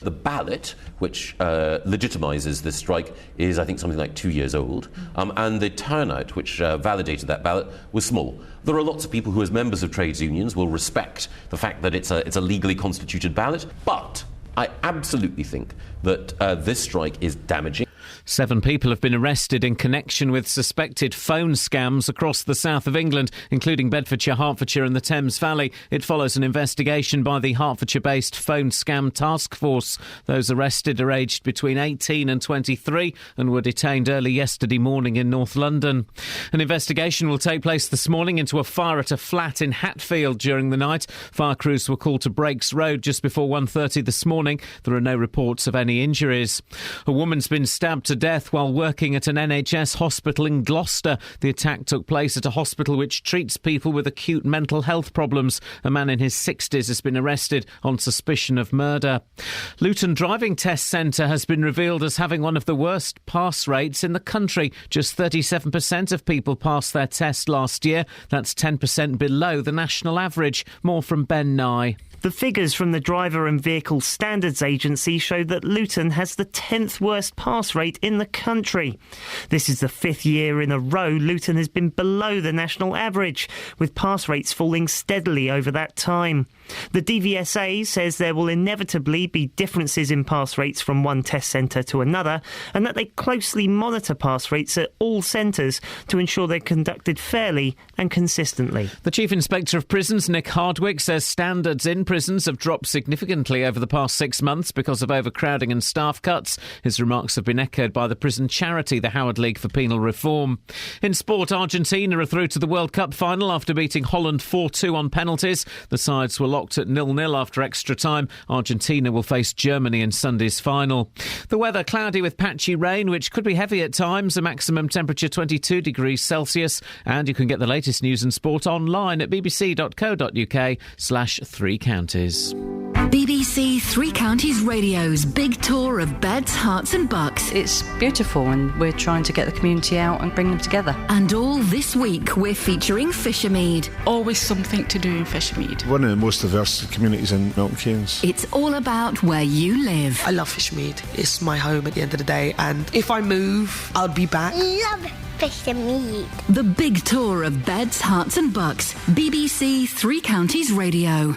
The ballot, which legitimises this strike, is, I think, something like 2 years old. And the turnout, which validated that ballot, was small. There are lots of people who, as members of trades unions, will respect the fact that it's a legally constituted ballot. But I absolutely think that this strike is damaging. 7 people have been arrested in connection with suspected phone scams across the south of England, including Bedfordshire, Hertfordshire and the Thames Valley. It follows an investigation by the Hertfordshire-based Phone Scam Task Force. Those arrested are aged between 18 and 23 and were detained early yesterday morning in North London. An investigation will take place this morning into a fire at a flat in Hatfield during the night. Fire crews were called to Brakes Road just before 1:30 this morning. There are no reports of any injuries. A woman's been stabbed to death while working at an NHS hospital in Gloucester. The attack took place at a hospital which treats people with acute mental health problems. A man in his 60s has been arrested on suspicion of murder. Luton Driving Test Centre has been revealed as having one of the worst pass rates in the country. Just 37% of people passed their test last year. That's 10% below the national average. More from Ben Nye. The figures from the Driver and Vehicle Standards Agency show that Luton has the 10th worst pass rate in the country. This is the 5th year in a row Luton has been below the national average, with pass rates falling steadily over that time. The DVSA says there will inevitably be differences in pass rates from one test centre to another, and that they closely monitor pass rates at all centres to ensure they're conducted fairly and consistently. The Chief Inspector of Prisons, Nick Hardwick, says standards in prisons have dropped significantly over the past 6 months because of overcrowding and staff cuts. His remarks have been echoed by the prison charity, the Howard League for Penal Reform. In sport, Argentina are through to the World Cup final after beating Holland 4-2 on penalties. The sides were locked at 0-0 after extra time. Argentina will face Germany in Sunday's final. The weather cloudy with patchy rain, which could be heavy at times. A maximum temperature 22 degrees Celsius. And you can get the latest news and sport online at bbc.co.uk/3 counties. BBC Three Counties Radio's big tour of beds, hearts and bucks. It's beautiful and we're trying to get the community out and bring them together. And all this week we're featuring Fishermead. Always something to do in Fishermead. One of the most diverse communities in Milton Keynes. It's all about where you live. I love Fishermead. It's my home at the end of the day, and if I move, I'll be back. Love Fishermead. The big tour of beds, hearts and bucks. BBC Three Counties Radio.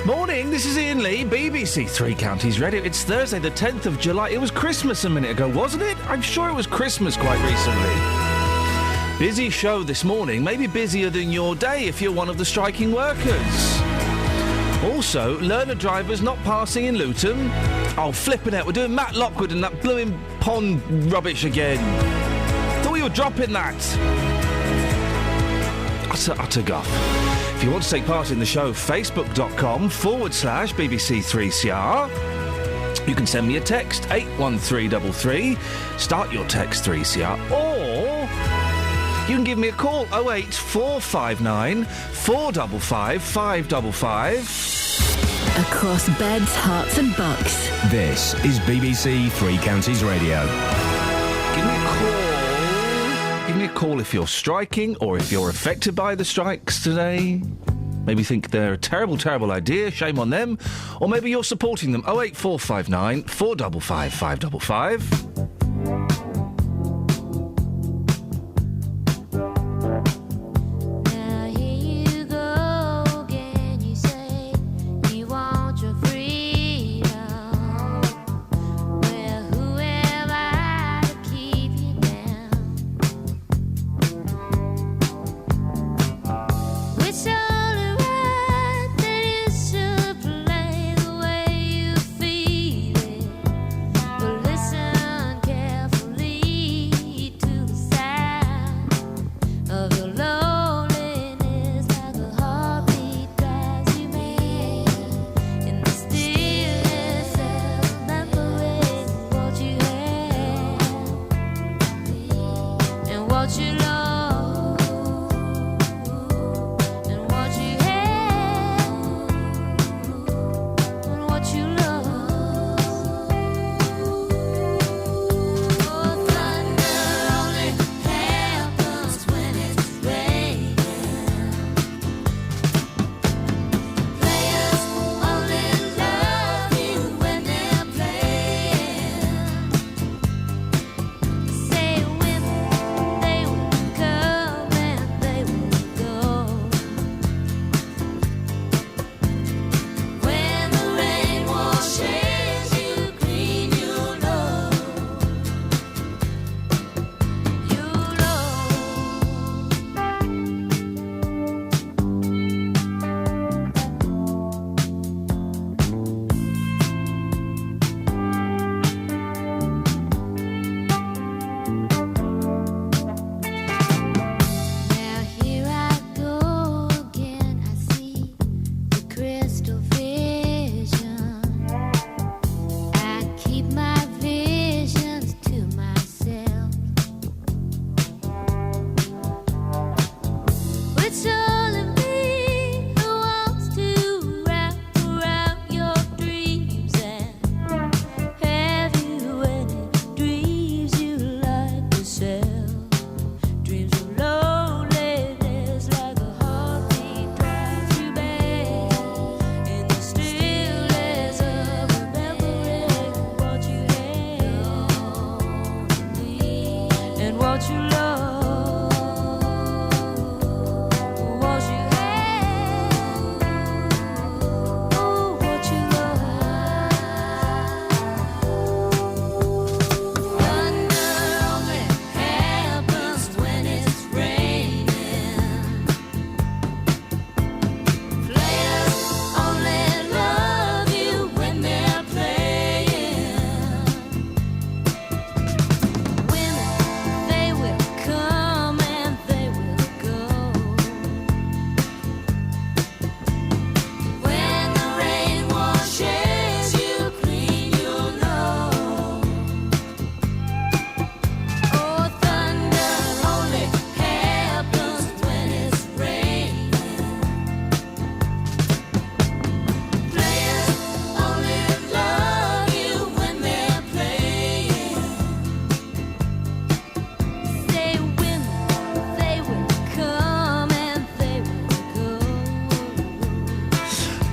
Morning, this is Iain Lee, BBC Three Counties Radio. It's Thursday, the 10th of July. It was Christmas a minute ago, wasn't it? I'm sure it was Christmas quite recently. Busy show this morning, maybe busier than your day if you're one of the striking workers. Also, learner drivers not passing in Luton. Oh, flipping it, we're doing Matt Lockwood and that blooming pond rubbish again. Thought we were dropping that. Utter guff. If you want to take part in the show, facebook.com/BBC3CR. You can send me a text, 81333. Start your text 3CR. Or you can give me a call, 08459 455 555. Across beds, hearts and bucks. This is BBC Three Counties Radio. Give me a call. Give me a call if you're striking or if you're affected by the strikes today. Maybe think they're a terrible, terrible idea, shame on them. Or maybe you're supporting them, 08459 455 555. Listen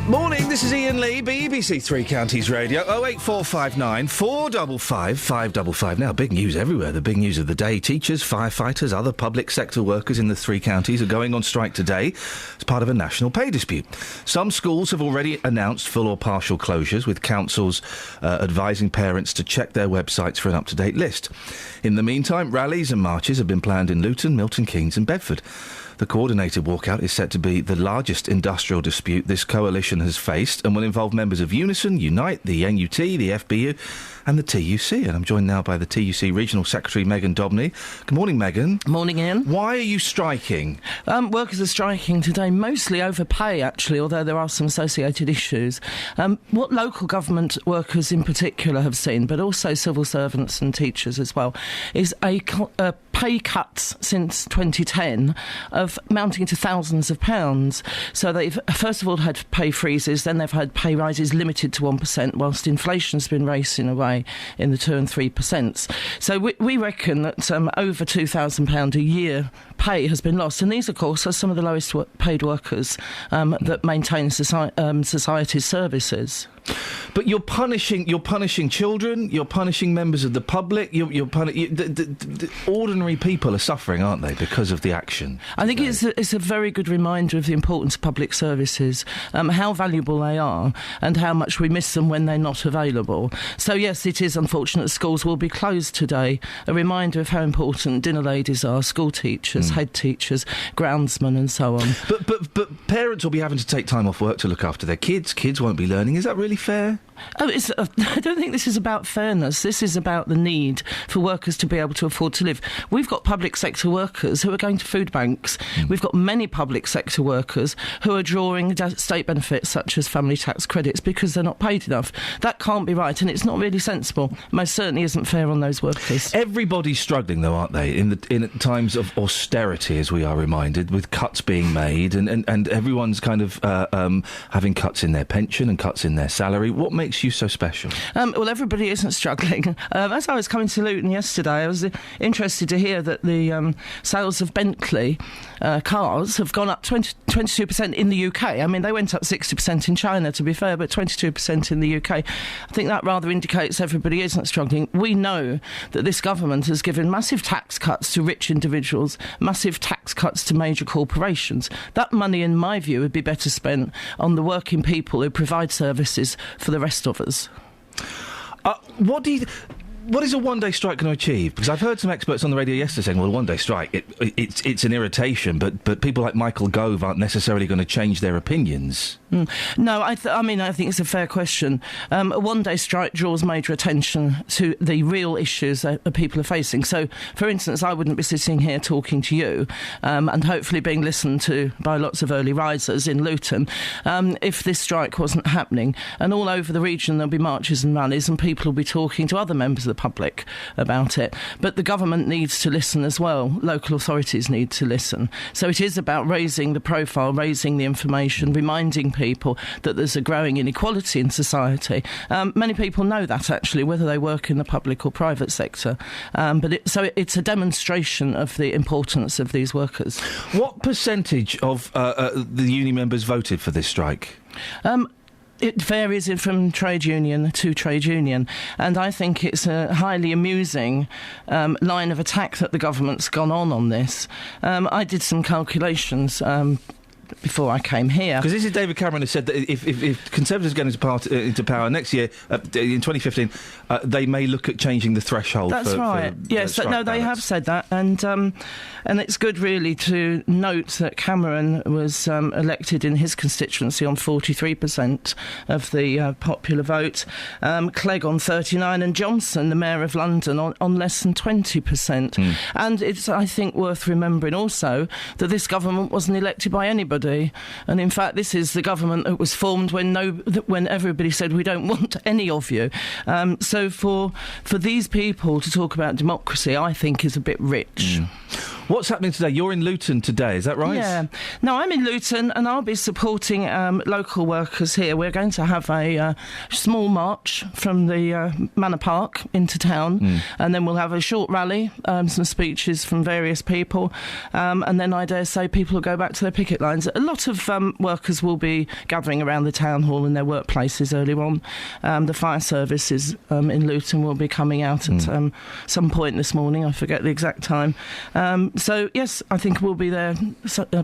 Morning, this is Iain Lee, BBC Three Counties Radio, 08459 455 555. Now, big news everywhere, the big news of the day. Teachers, firefighters, other public sector workers in the three counties are going on strike today as part of a national pay dispute. Some schools have already announced full or partial closures, with councils advising parents to check their websites for an up-to-date list. In the meantime, rallies and marches have been planned in Luton, Milton Keynes and Bedford. The coordinated walkout is set to be the largest industrial dispute this coalition has faced and will involve members of Unison, Unite, the NUT, the FBU and the TUC. And I'm joined now by the TUC Regional Secretary, Megan Dobney. Good morning, Megan. Morning, Ian. Why are you striking? Workers are striking today, mostly over pay, actually, although there are some associated issues. What local government workers in particular have seen, but also civil servants and teachers as well, is a pay cuts since 2010 of mounting to thousands of pounds. So they've first of all had pay freezes, then they've had pay rises limited to 1%, whilst inflation's been racing away in the 2 and 3%. So we reckon that over £2,000 a year pay has been lost, and these, of course, are some of the lowest paid workers that maintain society's services. But you're punishing children. You're punishing members of the public. The ordinary people are suffering, aren't they, because of the action? I think it's a very good reminder of the importance of public services, how valuable they are, and how much we miss them when they're not available. So yes, it is unfortunate schools will be closed today. A reminder of how important dinner ladies are, school teachers, head teachers, groundsmen, and so on. But parents will be having to take time off work to look after their kids. Kids won't be learning. Is that really fair? I don't think this is about fairness. This is about the need for workers to be able to afford to live. We've got public sector workers who are going to food banks. We've got many public sector workers who are drawing state benefits such as family tax credits because they're not paid enough. That can't be right, and it's not really sensible. Most certainly isn't fair on those workers. Everybody's struggling, though, aren't they? In times of austerity, as we are reminded, with cuts being made, and everyone's kind of having cuts in their pension and cuts in their salary. What makes you so special? Well, everybody isn't struggling. As I was coming to Luton yesterday, I was interested to hear that the sales of Bentley cars have gone up 22% in the UK. I mean, they went up 60% in China, to be fair, but 22% in the UK. I think that rather indicates everybody isn't struggling. We know that this government has given massive tax cuts to rich individuals, massive tax cuts to major corporations. That money, in my view, would be better spent on the working people who provide services for the rest of us. What is a one-day strike going to achieve? Because I've heard some experts on the radio yesterday saying, well, a one-day strike, it's an irritation, but people like Michael Gove aren't necessarily going to change their opinions. No, I think it's a fair question. A one-day strike draws major attention to the real issues that people are facing. So, for instance, I wouldn't be sitting here talking to you and hopefully being listened to by lots of early risers in Luton if this strike wasn't happening. And all over the region there'll be marches and rallies and people will be talking to other members of the public about it. But the government needs to listen as well. Local authorities need to listen. So it is about raising the profile, raising the information, reminding people that there's a growing inequality in society. Many people know that, actually, whether they work in the public or private sector. So it's a demonstration of the importance of these workers. What percentage of the union members voted for this strike? It varies from trade union to trade union, and I think it's a highly amusing line of attack that the government's gone on this. I did some calculations before I came here. Because this is David Cameron who said that if Conservatives get into power next year, in 2015, they may look at changing the threshold. That's right. Yes, no, they have said that, and it's good really to note that Cameron was elected in his constituency on 43% of the popular vote, Clegg on 39%, and Johnson, the Mayor of London, on less than 20%. And it's, I think, worth remembering also that this government wasn't elected by anybody. And in fact, this is the government that was formed when everybody said we don't want any of you. So for these people to talk about democracy, I think is a bit rich. What's happening today? You're in Luton today, is that right? Yeah. No, I'm in Luton and I'll be supporting local workers here. We're going to have a small march from the Manor Park into town, and then we'll have a short rally, some speeches from various people, and then I dare say people will go back to their picket lines. and a lot of workers will be gathering around the town hall in their workplaces early on. The fire services in Luton will be coming out at some point this morning. I forget the exact time. So, yes, I think we'll be there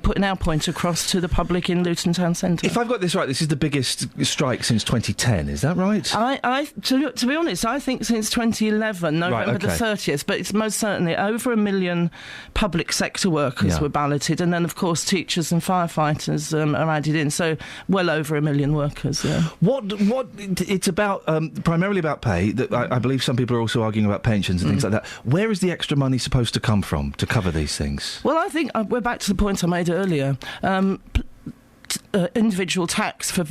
putting our point across to the public in Luton Town Centre. If I've got this right, this is the biggest strike since 2010, is that right? To be honest, I think since 2011, November the 30th, but it's most certainly over 1 million public sector workers were balloted, and then, of course, teachers and firefighters are added in, so well over 1 million workers. Yeah. What it's about, primarily about pay. That I believe some people are also arguing about pensions and things like that. Where is the extra money supposed to come from to cover these things? Well, I think we're back to the point I made earlier. Individual tax for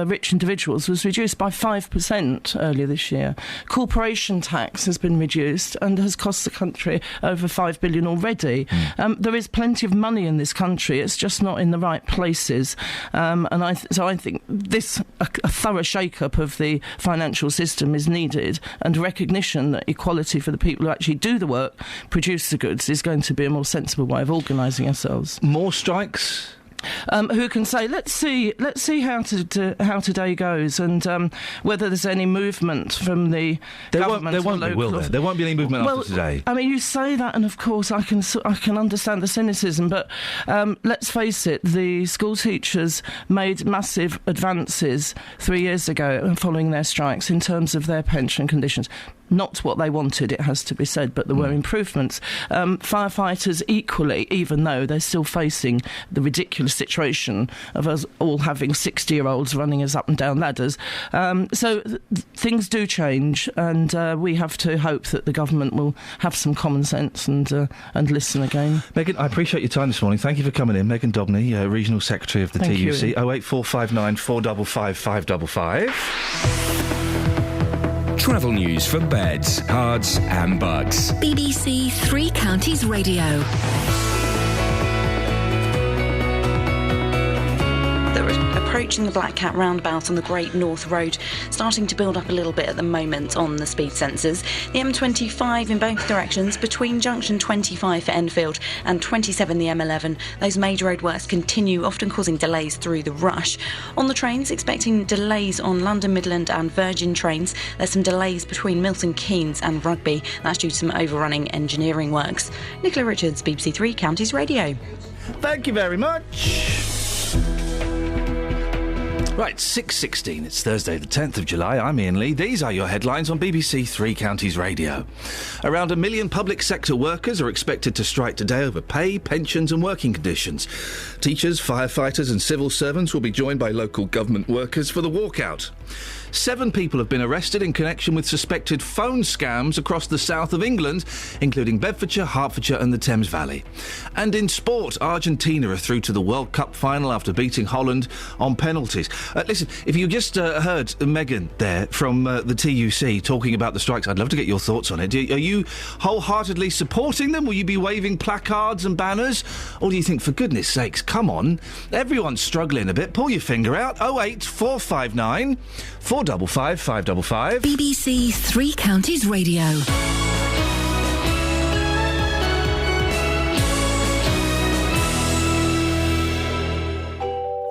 rich individuals was reduced by 5% earlier this year. Corporation tax has been reduced and has cost the country over $5 billion already. There is plenty of money in this country, it's just not in the right places. So I think a thorough shake-up of the financial system is needed, and recognition that equality for the people who actually do the work, produce the goods, is going to be a more sensible way of organising ourselves. More strikes? Who can say? Let's see how today goes, and whether there's any movement from the government. There won't be, will there? There won't be any movement after today. I mean, you say that, and of course I can understand the cynicism, but let's face it: the school teachers made massive advances 3 years ago following their strikes in terms of their pension conditions. Not what they wanted, it has to be said, but there were improvements. Firefighters equally, even though they're still facing the ridiculous situation of us all having 60-year-olds running us up and down ladders. So things do change, and we have to hope that the government will have some common sense and listen again. Megan, I appreciate your time this morning. Thank you for coming in. Megan Dobney, Regional Secretary of the TUC. 08459 455 555. Travel news for beds, cards and bugs. BBC Three Counties Radio. Approaching the Black Cat roundabout on the Great North Road, starting to build up a little bit at the moment on the speed sensors. The M25 in both directions between junction 25 for Enfield and 27 the M11. Those major roadworks continue, often causing delays through the rush. On the trains, expecting delays on London Midland and Virgin trains. There's some delays between Milton Keynes and Rugby. That's due to some overrunning engineering works. Nicola Richards, BBC Three Counties Radio. Thank you very much. Right, 6:16. It's Thursday, the 10th of July. I'm Iain Lee. These are your headlines on BBC Three Counties Radio. Around 1 million public sector workers are expected to strike today over pay, pensions and working conditions. Teachers, firefighters and civil servants will be joined by local government workers for the walkout. 7 people have been arrested in connection with suspected phone scams across the south of England, including Bedfordshire, Hertfordshire and the Thames Valley. And in sport, Argentina are through to the World Cup final after beating Holland on penalties. Listen, if you just heard Megan there from the TUC talking about the strikes, I'd love to get your thoughts on it. Are you wholeheartedly supporting them? Will you be waving placards and banners? Or do you think, for goodness sakes, come on, everyone's struggling a bit, pull your finger out. 08459 455 555. BBC Three Counties Radio.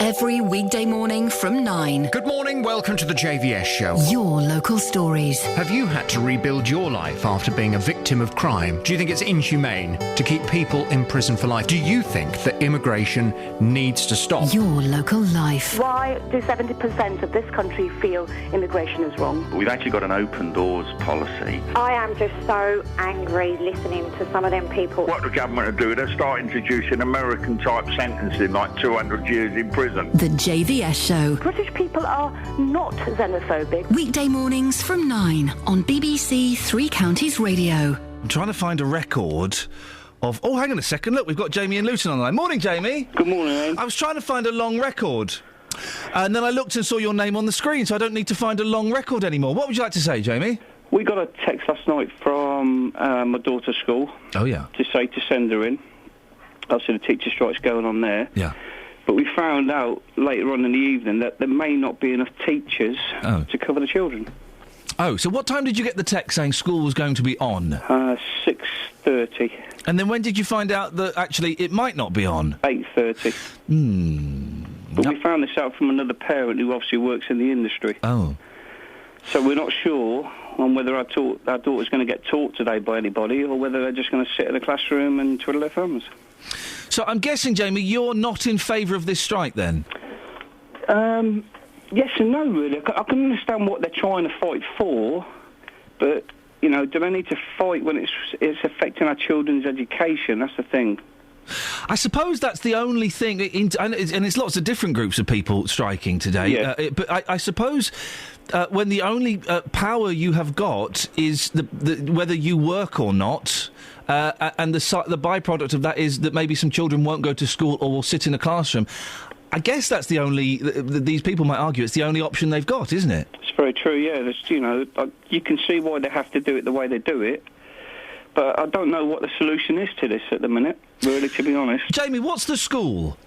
Every weekday morning from 9. Good morning, welcome to the JVS show. Your local stories. Have you had to rebuild your life after being a victim of crime? Do you think it's inhumane to keep people in prison for life? Do you think that immigration needs to stop? Your local life. Why do 70% of this country feel immigration is wrong? We've actually got an open doors policy. I am just so angry listening to some of them people. What the government will do, they'll start introducing American-type sentencing, like 200 years in prison. The JVS show. British people are not xenophobic. Weekday mornings from 9 on BBC Three Counties Radio. I'm trying to find a record of... Oh, hang on a second. Look, we've got Jamie in Luton on the line. Morning, Jamie. Good morning, Iain. I was trying to find a long record. And then I looked and saw your name on the screen, so I don't need to find a long record anymore. What would you like to say, Jamie? We got a text last night from my daughter's school. Oh, yeah. To say to send her in. Obviously, the teacher strike's going on there. Yeah. But we found out later on in the evening that there may not be enough teachers to cover the children. Oh, so what time did you get the text saying school was going to be on? 6:30. And then when did you find out that actually it might not be on? 8:30. But we found this out from another parent who obviously works in the industry. Oh. So we're not sure on whether our daughter's going to get taught today by anybody or whether they're just going to sit in a classroom and twiddle their thumbs. So I'm guessing, Jamie, you're not in favour of this strike then? Yes and no, really. I can understand what they're trying to fight for, but, you know, do they need to fight when it's affecting our children's education? That's the thing. I suppose that's the only thing, and it's lots of different groups of people striking today, Yeah. but I suppose when the only power you have got is the whether you work or not, and the byproduct of that is that maybe some children won't go to school or will sit in a classroom. I guess that's the only... these people might argue it's the only option they've got, isn't it? It's very true, yeah. There's, you know, you can see why they have to do it the way they do it, but I don't know what the solution is to this at the minute, really, to be honest. Jamie, what's the school?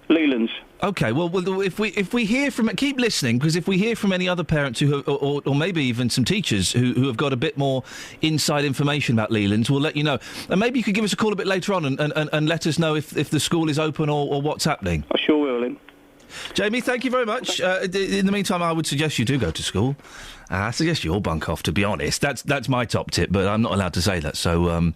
Leland's. OK, well, if we hear from... Keep listening, because if we hear from any other parents who or maybe even some teachers who have got a bit more inside information about Leland's, we'll let you know. And maybe you could give us a call a bit later on and let us know if the school is open or what's happening. I sure will, Ian. Jamie, thank you very much. In the meantime, I would suggest you do go to school. I suggest you all bunk off, to be honest. That's my top tip, but I'm not allowed to say that, so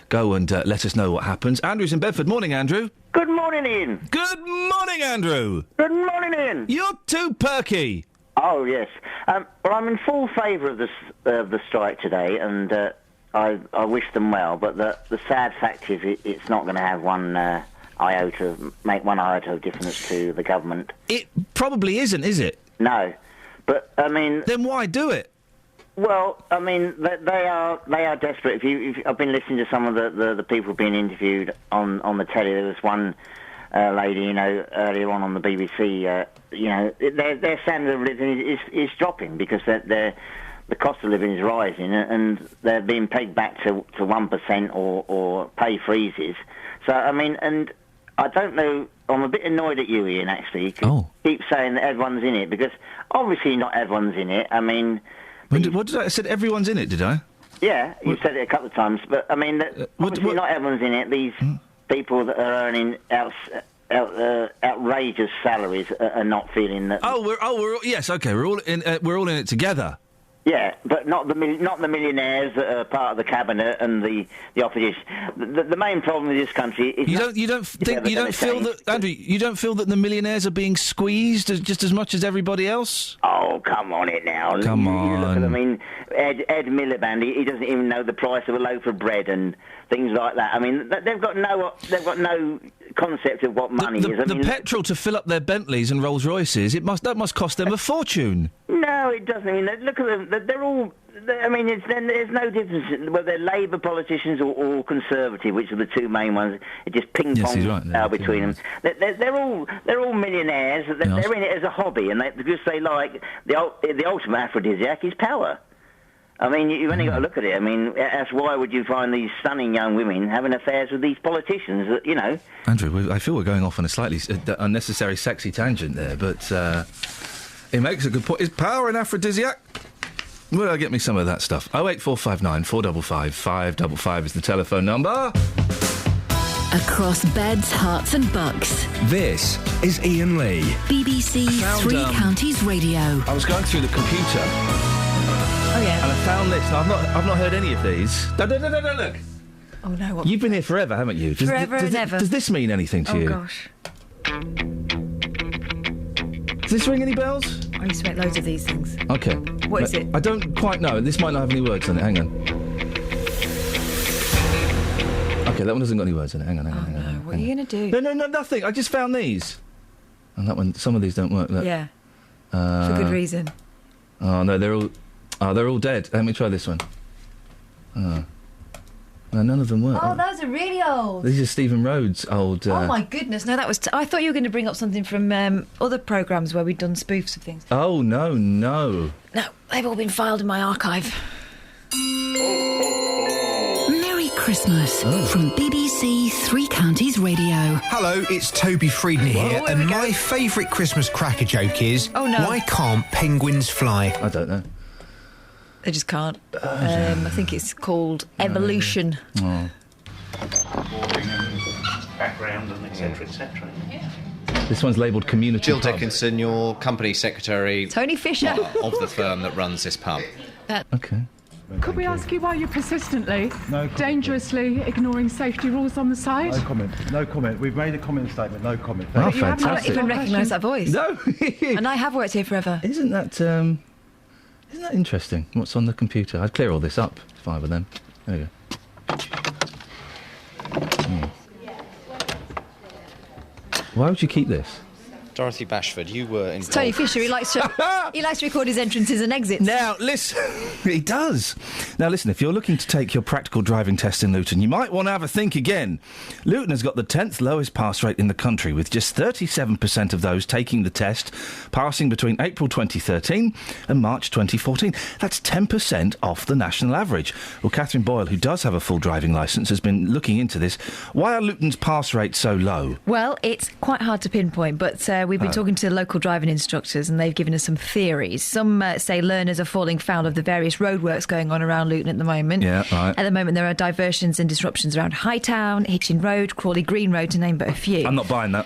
go and let us know what happens. Andrew's in Bedford. Morning, Andrew. Good morning, Ian. Good morning, Andrew. Good morning, Ian. You're too perky. Oh, yes. Well, I'm in full favour of the strike today, and I wish them well, but the sad fact is it's not going to have make one iota of difference to the government. It probably isn't, is it? No. But, I mean... Then why do it? Well, I mean, they are desperate. If I've been listening to some of the people being interviewed on the telly. There was one lady, you know, earlier on the BBC. You know, their standard of living is dropping because the cost of living is rising, and they're being pegged back to 1% or pay freezes. So, I mean, and I don't know. I'm a bit annoyed at you, Ian. Actually, keep saying that everyone's in it because obviously not everyone's in it. I mean. What did I said? Everyone's in it, did I? Yeah, you said it a couple of times, but I mean, obviously not everyone's in it. These people that are earning outrageous salaries are not feeling that. Yes, okay, we're all in it together. Yeah, but not the millionaires that are part of the cabinet and the opposition. The main problem with this country is you don't feel that, Andrew, you don't feel that the millionaires are being squeezed just as much as everybody else? Oh, come on it now. Come on. Look at, I mean, Ed Miliband, he doesn't even know the price of a loaf of bread and things like that. I mean, they've got no concept of what money is. The petrol to fill up their Bentleys and Rolls Royces, that must cost them a fortune. No, it doesn't. I mean, look at them. They're all. I mean, there's no difference whether they're Labour politicians or Conservative, which are the two main ones. It just ping pong between them. They're all millionaires. They're in it as a hobby, and because they like the ultimate aphrodisiac is power. I mean, you've only got to look at it. I mean, that's why would you find these stunning young women having affairs with these politicians that, you know... Andrew, I feel we're going off on a slightly unnecessary sexy tangent there, but it makes a good point. Is power an aphrodisiac? Will I get me some of that stuff? 08459 455 555 is the telephone number. Across beds, hearts and bucks. This is Iain Lee. BBC Three Counties Radio. I was going through the computer... Oh, yeah. And I found this. I've not heard any of these. No, look. Oh, no. What? You've been here forever, haven't you? Forever and ever. Does this mean anything to you? Oh, gosh. Does this ring any bells? I used to make loads of these things. OK. What is it? I don't quite know. This might not have any words on it. Hang on. OK, that one hasn't got any words on it. Hang on. What are you going to do? No, nothing. I just found these. And that one, some of these don't work. Look. Yeah. For good reason. Oh, no, they're all dead. Let me try this one. No, none of them work. Oh, those are really old. These are Stephen Rhodes' old... Oh, my goodness. No, that was... I thought you were going to bring up something from other programmes where we'd done spoofs of things. Oh, no. No, they've all been filed in my archive. Merry Christmas from BBC Three Counties Radio. Hello, it's Toby Frieden here, and my favourite Christmas cracker joke is... Oh, no. Why can't penguins fly? I don't know. They just can't. I think it's called evolution. Oh. Background and etc. etc. This one's labelled community Jill pub. Dickinson, your company secretary. Tony Fisher. Of the firm that runs this pub. Okay. Could we ask you why you're persistently, dangerously ignoring safety rules on the site? No comment. We've made a comment statement. No comment. Oh, I don't fantastic. even recognise that voice. No. And I have worked here forever. Isn't that interesting? What's on the computer? I'd clear all this up if I were them. There you go. Why would you keep this? Dorothy Bashford, you were It's involved. Tony Fisher. He likes to record his entrances and exits. Now, listen. He does. Now, listen, if you're looking to take your practical driving test in Luton, you might want to have a think again. Luton has got the 10th lowest pass rate in the country, with just 37% of those taking the test passing between April 2013 and March 2014. That's 10% off the national average. Well, Catherine Boyle, who does have a full driving licence, has been looking into this. Why are Luton's pass rates so low? Well, it's quite hard to pinpoint, but we've been talking to local driving instructors and they've given us some theories. Some say learners are falling foul of the various roadworks going on around Luton at the moment. Yeah, right. At the moment, there are diversions and disruptions around Hightown, Hitchin Road, Crawley Green Road, to name but a few. I'm not buying that.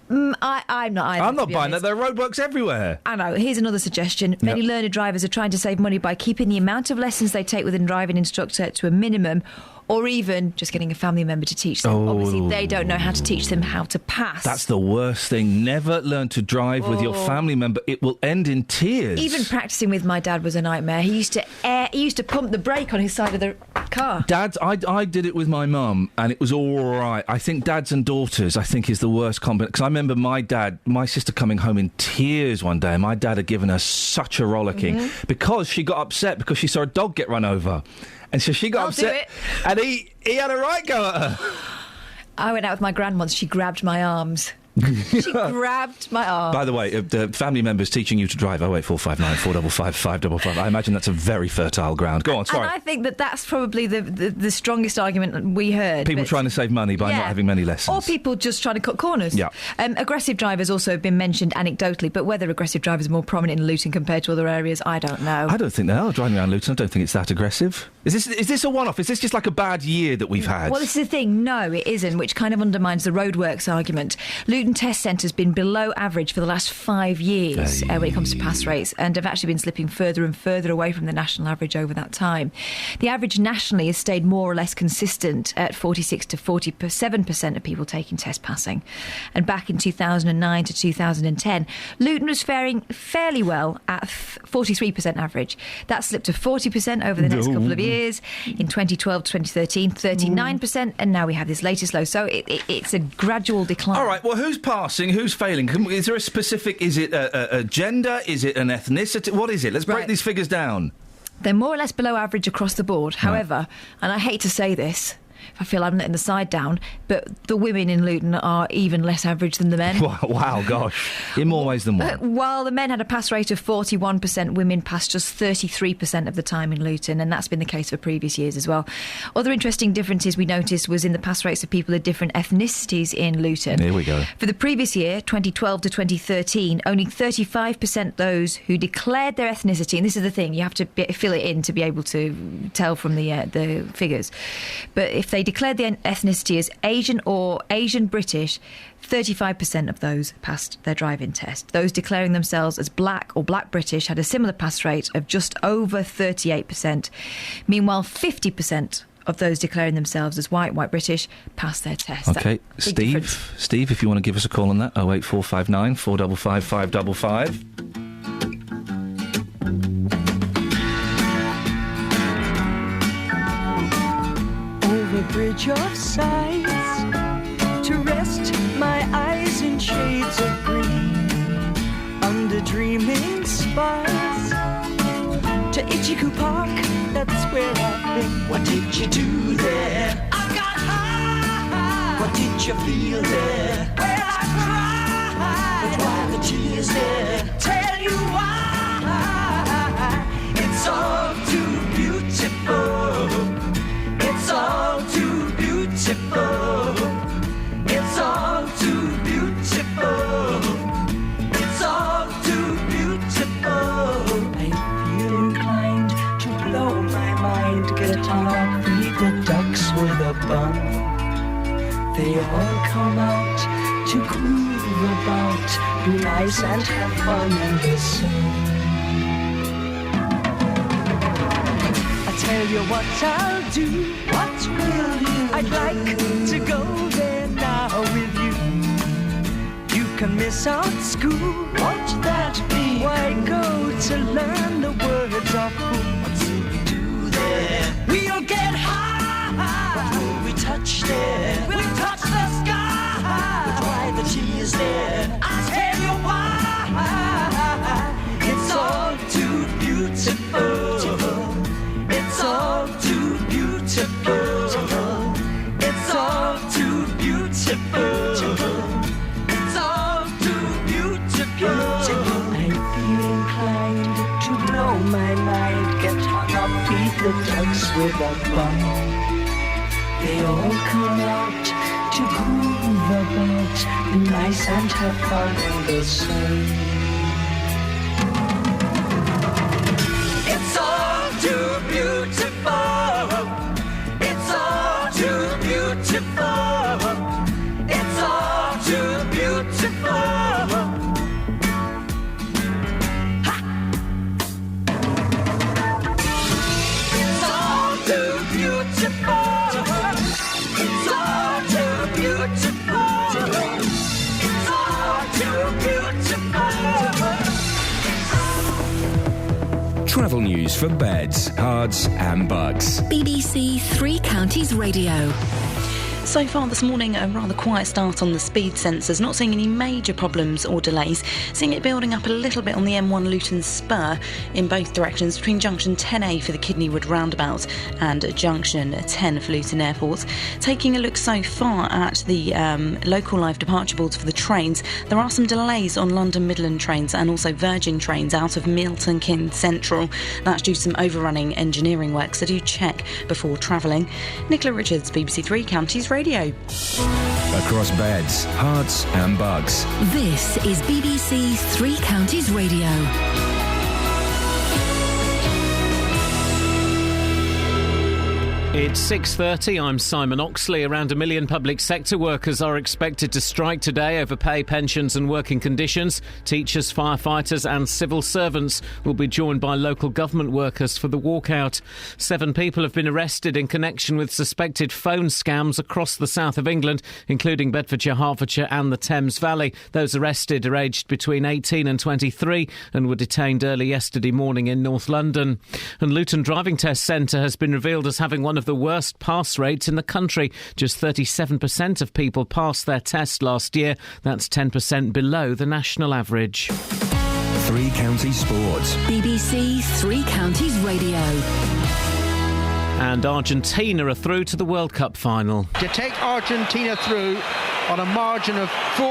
I'm not either. I'm not buying that. There are roadworks everywhere. I know. Here's another suggestion. Many learner drivers are trying to save money by keeping the amount of lessons they take with a driving instructor to a minimum, or even just getting a family member to teach them. Obviously, they don't know how to teach them how to pass. That's the worst thing. Never learn to drive with your family member. It will end in tears. Even practising with my dad was a nightmare. He used to pump the brake on his side of the car. Dads, I did it with my mum, and it was all right. I think dads and daughters, is the worst combination. Because I remember my sister coming home in tears one day, and my dad had given her such a rollicking because she got upset because she saw a dog get run over. And so she got upset, and he had a right go at her. I went out with my gran once. She grabbed my arms. She grabbed my arm. By the way, the family members teaching you to drive 08459 455 555. I imagine that's a very fertile ground. Go on, sorry. And I think that's probably the strongest argument we heard. People trying to save money by not having many lessons. Or people just trying to cut corners. Yeah. Aggressive drivers also have been mentioned anecdotally, but whether aggressive drivers are more prominent in Luton compared to other areas, I don't know. I don't think they are. Driving around Luton, I don't think it's that aggressive. Is this a one-off? Is this just like a bad year that we've had? Well, this is the thing. No, it isn't, which kind of undermines the roadworks argument. Luton Test Centre has been below average for the last 5 years when it comes to pass rates, and have actually been slipping further and further away from the national average over that time. The average nationally has stayed more or less consistent at 46 to 47% of people taking test passing. And back in 2009 to 2010, Luton was faring fairly well at 43% average. That slipped to 40% over the next couple of years. In 2012 to 2013, 39%, and now we have this latest low. So it's a gradual decline. All right, well, who's passing? Who's failing? Is there a specific... Is it a gender? Is it an ethnicity? What is it? Let's break these figures down. They're more or less below average across the board. However, and I hate to say this, I feel I'm letting the side down, but the women in Luton are even less average than the men. Wow, gosh. In more ways than one. While the men had a pass rate of 41%, women passed just 33% of the time in Luton, and that's been the case for previous years as well. Other interesting differences we noticed was in the pass rates of people of different ethnicities in Luton. Here we go. For the previous year, 2012 to 2013, only 35% those who declared their ethnicity, and this is the thing, you have to fill it in to be able to tell from the figures, but if they declared their ethnicity as Asian or Asian British, 35% of those passed their driving test. Those declaring themselves as black or black British had a similar pass rate of just over 38%. Meanwhile, 50% of those declaring themselves as white British passed their test. OK, Steve, if you want to give us a call on that, 08459 455 555. Bridge of sights to rest my eyes in shades of green, under dreaming spires to Ichiku Park, that's where I've been. What did you do there? I got high. What did you feel there? Well, I cried. But why the tears there? Tell you why. It's all too beautiful. It's all too beautiful. It's all too beautiful. It's all too beautiful. I feel inclined They all come out to groove about, be nice and have fun in the sun. I tell you what I'll do. What will you do? I'd like to go there now with you. You can miss out school. Won't that be? Why go to learn the words of who? What's we do there? We'll get high. What will we touch there? We'll touch the sky. But why the tears there? I'll tell you why. It's all too beautiful. It's all too beautiful. It's all too beautiful. It's all too beautiful. I feel inclined to blow my mind, get hung up, feed the ducks with a bun. They all come out to groove about, be nice and have fun in the sun. It's all too beautiful. It's all too beautiful. It's all too beautiful. It's all too beautiful. It's all too beautiful. It's all too beautiful. Travel news for beds, cards and bugs. BBC Three Counties Radio. So far this morning, a rather quiet start on the speed sensors. Not seeing any major problems or delays. Seeing it building up a little bit on the M1 Luton Spur in both directions between junction 10A for the Kidneywood roundabout and junction 10 for Luton Airport. Taking a look so far at the local live departure boards for the trains, there are some delays on London Midland trains and also Virgin trains out of Milton Keynes Central. That's due to some overrunning engineering work, so do check before travelling. Nicola Richards, BBC Three Counties Radio. Across beds, hearts and bugs. This is BBC Three Counties Radio. It's 6:30. I'm Simon Oxley. Around 1 million public sector workers are expected to strike today over pay, pensions and working conditions. Teachers, firefighters and civil servants will be joined by local government workers for the walkout. 7 people have been arrested in connection with suspected phone scams across the south of England, including Bedfordshire, Hertfordshire and the Thames Valley. Those arrested are aged between 18 and 23 and were detained early yesterday morning in North London. And Luton Driving Test Centre has been revealed as having one of the worst pass rates in the country. Just 37% of people passed their test last year. That's 10% below the national average. Three Counties Sports. BBC Three Counties Radio. And Argentina are through to the World Cup final. To take Argentina through on a margin of 4-2,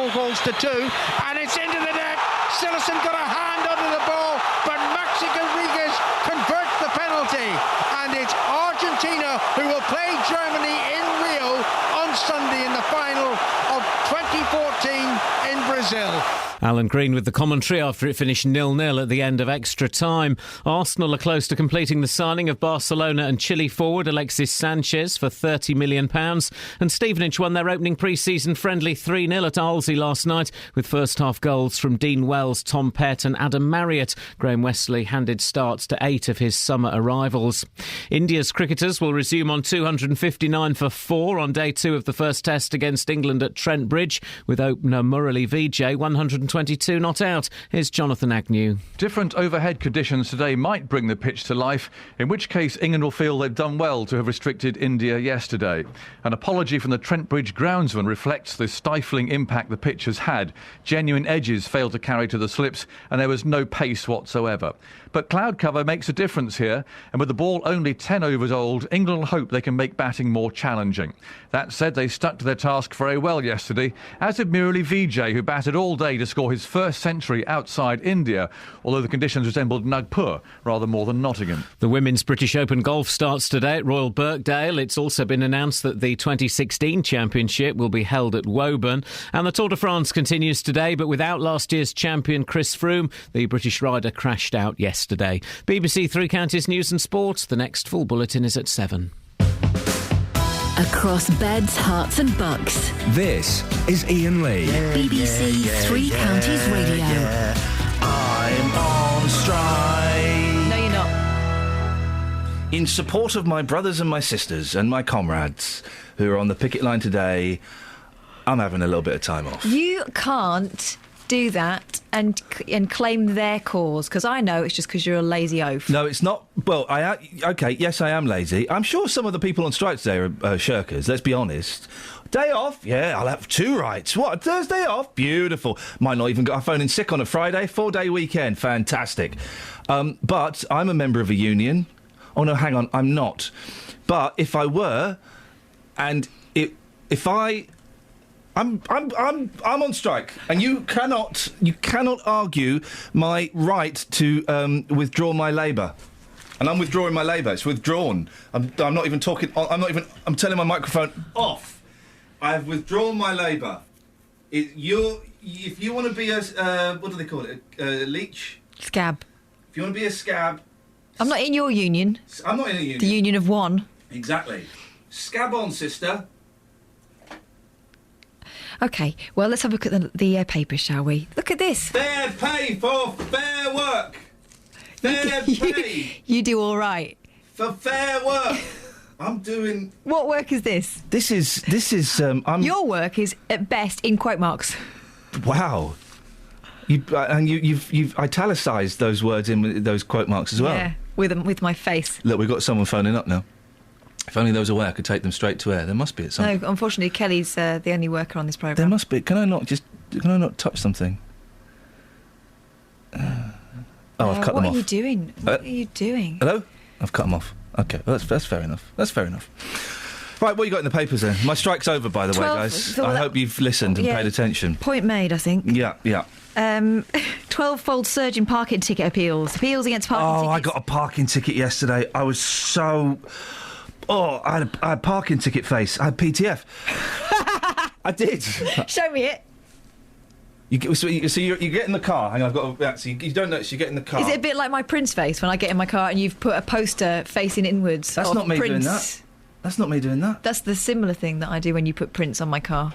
and it's into the net. Sillison got a hand under the ball, but Maxi Rodriguez converts the penalty, and it's Argentina who will play Germany in Rio on Sunday in the final of 2014 in Brazil. Alan Green with the commentary after it finished 0-0 at the end of extra time. Arsenal are close to completing the signing of Barcelona and Chile forward Alexis Sanchez for £30 million. And Stevenage won their opening pre-season friendly 3-0 at Arlesey last night with first-half goals from Dean Wells, Tom Pett and Adam Marriott. Graham Wesley handed starts to 8 of his summer arrivals. India's cricketers will resume on 259 for 4 on day 2 of the first test against England at Trent Bridge, with opener Murali Vijay 122 not out. Here's Jonathan Agnew. Different overhead conditions today might bring the pitch to life, in which case England will feel they've done well to have restricted India yesterday. An apology from the Trent Bridge groundsman reflects the stifling impact the pitch has had. Genuine edges failed to carry to the slips and there was no pace whatsoever. But cloud cover makes a difference here, and with the ball only 10 overs old, England hope they can make batting more challenging. That said, they stuck to their task very well yesterday, as did Murali Vijay, who batted all day to score his first century outside India, although the conditions resembled Nagpur rather more than Nottingham. The Women's British Open Golf starts today at Royal Birkdale. It's also been announced that the 2016 Championship will be held at Woburn. And the Tour de France continues today, but without last year's champion Chris Froome. The British rider crashed out yesterday. BBC Three Counties News and Sport. The next full bulletin is at 7. across beds, hearts and bucks. This is Iain Lee. BBC Three Counties Radio. I'm on strike. No, you're not. In support of my brothers and my sisters and my comrades who are on the picket line today, I'm having a little bit of time off. You can't do that and claim their cause, because I know it's just because you're a lazy oaf. No, it's not. Well, okay, yes, I am lazy. I'm sure some of the people on strike today are shirkers, let's be honest. Day off? Yeah, I'll have 2 rights. What, Thursday off? Beautiful. Might not even got a phone in sick on a Friday. 4-day weekend. Fantastic. But I'm a member of a union. Oh, no, hang on, I'm not. But if I were, and if I'm on strike, and you cannot argue my right to withdraw my labour, and I'm withdrawing my labour. It's withdrawn. I'm not even talking. I'm turning my microphone off. I have withdrawn my labour. If you want to be a what do they call it? A leech? Scab. If you want to be a scab. I'm not in your union. I'm not in a union. The union of one. Exactly. Scab on, sister. OK, well, let's have a look at the papers, shall we? Look at this. Fair pay for fair work. Fair pay. You do all right. For fair work. I'm doing... What work is this? This is. Your work is, at best, in quote marks. Wow. You've italicised those words in those quote marks as well. Yeah, with my face. Look, we've got someone phoning up now. If only there was a way I could take them straight to air. There must be at some... No, unfortunately, Kelly's the only worker on this programme. There must be. Can I not touch something? I've cut them off. What are you doing? What are you doing? Hello? I've cut them off. OK, well, that's fair enough. That's fair enough. Right, what you got in the papers then? My strike's over, by the way, guys. I hope you've listened and paid attention. Point made, I think. Yeah. 12-fold surge in parking ticket appeals. Appeals against parking tickets. I got a parking ticket yesterday. I was so... Oh, I had parking ticket face. I had PTF. I did. Show me it. You get in the car. Hang on, I've got. So you don't notice. You get in the car. Is it a bit like my Prince face when I get in my car and you've put a poster facing inwards? That's not me Prince. doing that. That's not me doing that. That's the similar thing that I do when you put Prince on my car.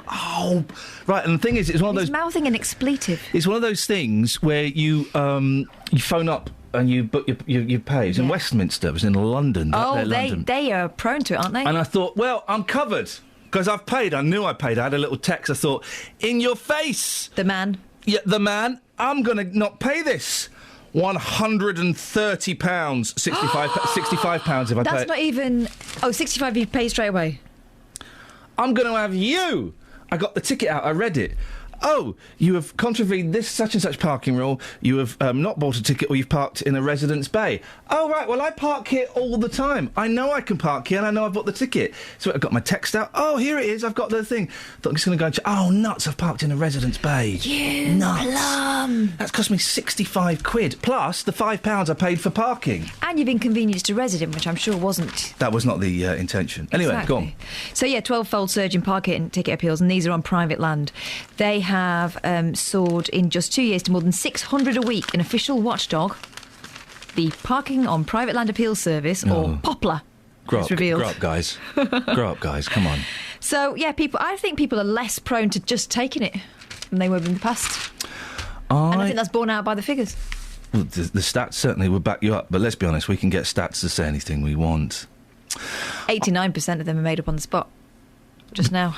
Oh, right. And the thing is, it's one of those. He's mouthing an expletive. It's one of those things where you phone up and you book your pay. It was in Westminster. It was in London. They are prone to it, aren't they? And I thought, well, I'm covered. Because I've paid. I knew I paid. I had a little text. I thought, in your face. The man. Yeah, the man. I'm going to not pay this. £130. 65 pounds if I pay. That's not even... Oh, 65 you pay straight away. I'm going to have you. I got the ticket out. I read it. Oh, you have contravened this such and such parking rule. You have not bought a ticket, or you've parked in a residence bay. Oh, right. Well, I park here all the time. I know I can park here, and I know I've bought the ticket. So I got my text out. Oh, here it is. I've got the thing. Thought I'm just going to go and check. Oh, nuts. I've parked in a residence bay. You nuts. plum. That's cost me 65 quid, plus the £5 I paid for parking. And you've inconvenienced a resident, which I'm sure wasn't... That was not the intention. Anyway, exactly. Go on. So, 12-fold surge in parking ticket appeals, and these are on private land. They have soared in just 2 years to more than 600 a week. An official watchdog, the Parking on Private Land Appeal Service, or POPLA, has revealed. Grow up, guys. Grow up, guys. Come on. So, I think people are less prone to just taking it than they were in the past. And I think that's borne out by the figures. Well, the stats certainly would back you up, but let's be honest, we can get stats to say anything we want. 89% of them are made up on the spot. Just now.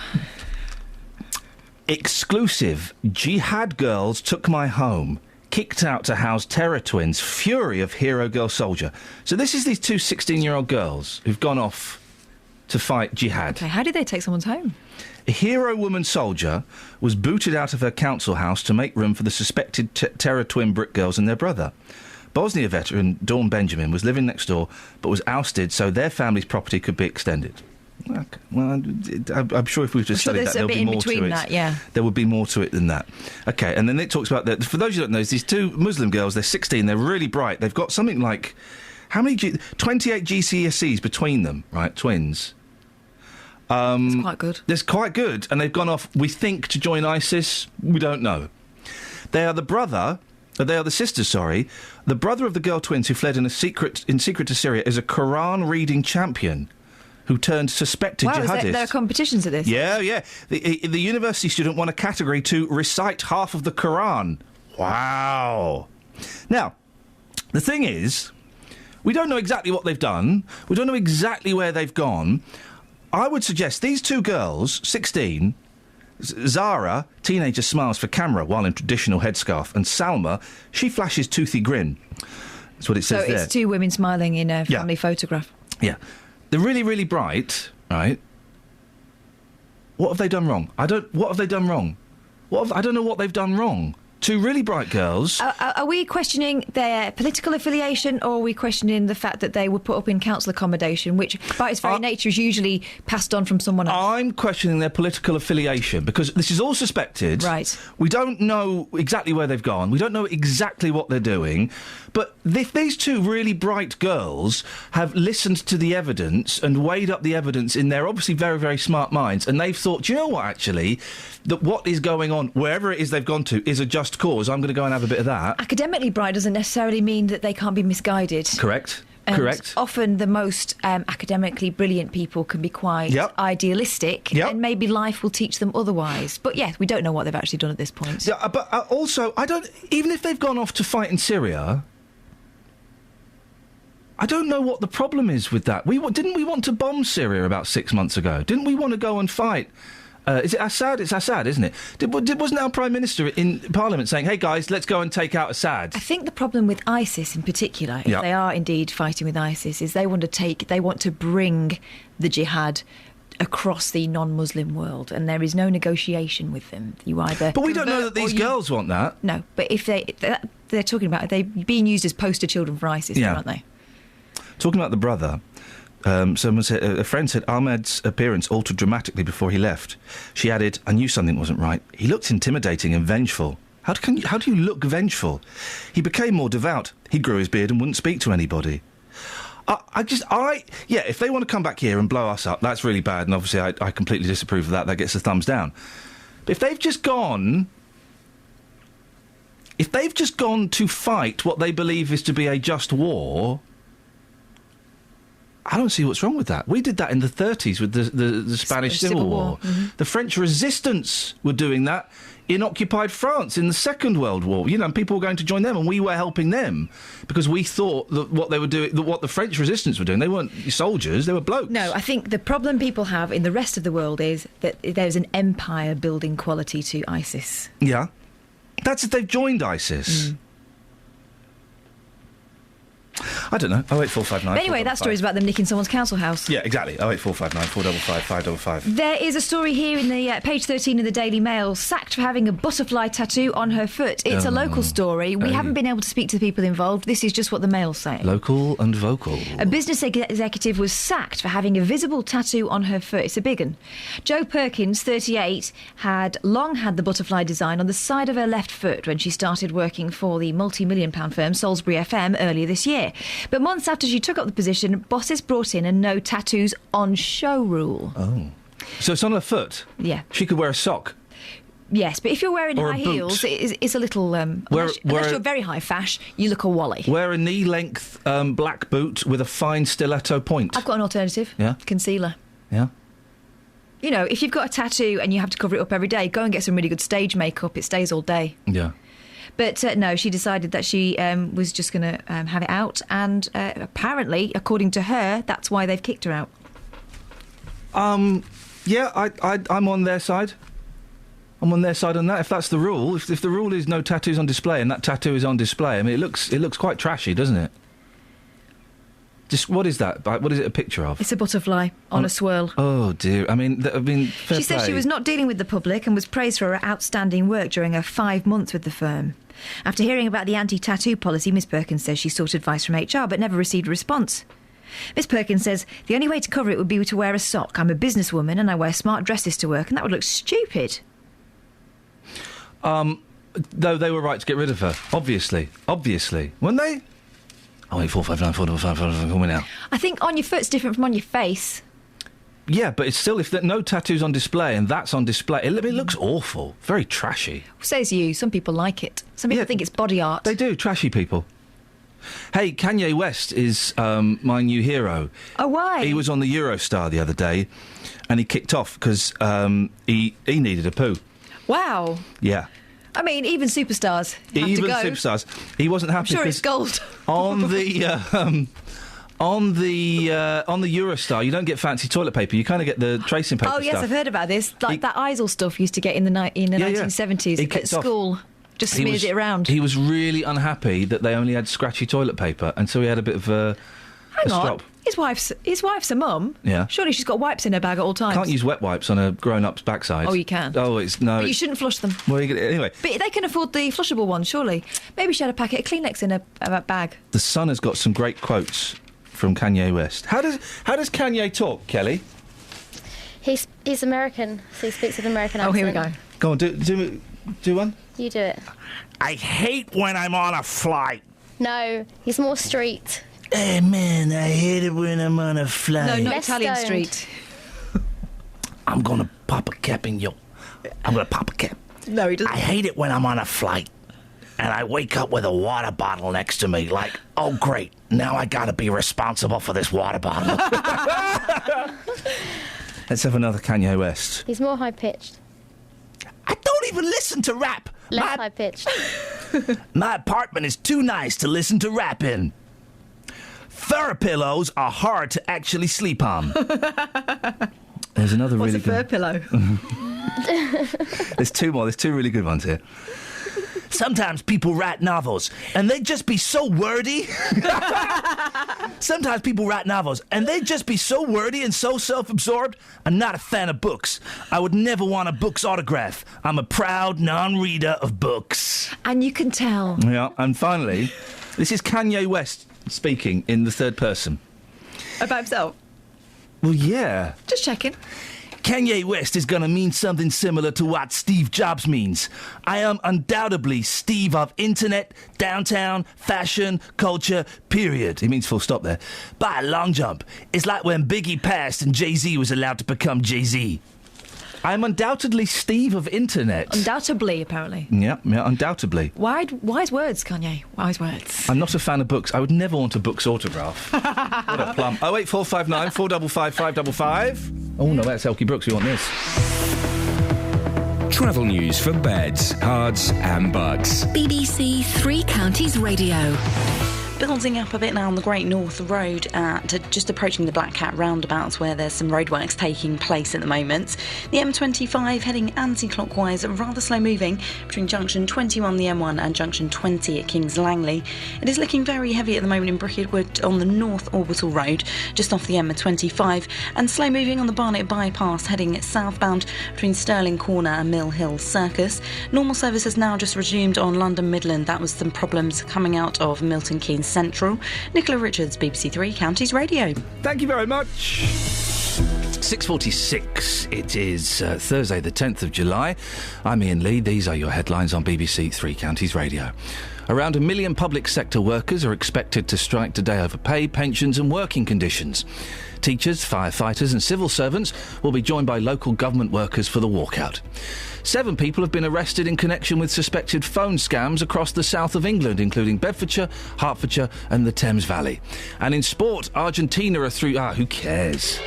Exclusive. Jihad girls took my home. Kicked out to house terror twins. Fury of hero girl soldier. So this is these two 16-year-old girls who've gone off to fight jihad. Okay, how did they take someone's home? A hero woman soldier was booted out of her council house to make room for the suspected terror twin brick girls and their brother. Bosnia veteran Dawn Benjamin was living next door but was ousted so their family's property could be extended. Okay. Well, I'm sure if we just studied that, there would be more to it. That, yeah. There would be more to it than that. Okay, and then it talks about that. For those who don't know, these two Muslim girls, they're 16, they're really bright. They've got something like, 28 GCSEs between them, right? Twins. That's quite good. That's quite good, and they've gone off, we think, to join ISIS. We don't know. They are the sisters, sorry. The brother of the girl twins who fled in secret to Syria is a Quran-reading champion who turned suspected wow, jihadists. There are competitions at this? Yeah. The university student won a category to recite half of the Quran. Wow. Now, the thing is, we don't know exactly what they've done. We don't know exactly where they've gone. I would suggest these two girls, 16... Zara, teenager, smiles for camera while in traditional headscarf, and Salma, she flashes toothy grin. That's what it says there. So it's two women smiling in a family photograph. Yeah. They're really, really bright, right? What have they done wrong? What have they done wrong? I don't know what they've done wrong. Two really bright girls. Are we questioning their political affiliation, or are we questioning the fact that they were put up in council accommodation, which, by its very nature, is usually passed on from someone else? I'm questioning their political affiliation, because this is all suspected. Right. We don't know exactly where they've gone. We don't know exactly what they're doing. But if these two really bright girls have listened to the evidence and weighed up the evidence in their obviously very, very smart minds, and they've thought, do you know what, actually, that what is going on, wherever it is they've gone to, is a just cause. I'm going to go and have a bit of that. Academically bright doesn't necessarily mean that they can't be misguided. Correct. And Correct. Often the most academically brilliant people can be quite idealistic, and maybe life will teach them otherwise. But yes, we don't know what they've actually done at this point. Yeah, but also, even if they've gone off to fight in Syria, I don't know what the problem is with that. Didn't we want to bomb Syria about 6 months ago? Didn't we want to go and fight? Is it Assad? It's Assad, isn't it? Wasn't our Prime Minister in Parliament saying, hey, guys, let's go and take out Assad? I think the problem with ISIS in particular, if they are indeed fighting with ISIS, is they want to bring the jihad across the non-Muslim world, and there is no negotiation with them. You either... But we don't know that these girls want that. No, but if they're talking about, they're being used as poster children for ISIS, aren't they? Talking about the brother... someone said, a friend said Ahmed's appearance altered dramatically before he left. She added, I knew something wasn't right. He looked intimidating and vengeful. How do you look vengeful? He became more devout. He grew his beard and wouldn't speak to anybody. If they want to come back here and blow us up, that's really bad, and obviously I completely disapprove of that. That gets a thumbs down. But if they've just gone to fight what they believe is to be a just war... I don't see what's wrong with that. We did that in the 30s with the Spanish Civil War. Mm-hmm. The French resistance were doing that in occupied France in the Second World War. You know, and people were going to join them, and we were helping them because we thought that what they were doing, that what the French resistance were doing, they weren't soldiers, they were blokes. No, I think the problem people have in the rest of the world is that there's an empire-building quality to ISIS. Yeah. That's if they've joined ISIS. Mm. I don't know. 08459. But anyway, that story's about them nicking someone's council house. Yeah, exactly. 08459 455 555. There is a story here in the page 13 of the Daily Mail, sacked for having a butterfly tattoo on her foot. It's a local story. We haven't been able to speak to the people involved. This is just what the Mail's saying. Local and vocal. A business executive was sacked for having a visible tattoo on her foot. It's a big one. Jo Perkins, 38, had long had the butterfly design on the side of her left foot when she started working for the multi-million-pound firm Salisbury FM earlier this year. But months after she took up the position, bosses brought in a no tattoos on show rule. Oh. So it's on her foot? Yeah. She could wear a sock? Yes, but if you're wearing or high a boot. Heels, it's a little... unless you're very high fash, you look a wally. Wear a knee-length black boot with a fine stiletto point. I've got an alternative. Yeah? Concealer. Yeah? You know, if you've got a tattoo and you have to cover it up every day, go and get some really good stage makeup. It stays all day. Yeah. But no, she decided that she was just going to have it out, and apparently, according to her, that's why they've kicked her out. Yeah, I'm on their side. I'm on their side on that. If that's the rule, if the rule is no tattoos on display, and that tattoo is on display, I mean, it looks quite trashy, doesn't it? Just what is that? What is it a picture of? It's a butterfly on a swirl. Oh dear! I mean, fair she said play. she was not dealing with the public and was praised for her outstanding work during her 5 months with the firm. After hearing about the anti-tattoo policy, Miss Perkins says she sought advice from HR but never received a response. Miss Perkins says the only way to cover it would be to wear a sock. I'm a businesswoman and I wear smart dresses to work, and that would look stupid. Though they were right to get rid of her, obviously, weren't they? 08459 455, call me now. I think on your foot's different from on your face. Yeah, but it's still, if there no tattoos on display and that's on display, it looks awful, very trashy. Says you. Some people like it. Some people think it's body art. They do, trashy people. Hey, Kanye West is my new hero. Oh, why? He was on the Eurostar the other day, and he kicked off because he needed a poo. Wow. Yeah. I mean, even superstars have to go. Even superstars. He wasn't happy. I'm sure it's gold. On the Eurostar, you don't get fancy toilet paper. You kind of get the tracing paper. Oh yes, stuff. I've heard about this. Like that ISIL stuff used to get in the 1970s at school. Just smears it around. He was really unhappy that they only had scratchy toilet paper, and so he had a bit of a strop. His wife's a mum. Yeah. Surely she's got wipes in her bag at all times. Can't use wet wipes on a grown-up's backside. Oh, you can. Oh, no. But you shouldn't flush them. Well, anyway. But they can afford the flushable ones, surely. Maybe she had a packet of Kleenex in a bag. The Sun has got some great quotes from Kanye West. How does Kanye talk, Kelly? He's American, so he speaks with an American accent. Oh, here we go. Go on, do one. You do it. I hate when I'm on a flight. No, he's more street. Hey, man, I hate it when I'm on a flight. No, not Less Italian stoned. street. I'm gonna pop a cap in yo. I'm gonna pop a cap. No, he doesn't. I hate it when I'm on a flight and I wake up with a water bottle next to me. Like, oh, great. Now I gotta be responsible for this water bottle. Let's have another Kanye West. He's more high-pitched. I don't even listen to rap. Less high-pitched. My apartment is too nice to listen to rap in. Fur pillows are hard to actually sleep on. There's another What's really a fur good... pillow? There's two more. There's two really good ones here. Sometimes people write novels and they just be so wordy. Sometimes people write novels and they just be so wordy and so self-absorbed. I'm not a fan of books. I would never want a book's autograph. I'm a proud non-reader of books. And you can tell. Yeah, and finally, this is Kanye West speaking in the third person. About himself? Well, yeah. Just checking. Kanye West is going to mean something similar to what Steve Jobs means. I am undoubtedly Steve of internet, downtown, fashion, culture, period. He means full stop there. By a long jump. It's like when Biggie passed and Jay-Z was allowed to become Jay-Z. I'm undoubtedly Steve of internet. Undoubtedly, apparently. Yeah, undoubtedly. Wise words, Kanye. Wise words. I'm not a fan of books. I would never want a book's autograph. What a plum. 08459 455 555. Oh, no, that's Elkie Brooks. We want this. Travel news for beds, cards and bugs. BBC Three Counties Radio. Building up a bit now on the Great North Road just approaching the Black Cat roundabouts where there's some roadworks taking place at the moment. The M25 heading anti-clockwise, rather slow moving between junction 21 the M1 and junction 20 at Kings Langley. It is looking very heavy at the moment in Brickheadwood on the North Orbital Road just off the M25 and slow moving on the Barnet Bypass heading southbound between Stirling Corner and Mill Hill Circus. Normal service has now just resumed on London Midland. That was some problems coming out of Milton Keynes Central. Nicola Richards, BBC Three Counties Radio. Thank you very much. 6:46. It is Thursday, the 10th of July. I'm Iain Lee. These are your headlines on BBC Three Counties Radio. Around 1 million public sector workers are expected to strike today over pay, pensions and working conditions. Teachers, firefighters and civil servants will be joined by local government workers for the walkout. 7 people have been arrested in connection with suspected phone scams across the south of England, including Bedfordshire, Hertfordshire and the Thames Valley. And in sport, Argentina are through... who cares?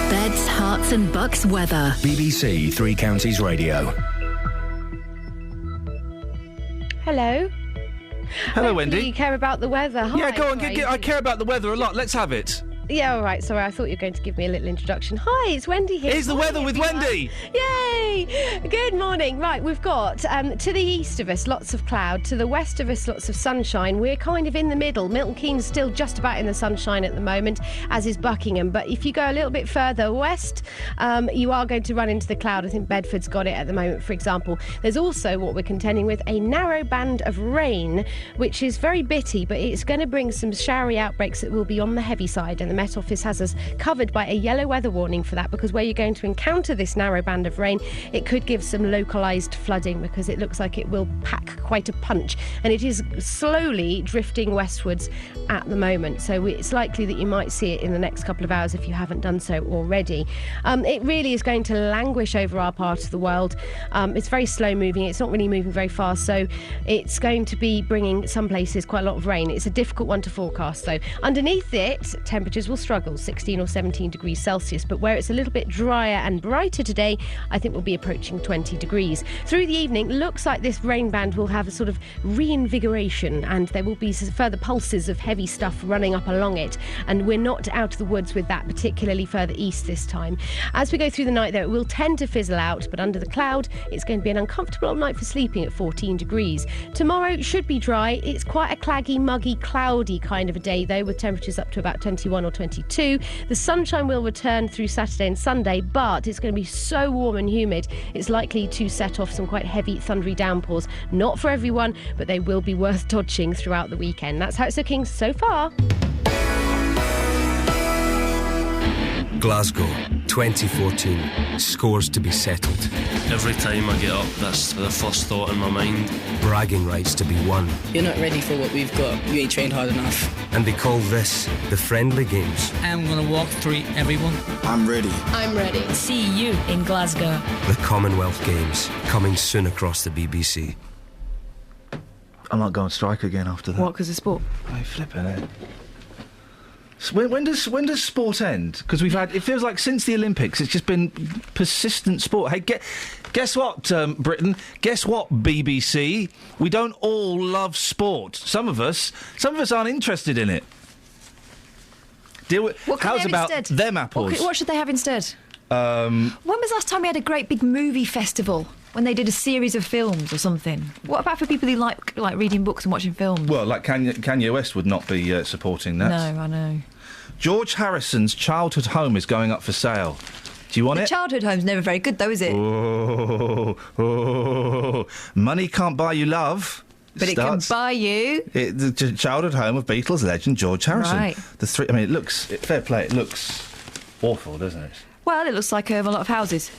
Beds, hearts and bucks weather. BBC Three Counties Radio. Hello. Hello, Hopefully Wendy. You care about the weather. Hi, Yeah, go on. Grace. I care about the weather a lot. Let's have it. Yeah, all right. Sorry, I thought you were going to give me a little introduction. Hi, it's Wendy here. Here's the weather with Wendy. Yay! Good morning. Right, we've got to the east of us lots of cloud, to the west of us lots of sunshine. We're kind of in the middle. Milton Keynes still just about in the sunshine at the moment, as is Buckingham. But if you go a little bit further west, you are going to run into the cloud. I think Bedford's got it at the moment, for example. There's also what we're contending with, a narrow band of rain, which is very bitty, but it's going to bring some showery outbreaks that will be on the heavy side in the Met Office has us covered by a yellow weather warning for that, because where you're going to encounter this narrow band of rain, it could give some localised flooding, because it looks like it will pack quite a punch, and it is slowly drifting westwards at the moment, so it's likely that you might see it in the next couple of hours if you haven't done so already. It really is going to languish over our part of the world. It's very slow moving, it's not really moving very fast, so it's going to be bringing some places quite a lot of rain. It's a difficult one to forecast though. Underneath it, temperatures will struggle, 16 or 17 degrees Celsius, but where it's a little bit drier and brighter today, I think we'll be approaching 20 degrees. Through the evening, looks like this rain band will have a sort of reinvigoration, and there will be further pulses of heavy stuff running up along it, and we're not out of the woods with that, particularly further east this time. As we go through the night though, it will tend to fizzle out, but under the cloud it's going to be an uncomfortable night for sleeping at 14 degrees. Tomorrow should be dry. It's quite a claggy, muggy, cloudy kind of a day though, with temperatures up to about 21 or 22. The sunshine will return through Saturday and Sunday, but it's going to be so warm and humid it's likely to set off some quite heavy thundery downpours. Not for everyone, but they will be worth dodging throughout the weekend. That's how it's looking so far. Glasgow, 2014. Scores to be settled. Every time I get up, that's the first thought in my mind. Bragging rights to be won. You're not ready for what we've got. You ain't trained hard enough. And they call this the friendly games. I'm going to walk through everyone. I'm ready. I'm ready. See you in Glasgow. The Commonwealth Games, coming soon across the BBC. I might go on strike again after that. What, because of sport? I flipping it. When does sport end? Because it feels like since the Olympics, it's just been persistent sport. Hey, guess what, Britain? Guess what, BBC? We don't all love sport. Some of us aren't interested in it. How's about instead? them apples? What should they have instead? When was the last time we had a great big movie festival? When they did a series of films or something? What about for people who like reading books and watching films? Well, like Kanye West would not be supporting that. No, I know. George Harrison's childhood home is going up for sale. Do you want The it? childhood home's never very good, though, is it? Oh, money can't buy you love. But it can buy you. The childhood home of Beatles legend George Harrison. Right. It looks fair play. It looks awful, doesn't it? Well, it looks like a lot of houses.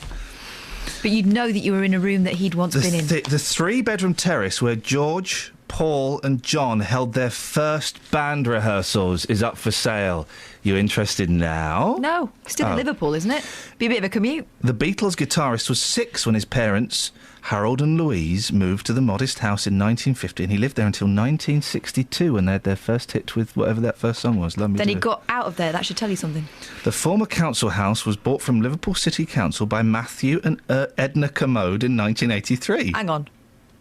But you'd know that you were in a room that he'd once been in. The three-bedroom terrace where George, Paul and John held their first band rehearsals is up for sale. You interested now? No, still in Liverpool, isn't it? Be a bit of a commute. The Beatles guitarist was 6 when his parents, Harold and Louise, moved to the modest house in 1950, and he lived there until 1962 when they had their first hit with whatever that first song was. Then he got out of there. That should tell you something. The former council house was bought from Liverpool City Council by Matthew and Edna Commode in 1983. Hang on.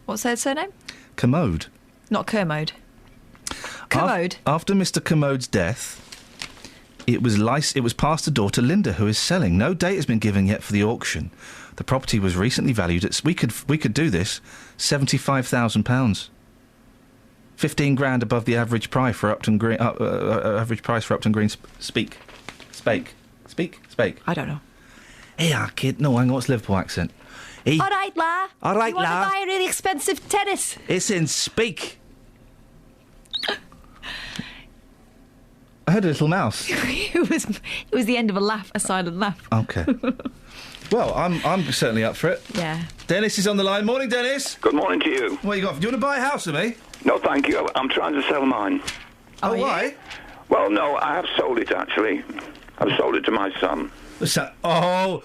What's their surname? Commode. Not Kermode. Commode? After Mr. Commode's death, it was passed to daughter Linda, who is selling. No date has been given yet for the auction. The property was recently valued at, we could do this, £75,000. 15 grand above the average price for Upton Green. Average price for Upton Green. Spake. I don't know. Hey, kid. No, hang on. What's Liverpool accent? Hey. All right, La. All right, you want La. to buy a really expensive tennis? It's in Spake. I heard a little mouse. It was the end of a silent laugh. Okay. Well, I'm certainly up for it. Yeah. Dennis is on the line. Morning, Dennis. Good morning to you. What you got? Do you want to buy a house with me? No, thank you. I'm trying to sell mine. Oh, why? Well, no, I have sold it, actually. I've sold it to my son. Hang on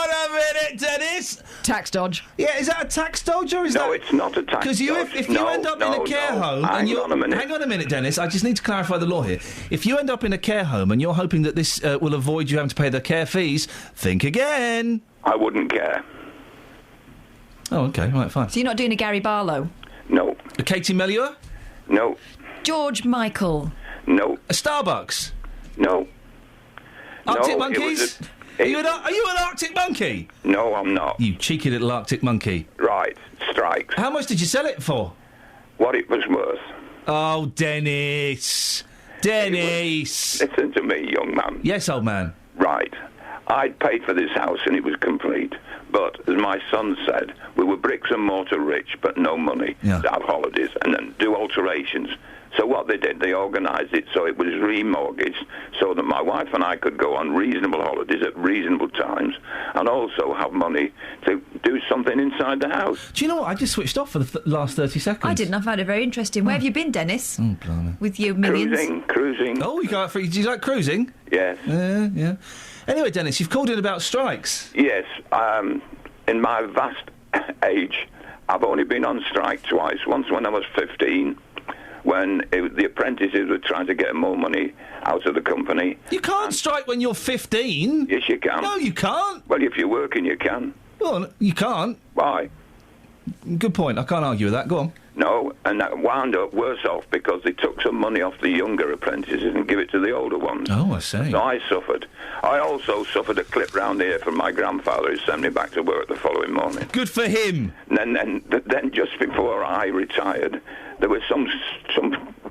a minute, Dennis. Tax dodge. Yeah, is that a tax dodge or is that... No, it's not a tax dodge. Because if you end up in a care home... Hang on a minute. Hang on a minute, Dennis. I just need to clarify the law here. If you end up in a care home and you're hoping that this will avoid you having to pay the care fees, think again. I wouldn't care. Oh, OK. Right, fine. So you're not doing a Gary Barlow? No. A Katie Melua? No. George Michael? No. A Starbucks? No. Arctic Monkeys? Are you an Arctic Monkey? No, I'm not. You cheeky little Arctic Monkey. Right. Strikes. How much did you sell it for? What it was worth. Oh, Dennis. Dennis. Listen to me, young man. Yes, old man. Right. I'd paid for this house and it was complete. But, as my son said, we were bricks and mortar rich, but no money to have holidays and then do alterations. So what they did, they organised it so it was remortgaged so that my wife and I could go on reasonable holidays at reasonable times and also have money to do something inside the house. Do you know what? I just switched off for the last 30 seconds. I didn't. I found it very interesting. Where have you been, Dennis? Oh, blimey. With your millions? Cruising. Oh, you go out for... Do you like cruising? Yes. Yeah. Anyway, Dennis, you've called in about strikes. Yes. In my vast age, I've only been on strike twice. Once when I was 15, when the apprentices were trying to get more money out of the company. You can't strike when you're 15. Yes, you can. No, you can't. Well, if you're working, you can. Well, you can't. Why? Good point. I can't argue with that. Go on. No, and that wound up worse off because they took some money off the younger apprentices and give it to the older ones. Oh, I see. So I suffered. I also suffered a clip round here from my grandfather who sent me back to work the following morning. Good for him. And then just before I retired, there was some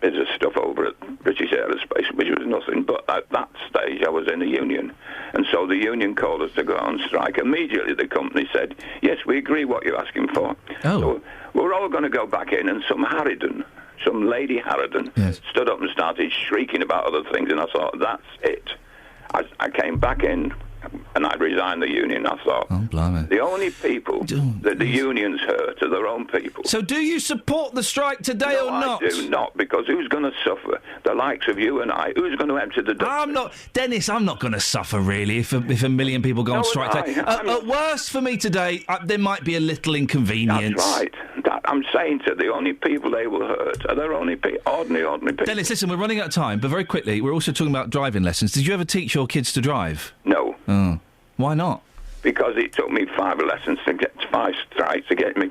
bit of stuff over at British Aerospace, which was nothing. But at that stage, I was in a union. And so the union called us to go on strike. Immediately, the company said, yes, we agree what you're asking for. Oh. So we're all going to go back in, and some lady Harridan, stood up and started shrieking about other things, and I thought, that's it. I came back in, and I resigned the union. I thought, oh, blimey. The only people that the unions hurt are their own people. So do you support the strike today or not? I do not, because who's going to suffer? The likes of you and I. Who's going to empty the dustbin? Dennis, I'm not going to suffer, really, if a million people go on strike today. At worst for me today, there might be a little inconvenience. That's right. I'm saying to the only people they will hurt are their only ordinary people. Dennis, listen, we're running out of time, but very quickly, we're also talking about driving lessons. Did you ever teach your kids to drive? No. Oh. Why not? Because it took me 5 lessons to get 5 strikes to get me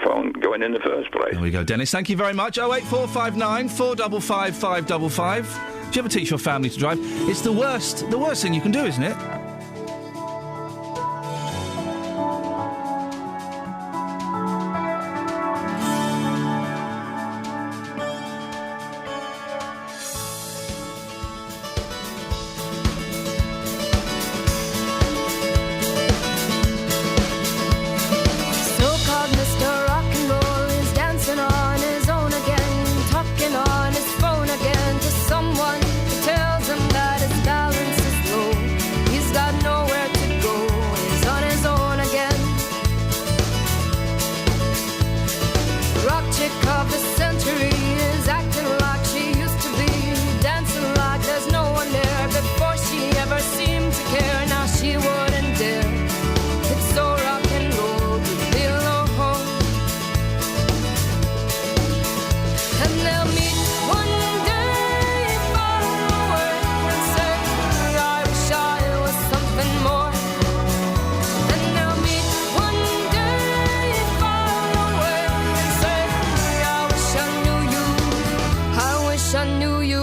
phone going in the first place. There we go, Dennis. Thank you very much. 08459 455 555. Do you ever teach your family to drive? It's the worst thing you can do, isn't it?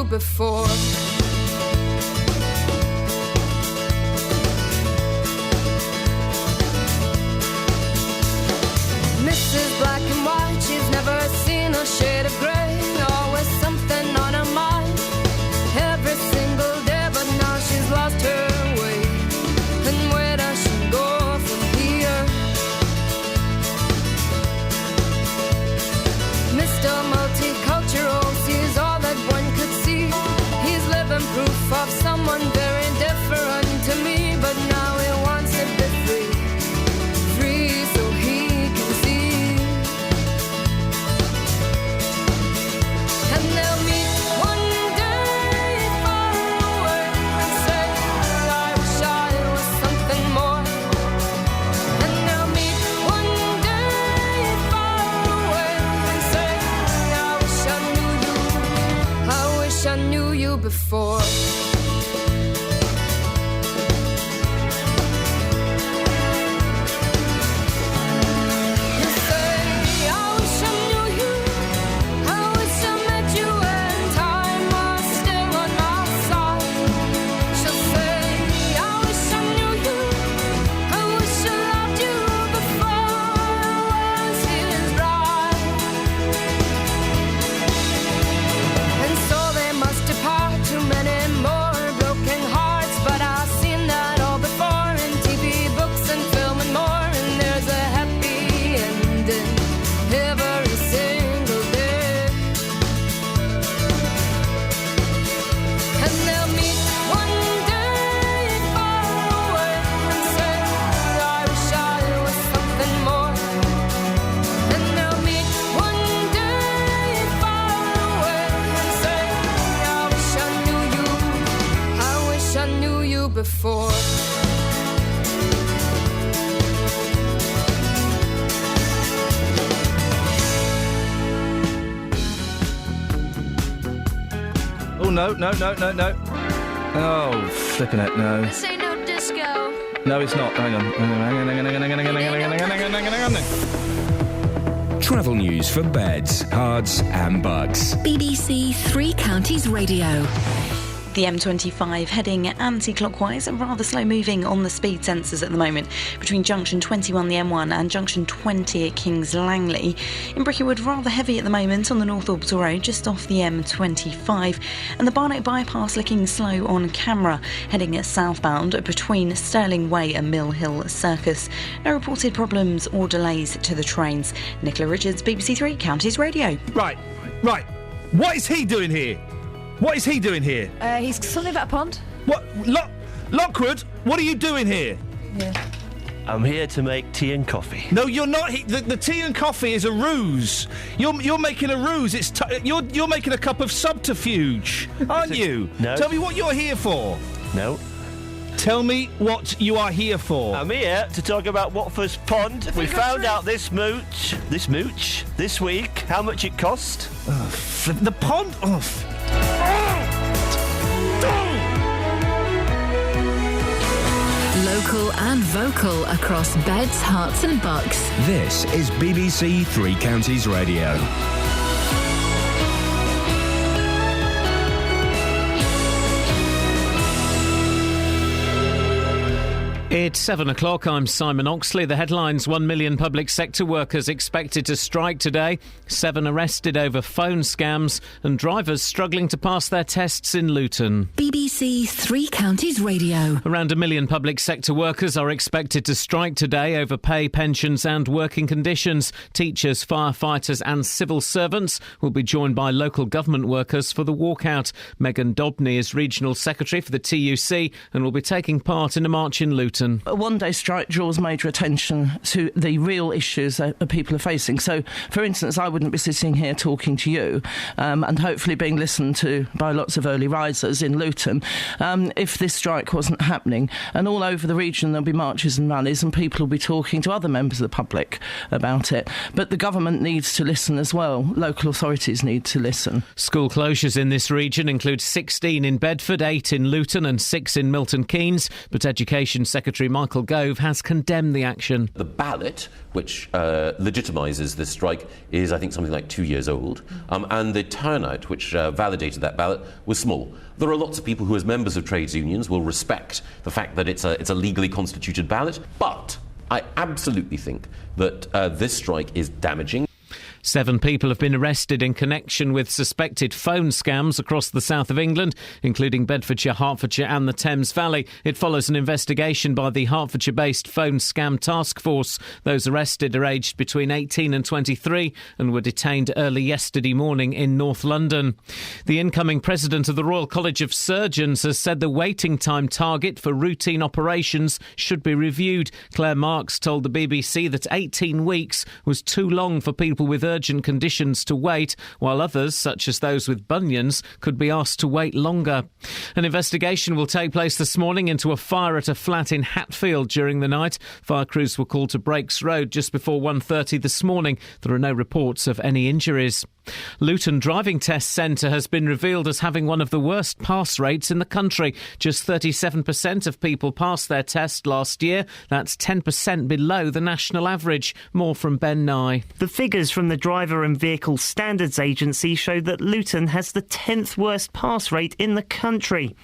Before. Mrs. Black and White, she's never seen a shade of grey. Always something on her mind every single day, but now she's lost her way. And where does she go from here? Mr. Multicultural sees all that one could see. He's living proof of someone very different to me, but now he wants to be free, free so he can see. And they'll meet one day far away and say, I wish I was something more. And they'll meet one day far away and say, I wish I knew you, I wish I knew you before. Many Oh, no. Oh, flipping it, no. This ain't no disco. No, it's not. Hang on. Travel news for beds, cards and bugs. BBC Three Counties Radio. The M25 heading anti-clockwise and rather slow moving on the speed sensors at the moment between junction 21 the M1 and junction 20 at Kings Langley. In Brickywood, rather heavy at the moment on the North Orbital Road just off the M25, and the Barnet bypass looking slow on camera heading southbound between Stirling Way and Mill Hill Circus. No reported problems or delays to the trains. Nicola Richards, BBC Three Counties Radio. Right. What is he doing here? He's something about a pond. What? Lockwood, what are you doing here? Yeah. I'm here to make tea and coffee. No, you're not. The tea and coffee is a ruse. You're making a ruse. You're making a cup of subterfuge, aren't you? No. Tell me what you're here for. No. Tell me what you are here for. I'm here to talk about Watford's Pond. We found out this mooch, this week, how much it cost. The pond? Local and vocal across beds, hearts and bucks. This is BBC Three Counties Radio. It's 7 o'clock. I'm Simon Oxley. The headlines: 1 million public sector workers expected to strike today, 7 arrested over phone scams, and drivers struggling to pass their tests in Luton. BBC Three Counties Radio. Around 1 million public sector workers are expected to strike today over pay, pensions and working conditions. Teachers, firefighters and civil servants will be joined by local government workers for the walkout. Megan Dobney is Regional Secretary for the TUC and will be taking part in a march in Luton. A one-day strike draws major attention to the real issues that people are facing. So, for instance, I wouldn't be sitting here talking to you and hopefully being listened to by lots of early risers in Luton if this strike wasn't happening. And all over the region there'll be marches and rallies and people will be talking to other members of the public about it. But the government needs to listen as well. Local authorities need to listen. School closures in this region include 16 in Bedford, 8 in Luton and 6 in Milton Keynes. But Education Secretary Michael Gove has condemned the action. The ballot, which legitimises this strike, is, I think, something like 2 years old. And the turnout, which validated that ballot, was small. There are lots of people who, as members of trades unions, will respect the fact that it's a legally constituted ballot. But I absolutely think that this strike is damaging. 7 people have been arrested in connection with suspected phone scams across the south of England, including Bedfordshire, Hertfordshire and the Thames Valley. It follows an investigation by the Hertfordshire-based Phone Scam Task Force. Those arrested are aged between 18 and 23 and were detained early yesterday morning in North London. The incoming president of the Royal College of Surgeons has said the waiting time target for routine operations should be reviewed. Claire Marks told the BBC that 18 weeks was too long for people with urgent conditions to wait, while others, such as those with bunions, could be asked to wait longer. An investigation will take place this morning into a fire at a flat in Hatfield during the night. Fire crews were called to Breaks Road just before 1:30 this morning. There are no reports of any injuries. Luton Driving Test Centre has been revealed as having one of the worst pass rates in the country. Just 37% of people passed their test last year. That's 10% below the national average. More from Ben Nye. The figures from the Driver and Vehicle Standards Agency show that Luton has the 10th worst pass rate in the country.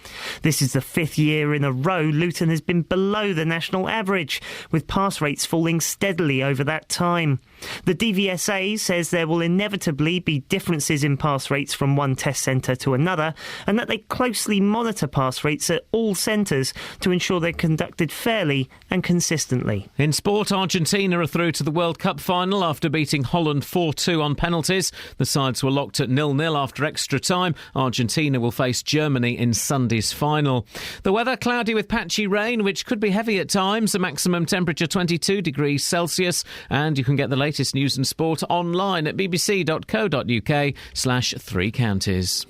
This is the 5th year in a row Luton has been below the national average, with pass rates falling steadily over that time. The DVSA says there will inevitably be differences in pass rates from one test centre to another, and that they closely monitor pass rates at all centres to ensure they're conducted fairly and consistently. In sport, Argentina are through to the World Cup final after beating Holland 4-2 on penalties. The sides were locked at 0-0 after extra time. Argentina will face Germany in Sunday's final. The weather, cloudy with patchy rain, which could be heavy at times. A maximum temperature 22 degrees Celsius. And you can get the latest news and sport online at bbc.co.uk/3counties.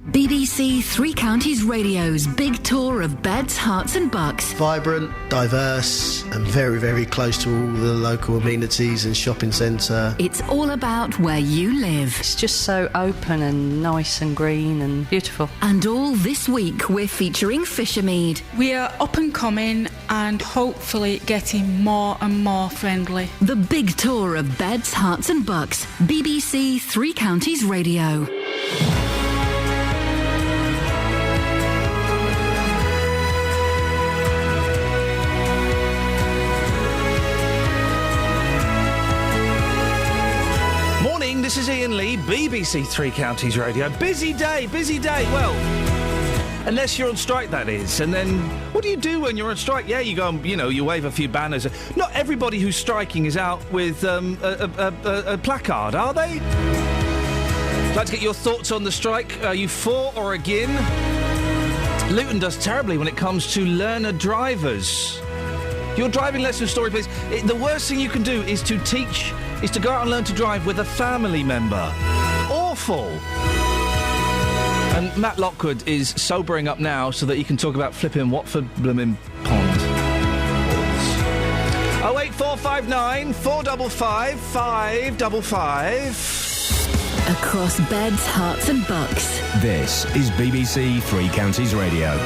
BBC Three Counties Radio's big tour of beds, hearts and bucks. Vibrant, diverse and very, very close to all the local amenities and shopping centre. It's all about where you live. It's just so open and nice and green and beautiful. And all this week we're featuring Fishermead. We are up and coming and hopefully getting more and more friendly. The big tour of beds, hearts and bucks. BBC Three Counties Radio. This is Iain Lee, BBC Three Counties Radio. Busy day. Well, unless you're on strike, that is. And then, what do you do when you're on strike? Yeah, you go and, you wave a few banners. Not everybody who's striking is out with a placard, are they? I'd like to get your thoughts on the strike. Are you for or again? Luton does terribly when it comes to learner drivers. Your driving lesson story, please. The worst thing you can do is to go out and learn to drive with a family member. Awful. And Matt Lockwood is sobering up now so that he can talk about flipping Watford blooming pond. 08459 455 555. Across beds, hearts and bucks. This is BBC Three Counties Radio.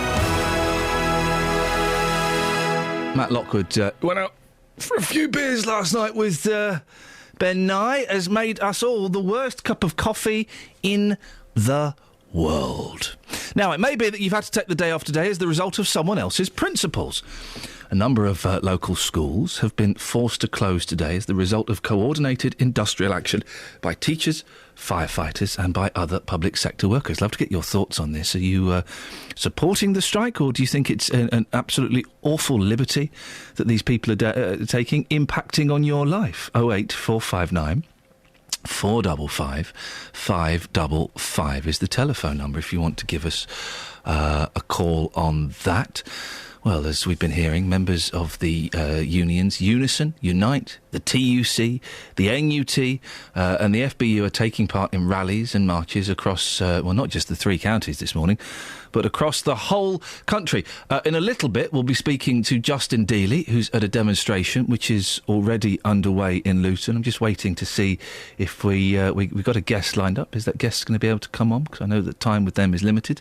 Matt Lockwood went out for a few beers last night with Ben Nye, has made us all the worst cup of coffee in the world. Now, it may be that you've had to take the day off today as the result of someone else's principles. A number of local schools have been forced to close today as the result of coordinated industrial action by teachers, firefighters and by other public sector workers. Love to get your thoughts on this. Are you supporting the strike, or do you think it's an absolutely awful liberty that these people are taking, impacting on your life? 08459 455 555 is the telephone number if you want to give us a call on that. Well, as we've been hearing, members of the unions Unison, Unite, the TUC, the NUT and the FBU are taking part in rallies and marches across, not just the three counties this morning, but across the whole country. In a little bit, we'll be speaking to Justin Dealey, who's at a demonstration which is already underway in Luton. I'm just waiting to see if we've got a guest lined up. Is that guest going to be able to come on? Because I know that time with them is limited.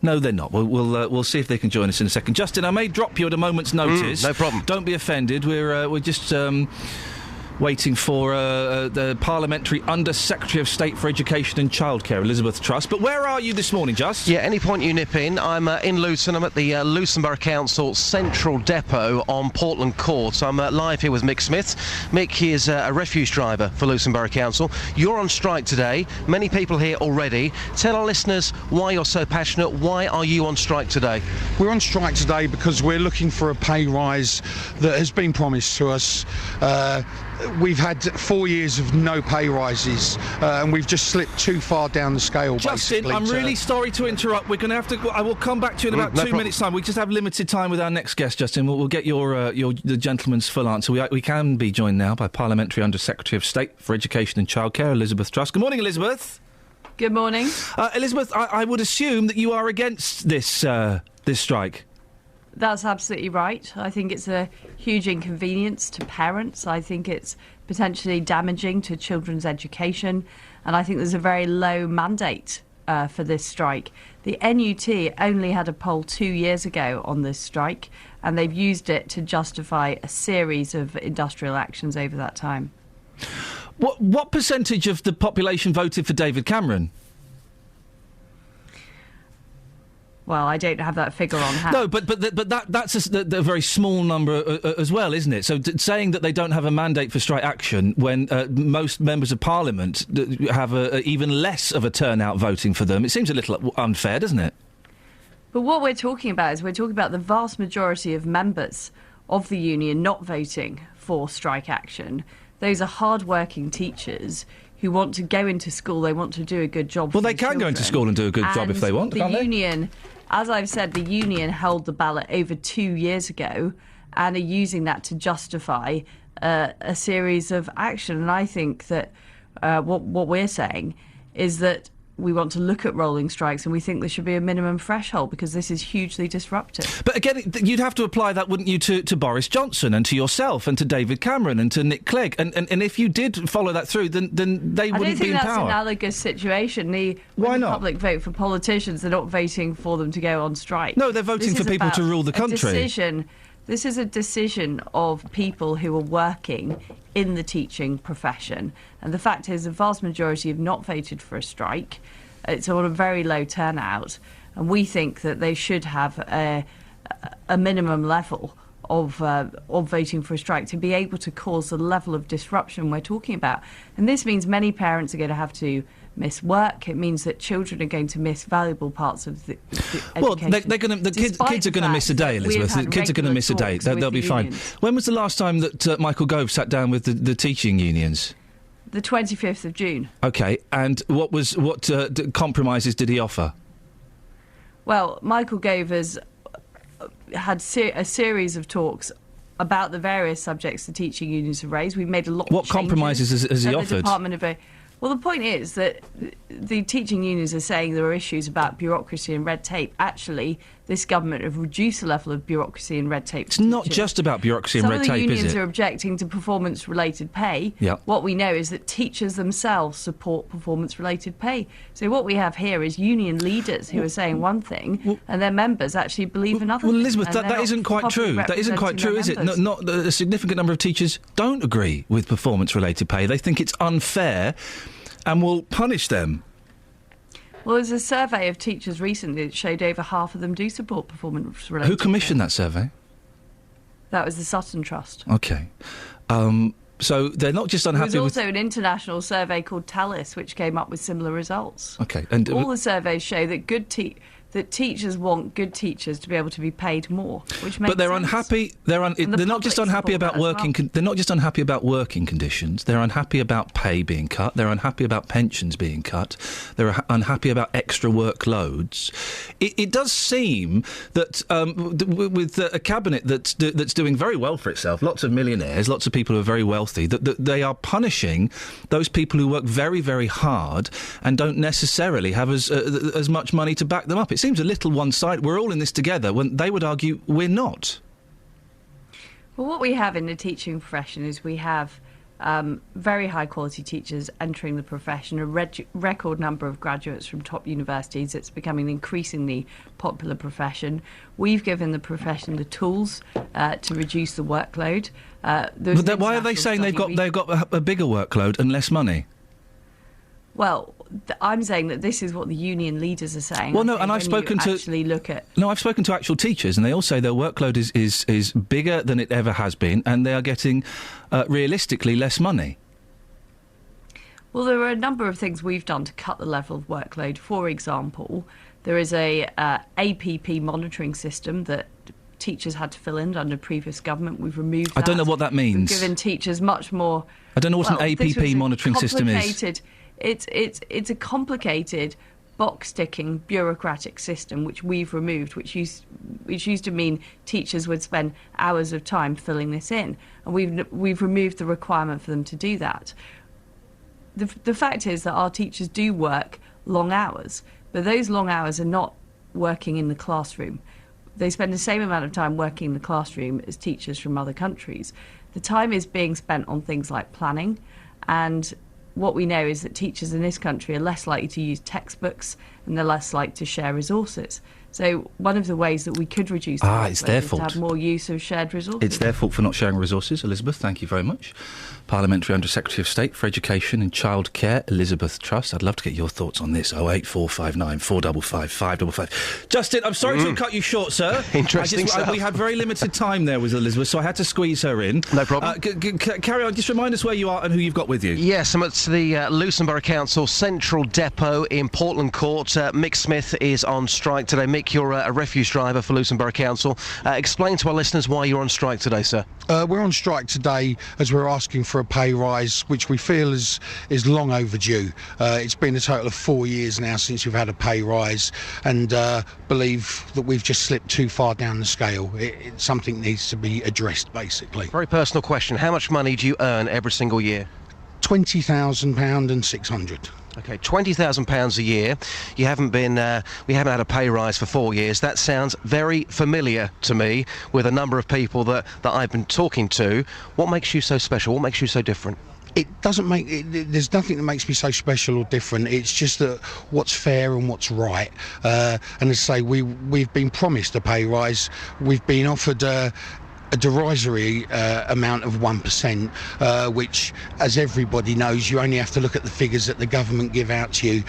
No, they're not. We'll see if they can join us in a second. Justin, I may drop you at a moment's notice. No problem. Don't be offended. We're just waiting for the Parliamentary Under-Secretary of State for Education and Childcare, Elizabeth Truss. But where are you this morning, Just? Yeah, any point you nip in. I'm in Luton. I'm at the Luton Borough Council Central Depot on Portland Court. I'm live here with Mick Smith. Mick is a refuse driver for Luton Borough Council. You're on strike today. Many people here already. Tell our listeners why you're so passionate. Why are you on strike today? We're on strike today because we're looking for a pay rise that has been promised to us. We've had 4 years of no pay rises, and we've just slipped too far down the scale. Justin, I'm really sorry to interrupt. We're going to have to. I will come back to you in about 2 minutes' time. We just have limited time with our next guest, Justin. We'll get the gentleman's full answer. We can be joined now by Parliamentary Under-Secretary of State for Education and Childcare, Elizabeth Truss. Good morning, Elizabeth. Good morning, Elizabeth. I would assume that you are against this strike. That's absolutely right. I think it's a huge inconvenience to parents. I think it's potentially damaging to children's education. And I think there's a very low mandate for this strike. The NUT only had a poll 2 years ago on this strike, and they've used it to justify a series of industrial actions over that time. What percentage of the population voted for David Cameron? Well, I don't have that figure on hand. No, but that's a very small number as well, isn't it? So saying that they don't have a mandate for strike action when most members of Parliament have even less of a turnout voting for them, it seems a little unfair, doesn't it? But what we're talking about is the vast majority of members of the union not voting for strike action. Those are hard-working teachers who want to go into school, they want to do a good job. Well, they can go into school and do a good job if they want, can't they? The union, as I've said, the union held the ballot over 2 years ago and are using that to justify a series of action. And I think that what we're saying is that we want to look at rolling strikes, and we think there should be a minimum threshold because this is hugely disruptive. But again, you'd have to apply that, wouldn't you, to Boris Johnson and to yourself and to David Cameron and to Nick Clegg? And if you did follow that through, then they wouldn't be in power. I don't think that's an analogous situation. When the public vote for politicians, they're not voting for them to go on strike. No, they're voting for people to rule the country. This is a decision of people who are working in the teaching profession. And the fact is, the vast majority have not voted for a strike. It's on a very low turnout. And we think that they should have a minimum level of voting for a strike to be able to cause the level of disruption we're talking about. And this means many parents are going to have to miss work. It means that children are going to miss valuable parts of the education. Well, kids are going to miss a day, Elizabeth. The kids are going to miss a day. They'll be fine. When was the last time that Michael Gove sat down with the teaching unions? The 25th of June. OK, and what compromises did he offer? Well, Michael Gove has had a series of talks about the various subjects the teaching unions have raised. We've made a lot of changes. What compromises has he offered? Well, the point is that the teaching unions are saying there are issues about bureaucracy and red tape. Actually, this government have reduced the level of bureaucracy and red tape. It's not just about bureaucracy and red tape, is it? Some of the unions are objecting to performance-related pay. Yep. What we know is that teachers themselves support performance-related pay. So what we have here is union leaders who are saying one thing and their members actually believe another thing. Well, Elizabeth, that isn't quite true. That isn't quite true, is it? Not a significant number of teachers don't agree with performance-related pay. They think it's unfair and will punish them. Well, there's a survey of teachers recently that showed over half of them do support performance-related. Who commissioned that survey? That was the Sutton Trust. OK. So they're not just unhappy with... There was also an international survey called Talis, which came up with similar results. OK. And all the surveys show that that teachers want good teachers to be able to be paid more, which makes But they're sense. unhappy. They're not just unhappy about working. They're not just unhappy about working conditions. They're unhappy about pay being cut. They're unhappy about pensions being cut. They're unhappy about extra workloads. It does seem that with a cabinet that's doing very well for itself, lots of millionaires, lots of people who are very wealthy, that they are punishing those people who work very, very hard and don't necessarily have as much money to back them up. It seems a little one-sided. We're all in this together, when they would argue we're not. Well, what we have in the teaching profession is we have very high-quality teachers entering the profession, a record number of graduates from top universities. It's becoming an increasingly popular profession. We've given the profession the tools to reduce the workload. But why are they saying they've got a bigger workload and less money? Well, I'm saying that this is what the union leaders are saying. Well, no, and I've spoken to actual teachers, and they all say their workload is bigger than it ever has been, and they are getting realistically less money. Well, there are a number of things we've done to cut the level of workload. For example, there is a APP monitoring system that teachers had to fill in under previous government. We've removed that. I don't know what that means. We've given teachers much more... I don't know what an APP monitoring system is. It's a complicated, box-ticking, bureaucratic system which we've removed, which used to mean teachers would spend hours of time filling this in, and we've removed the requirement for them to do that. The fact is that our teachers do work long hours, but those long hours are not working in the classroom. They spend the same amount of time working in the classroom as teachers from other countries. The time is being spent on things like planning, and what we know is that teachers in this country are less likely to use textbooks and they're less likely to share resources. So one of the ways that we could reduce it's their is fault. to have more use of shared resources. It's their fault for not sharing resources. Elizabeth, thank you very much. Parliamentary Under-Secretary of State for Education and Childcare, Elizabeth Truss. I'd love to get your thoughts on this. 08459 455 555. Justin, I'm sorry to have cut you short, sir. Interesting stuff. We had very limited time there with Elizabeth, so I had to squeeze her in. No problem. Carry on. Just remind us where you are and who you've got with you. Yes, I'm at the Luton Borough Council Central Depot in Portland Court. Mick Smith is on strike today. Mick, you're a refuse driver for Luton Borough Council. Explain to our listeners why you're on strike today, sir. We're on strike today as we're asking for a pay rise, which we feel is long overdue. It's been a total of 4 years now since we've had a pay rise, and believe that we've just slipped too far down the scale. Something needs to be addressed, basically. Very personal question. How much money do you earn every single year? £20,000 and 600. OK, £20,000 a year. You haven't been, we haven't had a pay rise for 4 years. That sounds very familiar to me with a number of people that I've been talking to. What makes you so special? What makes you so different? It doesn't make there's nothing that makes me so special or different. It's just that what's fair and what's right. And as I say, we've been promised a pay rise. We've been offered a derisory amount of 1%, which, as everybody knows, you only have to look at the figures that the government give out to you.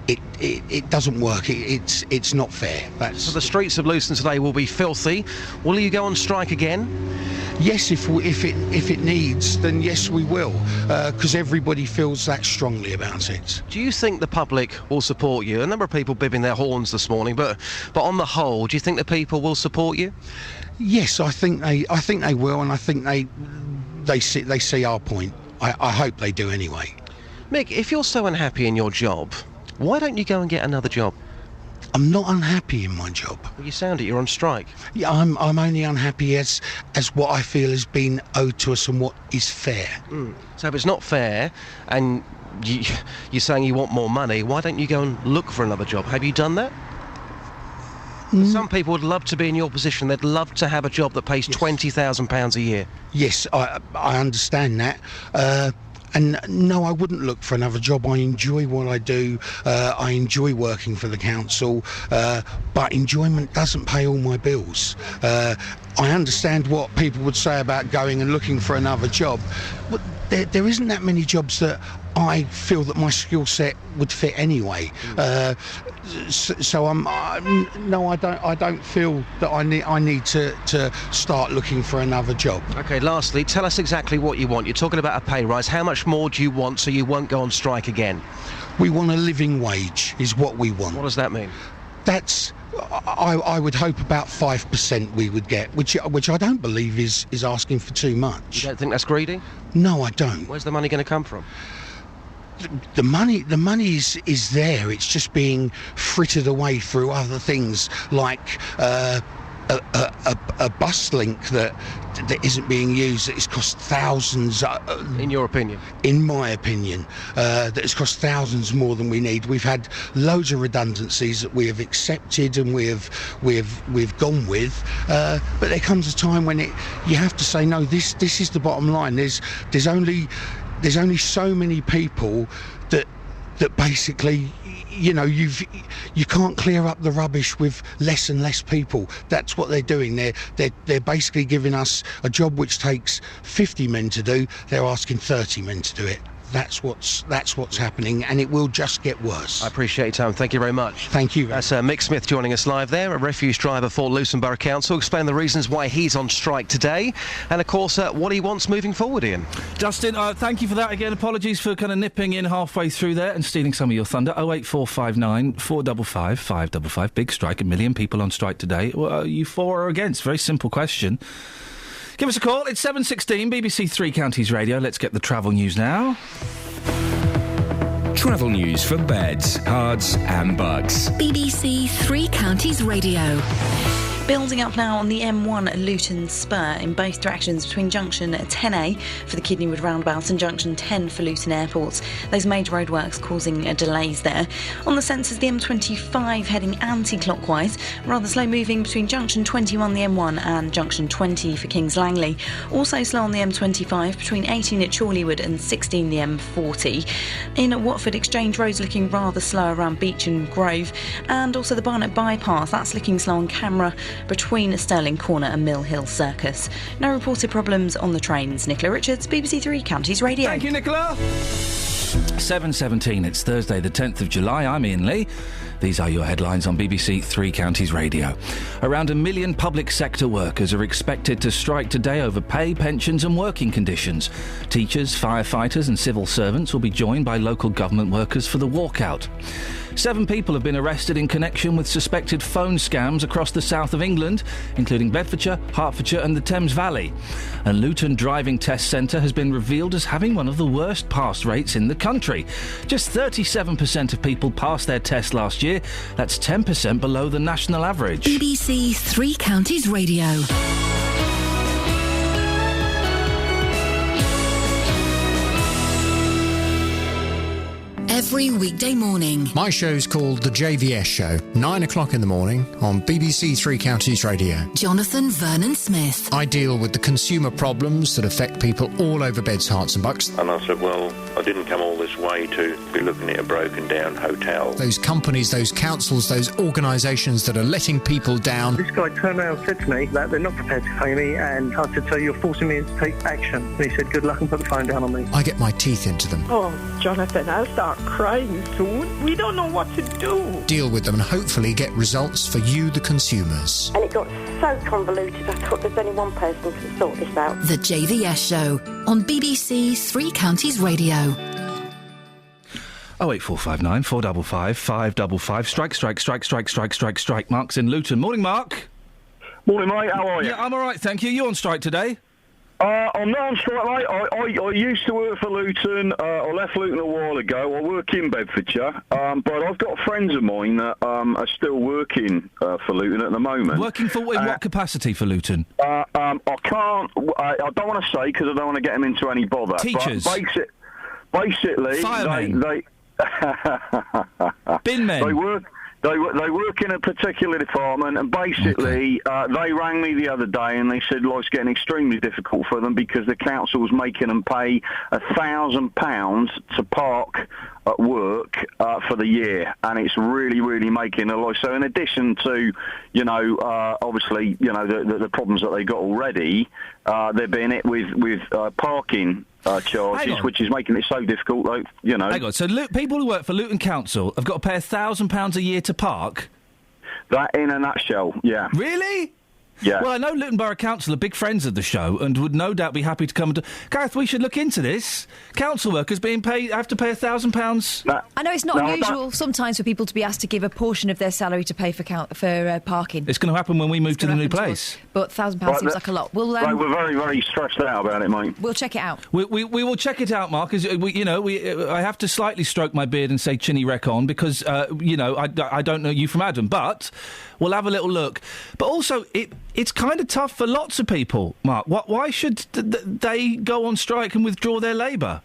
It doesn't work. It's not fair. So the streets of Luton today will be filthy. Will you go on strike again? Yes, if it needs, then yes, we will, because everybody feels that strongly about it. Do you think the public will support you? A number of people bibbing their horns this morning, but on the whole, do you think the people will support you? Yes, I think they will, and I think they see our point. I hope they do anyway. Mick, if you're so unhappy in your job, why don't you go and get another job? I'm not unhappy in my job. Well, you sound it. You're on strike. Yeah, I'm only unhappy as what I feel has been owed to us and what is fair. So if it's not fair, and you're saying you want more money, why don't you go and look for another job? Have you done that? Some people would love to be in your position. They'd love to have a job that pays £20,000 a year. Yes, I understand that. And no, I wouldn't look for another job. I enjoy what I do. I enjoy working for the council, but enjoyment doesn't pay all my bills. I understand what people would say about going and looking for another job. But there isn't that many jobs that I feel that my skill set would fit anyway. So I don't feel that I need to start looking for another job. OK, lastly, tell us exactly what you want. You're talking about a pay rise. How much more do you want so you won't go on strike again? We want a living wage is what we want. What does that mean? I would hope about 5% we would get, which I don't believe is asking for too much. You don't think that's greedy? No, I don't. Where's the money going to come from? The money is there. It's just being frittered away through other things like a bus link that isn't being used, that has cost thousands. In your opinion? In my opinion, that has cost thousands more than we need. We've had loads of redundancies that we have accepted and we've gone with, but there comes a time when you have to say no. This is the bottom line. There's only so many people that basically, you can't clear up the rubbish with less and less people. That's what they're doing. They're basically giving us a job which takes 50 men to do. They're asking 30 men to do it. That's what's happening, and it will just get worse. I appreciate your time. Thank you very much. Thank you. That's Mick Smith joining us live there, a refuse driver for Luton Borough Council. Explain the reasons why he's on strike today, and of course what he wants moving forward, Iain. Justin, thank you for that again. Apologies for kind of nipping in halfway through there and stealing some of your thunder. 08459 455 555. Big strike, 1 million people on strike today. Well, are you for or against? Very simple question. Give us a call. It's 7:16, BBC Three Counties Radio. Let's get the travel news now. Travel news for beds, cards and bugs. BBC Three Counties Radio. Building up now on the M1 Luton Spur in both directions between junction 10A for the Kidney Wood roundabout and junction 10 for Luton Airport. Those major roadworks causing delays there. On the sensors, the M25 heading anti-clockwise, rather slow moving between junction 21 the M1 and junction 20 for Kings Langley. Also slow on the M25 between 18 at Chorleywood and 16 the M40. In Watford, Exchange Road's looking rather slow around Beach and Grove, and also the Barnet bypass, that's looking slow on camera between Stirling Corner and Mill Hill Circus. No reported problems on the trains. Nicola Richards, BBC Three Counties Radio. Thank you, Nicola. 7:17, it's Thursday the 10th of July. I'm Iain Lee. These are your headlines on BBC Three Counties Radio. Around 1 million public sector workers are expected to strike today over pay, pensions and working conditions. Teachers, firefighters and civil servants will be joined by local government workers for the walkout. 7 people have been arrested in connection with suspected phone scams across the south of England, including Bedfordshire, Hertfordshire and the Thames Valley. A Luton driving test centre has been revealed as having one of the worst pass rates in the country. Just 37% of people passed their test last year. That's 10% below the national average. BBC Three Counties Radio. Every weekday morning. My show's called The JVS Show, 9 o'clock in the morning on BBC Three Counties Radio. Jonathan Vernon Smith. I deal with the consumer problems that affect people all over Beds, Herts and Bucks. And I said, well, I didn't come all this way to be looking at a broken down hotel. Those companies, those councils, those organisations that are letting people down. This guy turned around and said to me that they're not prepared to pay me, and I said, so you're forcing me to take action. And he said, good luck, and put the phone down on me. I get my teeth into them. Oh, Jonathan, I'll start crying soon. We don't know what to do. Deal with them and hopefully get results for you, the consumers. And it got so convoluted, I thought there's only one person to sort this out. The JVS Show on BBC Three Counties Radio. 08459 455 555. Strike. Mark's in Luton. Morning, Mark. Morning, mate. How are you? Yeah, I'm all right, thank you. You on strike today? I'm not on strike, mate. I used to work for Luton. I left Luton a while ago. I work in Bedfordshire, but I've got friends of mine that are still working for Luton at the moment. Working for in what capacity for Luton? I can't. I don't want to say because I don't want to get them into any bother. Teachers. But basically, firemen. They bin men. They work in a particular department, and basically they rang me the other day and they said life's getting extremely difficult for them because the council's making them pay £1,000 to park at work for the year, and it's really, really making a life. So in addition to, obviously, the problems that they got already, they're being hit with parking charges, which is making it so difficult, though, Hang on, so people who work for Luton Council have got to pay £1,000 a year to park? That in a nutshell, yeah. Really? Yeah. Well, I know Luton Borough Council are big friends of the show and would no doubt be happy to come and... Gareth, we should look into this. Council workers have to pay £1,000. I know it's not unusual sometimes for people to be asked to give a portion of their salary to pay for parking. It's going to happen when we move to the new place. But £1,000 seems like a lot. We're very, very stressed out about it, mate. We'll check it out. We will check it out, Mark. As I have to slightly stroke my beard and say chinny wreck on because, I don't know you from Adam, but we'll have a little look. But also, it's kind of tough for lots of people, Mark. Why should they go on strike and withdraw their labour?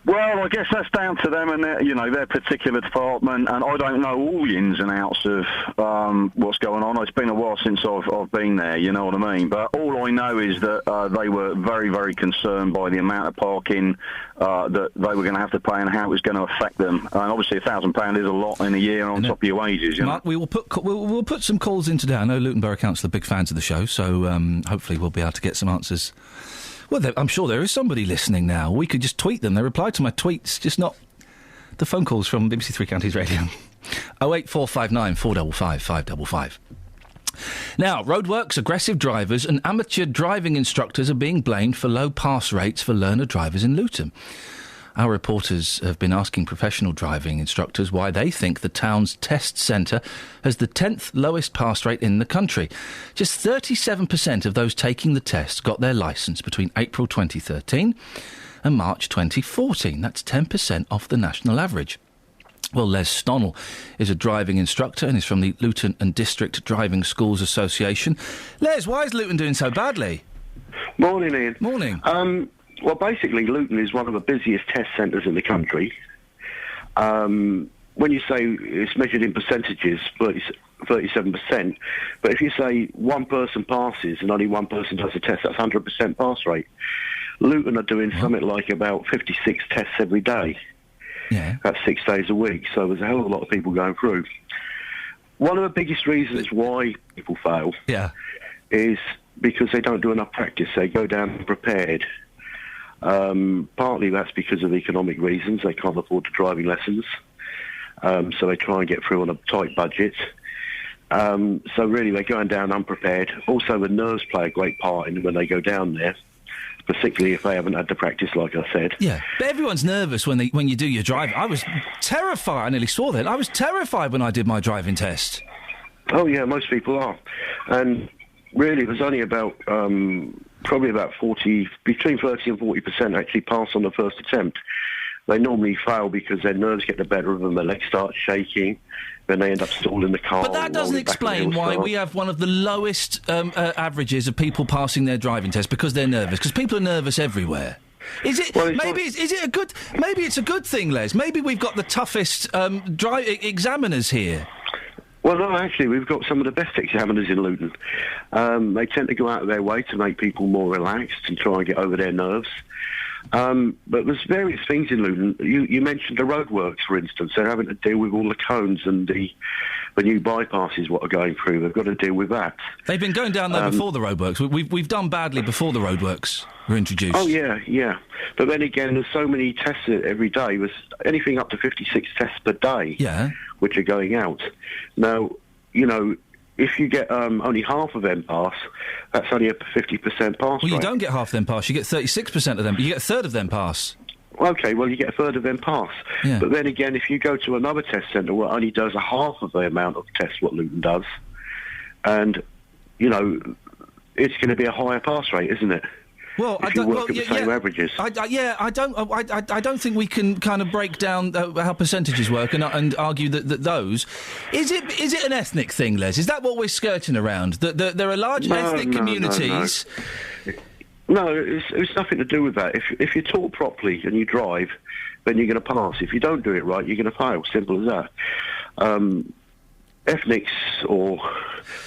Well, I guess that's down to them and their particular department, and I don't know all the ins and outs of what's going on. It's been a while since I've been there, you know what I mean? But all I know is that they were very, very concerned by the amount of parking that they were going to have to pay and how it was going to affect them. And obviously £1,000 is a lot in a year on top of your wages, Mark, we will we'll put some calls in today. I know Luton Borough Council are big fans of the show, so hopefully we'll be able to get some answers. Well, I'm sure there is somebody listening now. We could just tweet them. They reply to my tweets, just not the phone calls from BBC Three Counties Radio. 08459 455 555. Now, roadworks, aggressive drivers and amateur driving instructors are being blamed for low pass rates for learner drivers in Luton. Our reporters have been asking professional driving instructors why they think the town's test centre has the 10th lowest pass rate in the country. Just 37% of those taking the test got their licence between April 2013 and March 2014. That's 10% off the national average. Well, Les Stonnell is a driving instructor and is from the Luton and District Driving Schools Association. Les, why is Luton doing so badly? Morning, Ian. Morning. Well, basically, Luton is one of the busiest test centres in the country. When you say it's measured in percentages, 37%, but if you say one person passes and only one person does a test, that's 100% pass rate. Luton are doing something like about 56 tests every day. Yeah. That's 6 days a week, so there's a hell of a lot of people going through. One of the biggest reasons why people fail is because they don't do enough practice. They go down unprepared. Partly that's because of economic reasons. They can't afford the driving lessons, so they try and get through on a tight budget. So really they're going down unprepared. Also the nerves play a great part in when they go down there, particularly if they haven't had the practice, like I said. Yeah, but everyone's nervous when you do your driving. I was terrified. I nearly swore then. I was terrified when I did my driving test. Oh yeah, most people are. And really there's only about probably about between 30 and 40% actually pass on the first attempt. They normally fail because their nerves get the better of them, their legs start shaking, then they end up stalling the car. But that doesn't explain why we have one of the lowest averages of people passing their driving test, because they're nervous, because people are nervous everywhere. Is it? Well, maybe is it a good? Maybe it's a good thing, Les. Maybe we've got the toughest examiners here. Well, no, actually, we've got some of the best examiners in Luton. They tend to go out of their way to make people more relaxed and try and get over their nerves. But there's various things in Luton. You mentioned the roadworks, for instance. They're having to deal with all the cones and the new bypasses what are going through. They've got to deal with that. They've been going down there before the roadworks. We've done badly before the roadworks were introduced. Oh, yeah. But then again, there's so many tests every day. There's anything up to 56 tests per day, which are going out. Now, if you get only half of them pass, that's only a 50% pass rate. You don't get half of them pass. You get 36% of them. You get a third of them pass. OK, well, you get a third of them pass. Yeah. But then again, if you go to another test centre where it only does a half of the amount of tests what Luton does, and, it's going to be a higher pass rate, isn't it? Well, if you work at the same averages. I don't think we can kind of break down how percentages work and argue that those. Is it an ethnic thing, Les? Is that what we're skirting around? That there are large ethnic communities. No, it's nothing to do with that. If you're taught properly and you drive, then you're going to pass. If you don't do it right, you're going to fail. Simple as that. Ethnics or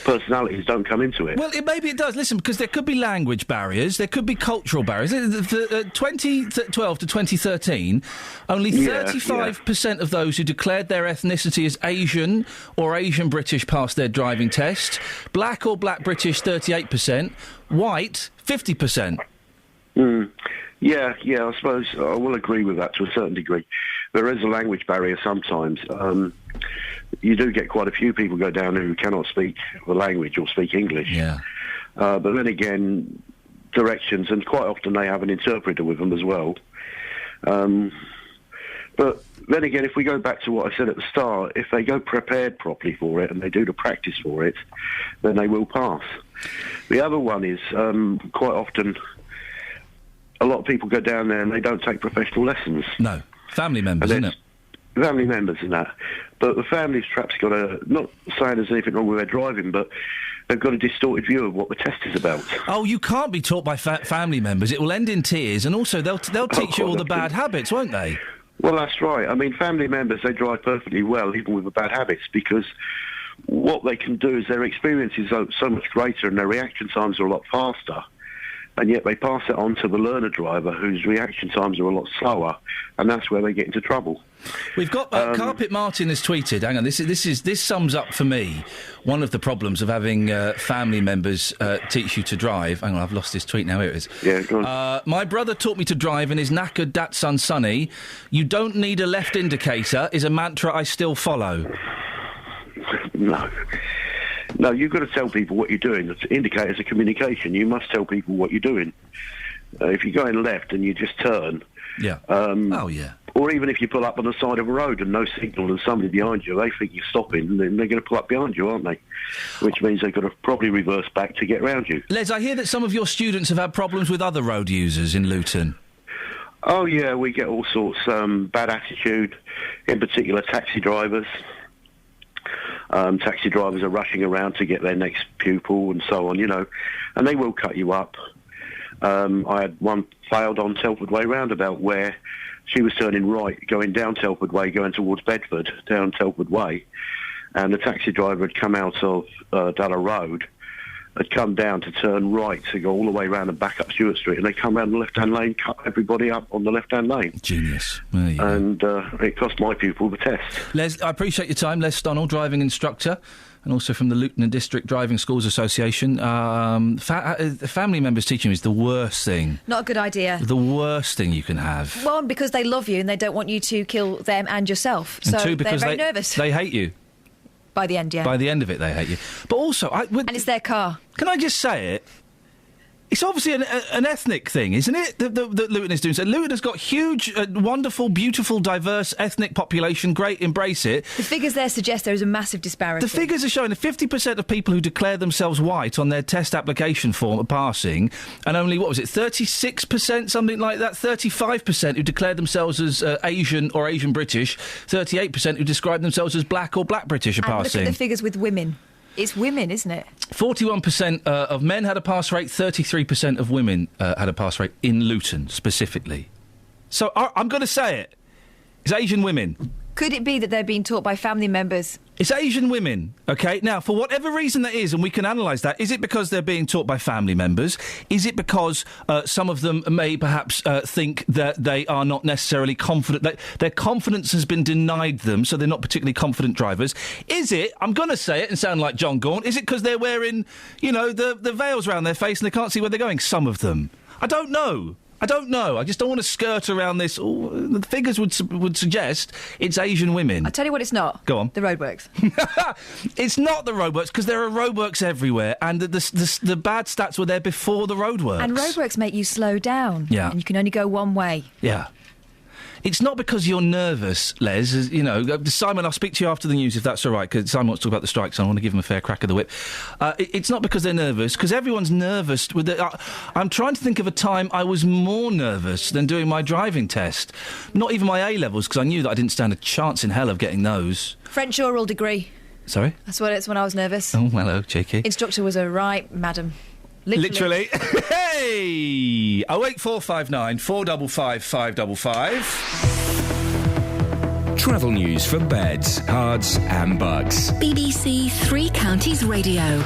personalities don't come into it. Well, maybe it does. Listen, because there could be language barriers, there could be cultural barriers. 2012 to 2013, only 35% of those who declared their ethnicity as Asian or Asian British passed their driving test. Black or Black British, 38%. White, 50%. Yeah, I suppose I will agree with that to a certain degree. There is a language barrier sometimes. You do get quite a few people go down who cannot speak the language or speak English. Yeah. But then again, directions, and quite often they have an interpreter with them as well. But then again, if we go back to what I said at the start, if they go prepared properly for it and they do the practice for it, then they will pass. The other one is quite often a lot of people go down there and they don't take professional lessons. No. Family members, isn't it? Family members and that. But the family's perhaps got not saying there's anything wrong with their driving, but they've got a distorted view of what the test is about. Oh, you can't be taught by family members. It will end in tears, and also they'll teach you all the bad habits, won't they? Well, that's right. I mean, family members, they drive perfectly well, even with the bad habits, because what they can do is their experience is so much greater and their reaction times are a lot faster. And yet they pass it on to the learner driver, whose reaction times are a lot slower, and that's where they get into trouble. We've got Carpet Martin has tweeted. Hang on, this sums up for me one of the problems of having family members teach you to drive. Hang on, I've lost this tweet now. Here it is. Yeah, go on. My brother taught me to drive in his knackered Datsun Sunny. You don't need a left indicator is a mantra I still follow. No, you've got to tell people what you're doing. Indicators of communication. You must tell people what you're doing. If you're going left and you just turn... Yeah. Yeah. Or even if you pull up on the side of a road and no signal and somebody behind you, they think you're stopping, and then they're going to pull up behind you, aren't they? Which means they've got to probably reverse back to get round you. Les, I hear that some of your students have had problems with other road users in Luton. Oh, yeah, we get all sorts. Bad attitude, in particular taxi drivers. Taxi drivers are rushing around to get their next pupil and so on, and they will cut you up. I had one failed on Telford Way roundabout where she was turning right, going down Telford Way, going towards Bedford, down Telford Way, and the taxi driver had come out of Dalla Road, had come down to turn right to go all the way round and back up Stewart Street, and they come round the left-hand lane, cut everybody up on the left-hand lane. Genius. And it cost my pupil the test. Les, I appreciate your time. Les Stonnell, driving instructor, and also from the Luton and District Driving Schools Association. Family members teaching is the worst thing. Not a good idea. The worst thing you can have. One, because they love you and they don't want you to kill them and yourself. And so two, because they're very nervous. They hate you. By the end, yeah. By the end of it, they hate you. But also... and it's their car. Can I just say it? It's obviously an ethnic thing, isn't it, that Luton is doing? So Luton has got huge, wonderful, beautiful, diverse ethnic population. Great, embrace it. The figures there suggest there is a massive disparity. The figures are showing that 50% of people who declare themselves white on their test application form are passing, and only, 36%, something like that? 35% who declare themselves as Asian or Asian British, 38% who describe themselves as Black or Black British are passing. Look at the figures with women. It's women, isn't it? 41% of men had a pass rate, 33% of women had a pass rate in Luton, specifically. So I'm going to say it. It's Asian women. Could it be that they're being taught by family members? It's Asian women, OK? Now, for whatever reason that is, and we can analyse that, is it because they're being taught by family members? Is it because some of them may perhaps think that they are not necessarily confident, that their confidence has been denied them, so they're not particularly confident drivers? Is it, I'm going to say it and sound like John Gaunt, is it because they're wearing, you know, the veils around their face and they can't see where they're going? Some of them. I don't know. I just don't want to skirt around this. Ooh, the figures would suggest it's Asian women. I'll tell you what it's not. Go on. The roadworks. It's not the roadworks, because there are roadworks everywhere, and the bad stats were there before the roadworks. And roadworks make you slow down. Yeah. And you can only go one way. Yeah. It's not because you're nervous, Les. You know, Simon, I'll speak to you after the news if that's all right, because Simon wants to talk about the strikes, and I want to give him a fair crack of the whip. It's not because they're nervous, because everyone's nervous. I'm trying to think of a time I was more nervous than doing my driving test. Not even my A-levels, because I knew that I didn't stand a chance in hell of getting those. French oral degree. Sorry? That's what it's when I was nervous. Oh, hello, cheeky. Instructor was a right, madam. Literally. Hey! 08459 455 555. Travel news for beds, cards and bugs. BBC Three Counties Radio.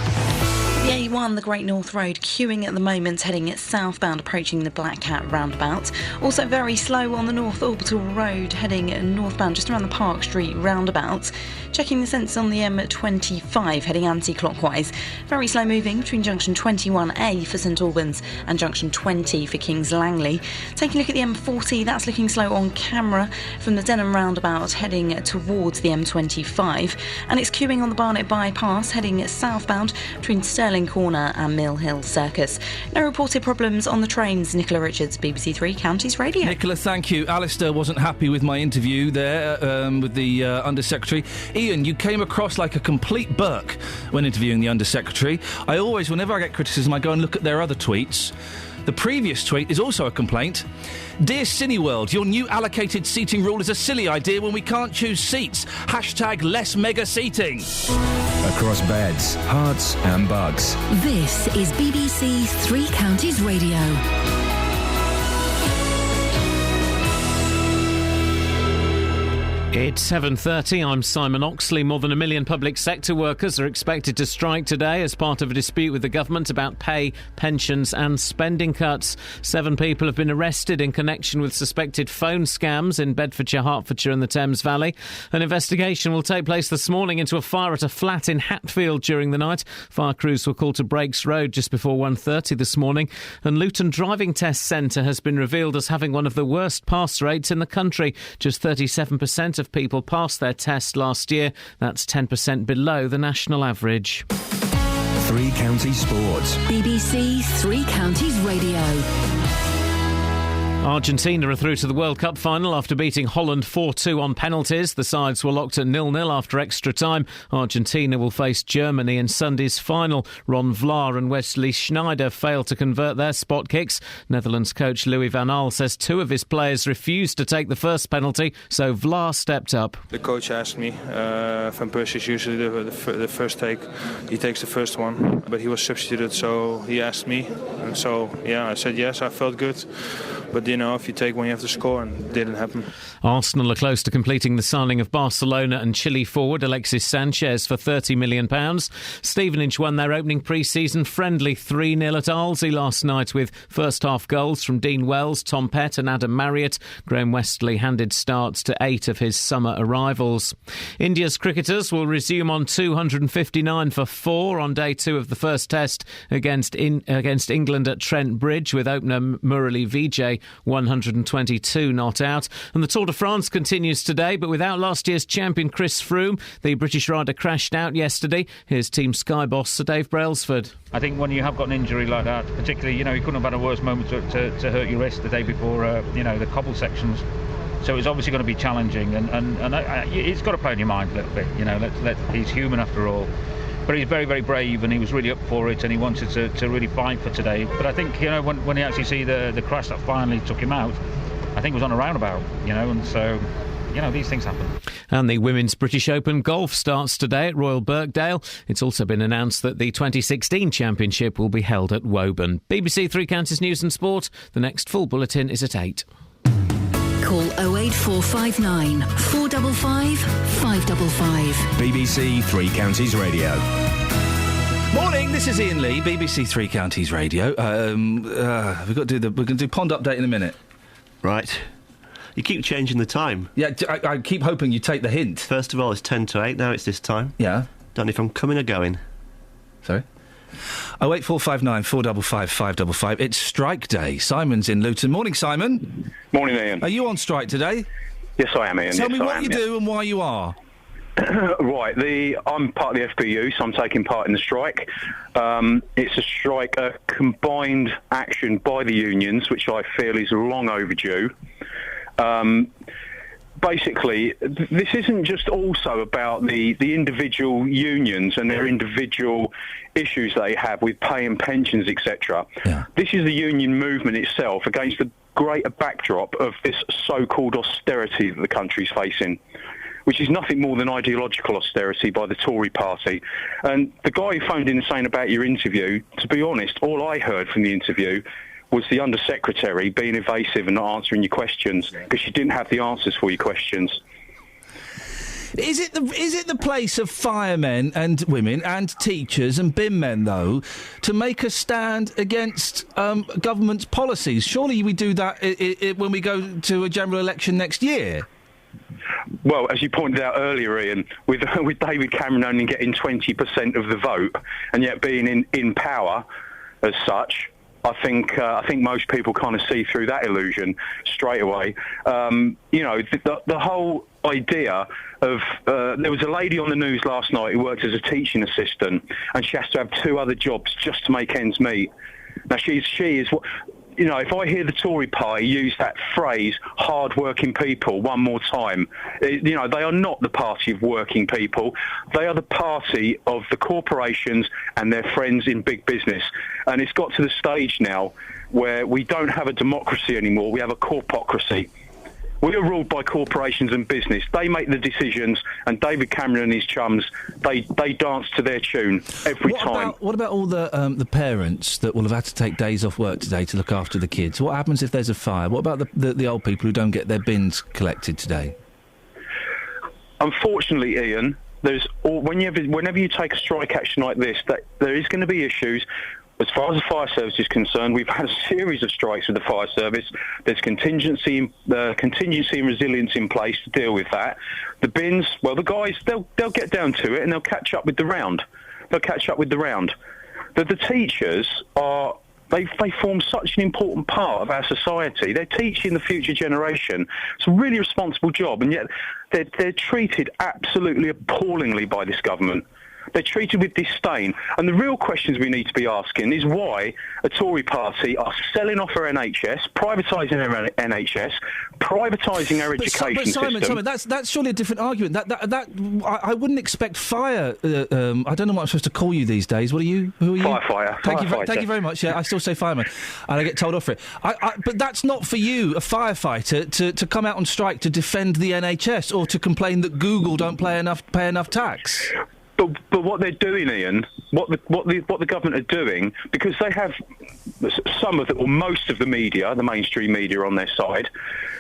The A1, the Great North Road, queuing at the moment, heading southbound, approaching the Black Cat roundabout. Also very slow on the North Orbital Road, heading northbound just around the Park Street roundabout. Checking the sensors on the M25, heading anti-clockwise. Very slow moving between junction 21A for St Albans and junction 20 for Kings Langley. Taking a look at the M40, that's looking slow on camera from the Denham roundabout, heading towards the M25. And it's queuing on the Barnet bypass, heading southbound between Stirling Corner and Mill Hill Circus. No reported problems on the trains. Nicola Richards, BBC Three Counties Radio. Nicola, thank you. Alistair wasn't happy with my interview there with the Under-Secretary. Iain, you came across like a complete Burke when interviewing the Under-Secretary. I always, whenever I get criticism, I go and look at their other tweets. The previous tweet is also a complaint. Dear Cineworld, your new allocated seating rule is a silly idea when we can't choose seats. # less mega seating. Across beds, hearts and bugs. This is BBC Three Counties Radio. It's 7:30. I'm Simon Oxley. More than 1 million public sector workers are expected to strike today as part of a dispute with the government about pay, pensions and spending cuts. 7 people have been arrested in connection with suspected phone scams in Bedfordshire, Hertfordshire and the Thames Valley. An investigation will take place this morning into a fire at a flat in Hatfield during the night. Fire crews were called to Brakes Road just before 1:30 this morning. And Luton Driving Test Centre has been revealed as having one of the worst pass rates in the country. Just 37% of people passed their test last year. That's 10% below the national average. Three Counties Sports. BBC Three Counties Radio. Argentina are through to the World Cup final after beating Holland 4-2 on penalties. The sides were locked at 0-0 after extra time. Argentina will face Germany in Sunday's final. Ron Vlaar and Wesley Sneijder failed to convert their spot kicks. Netherlands coach Louis van Gaal says 2 of his players refused to take the first penalty, so Vlaar stepped up. The coach asked me. Van Persie is usually the first take. He takes the first one, but he was substituted, so he asked me. And so, yeah, I said yes, I felt good. But, you know, if you take one, you have to score, and it didn't happen. Arsenal are close to completing the signing of Barcelona and Chile forward Alexis Sanchez for £30 million. Stevenage won their opening pre-season friendly 3-0 at Arlesey last night with first-half goals from Dean Wells, Tom Pett and Adam Marriott. Graham Westley handed starts to 8 of his summer arrivals. India's cricketers will resume on 259 for 4 on day 2 of the first test against England at Trent Bridge, with opener Murali Vijay 122 not out. And the Tour de France continues today, but without last year's champion Chris Froome. The British rider crashed out yesterday. Here's Team Sky boss Sir Dave Brailsford. I think when you have got an injury like that, particularly, you know, you couldn't have had a worse moment to hurt your wrist the day before, the cobble sections. So it's obviously going to be challenging, and it's got to play in your mind a little bit. You know, he's human after all. But he's very, very brave, and he was really up for it, and he wanted to really fight for today. But I think, you know, when you actually see the crash that finally took him out, I think it was on a roundabout, you know, and so You know, these things happen. And the Women's British Open golf starts today at Royal Birkdale. It's also been announced that the 2016 championship will be held at Woburn. BBC Three Counties News and Sport. The next full bulletin is at 8. Call 08459 455 555. BBC Three Counties Radio. Morning, this is Iain Lee, BBC Three Counties Radio. We're going to do Pond Update in a minute. Right. You keep changing the time. Yeah, I keep hoping you take the hint. First of all, it's 10 to 8, now it's this time. Yeah. Don't know if I'm coming or going. Sorry? 08459 455 555. It's strike day. Simon's in Luton. Morning, Simon. Morning, Ian. Are you on strike today? Yes, I am, Ian. Tell me what you do and why you are. Right, I'm part of the FBU, so I'm taking part in the strike. It's a strike, a combined action by the unions, which I feel is long overdue. Basically, this isn't just also about the individual unions and their individual issues they have with pay and pensions, etc. Yeah. This is the union movement itself against the greater backdrop of this so-called austerity that the country's facing, which is nothing more than ideological austerity by the Tory party. And the guy who phoned in saying about your interview, to be honest, all I heard from the interview was the Under-Secretary being evasive and not answering your questions because she didn't have the answers for your questions. Is it the place of firemen and women and teachers and bin men, though, to make a stand against government's policies? Surely we do that when we go to a general election next year. Well, as you pointed out earlier, Ian, with David Cameron only getting 20% of the vote and yet being in power as such, I think most people kind of see through that illusion straight away. The whole idea of there was a lady on the news last night who worked as a teaching assistant, and she has to have 2 other jobs just to make ends meet. Now she is what. You know, if I hear the Tory party use that phrase, hard-working people, one more time, they are not the party of working people. They are the party of the corporations and their friends in big business. And it's got to the stage now where we don't have a democracy anymore. We have a corpocracy. We are ruled by corporations and business. They make the decisions, and David Cameron and his chums, they dance to their tune every time. What about all the parents that will have had to take days off work today to look after the kids? What happens if there's a fire? What about the old people who don't get their bins collected today? Unfortunately, Ian, whenever you take a strike action like this, that there is going to be issues. As far as the fire service is concerned, we've had a series of strikes with the fire service. There's contingency and resilience in place to deal with that. The bins, well, the guys, they'll get down to it and they'll catch up with the round. The teachers are... They form such an important part of our society. They're teaching the future generation. It's a really responsible job, and yet they're treated absolutely appallingly by this government. They're treated with disdain. And the real questions we need to be asking is why a Tory party are selling off our NHS, privatising our NHS, privatising our education system. Simon, that's surely a different argument. I wouldn't expect fire... I don't know what I'm supposed to call you these days. What are you? Who are you? Firefighter. Thank you very much. Yeah, I still say fireman. And I get told off for it. But that's not for you, a firefighter, to come out on strike to defend the NHS or to complain that Google don't pay enough tax. But what they're doing, Ian, what the government are doing, because they have some of most of the media, the mainstream media, on their side.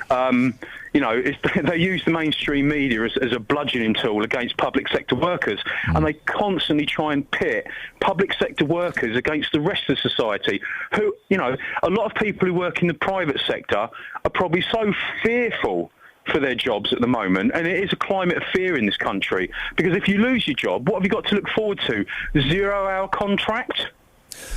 They use the mainstream media as a bludgeoning tool against public sector workers, and they constantly try and pit public sector workers against the rest of society. Who, a lot of people who work in the private sector are probably so fearful for their jobs at the moment, and it is a climate of fear in this country, because if you lose your job, what have you got to look forward to? 0-hour contract?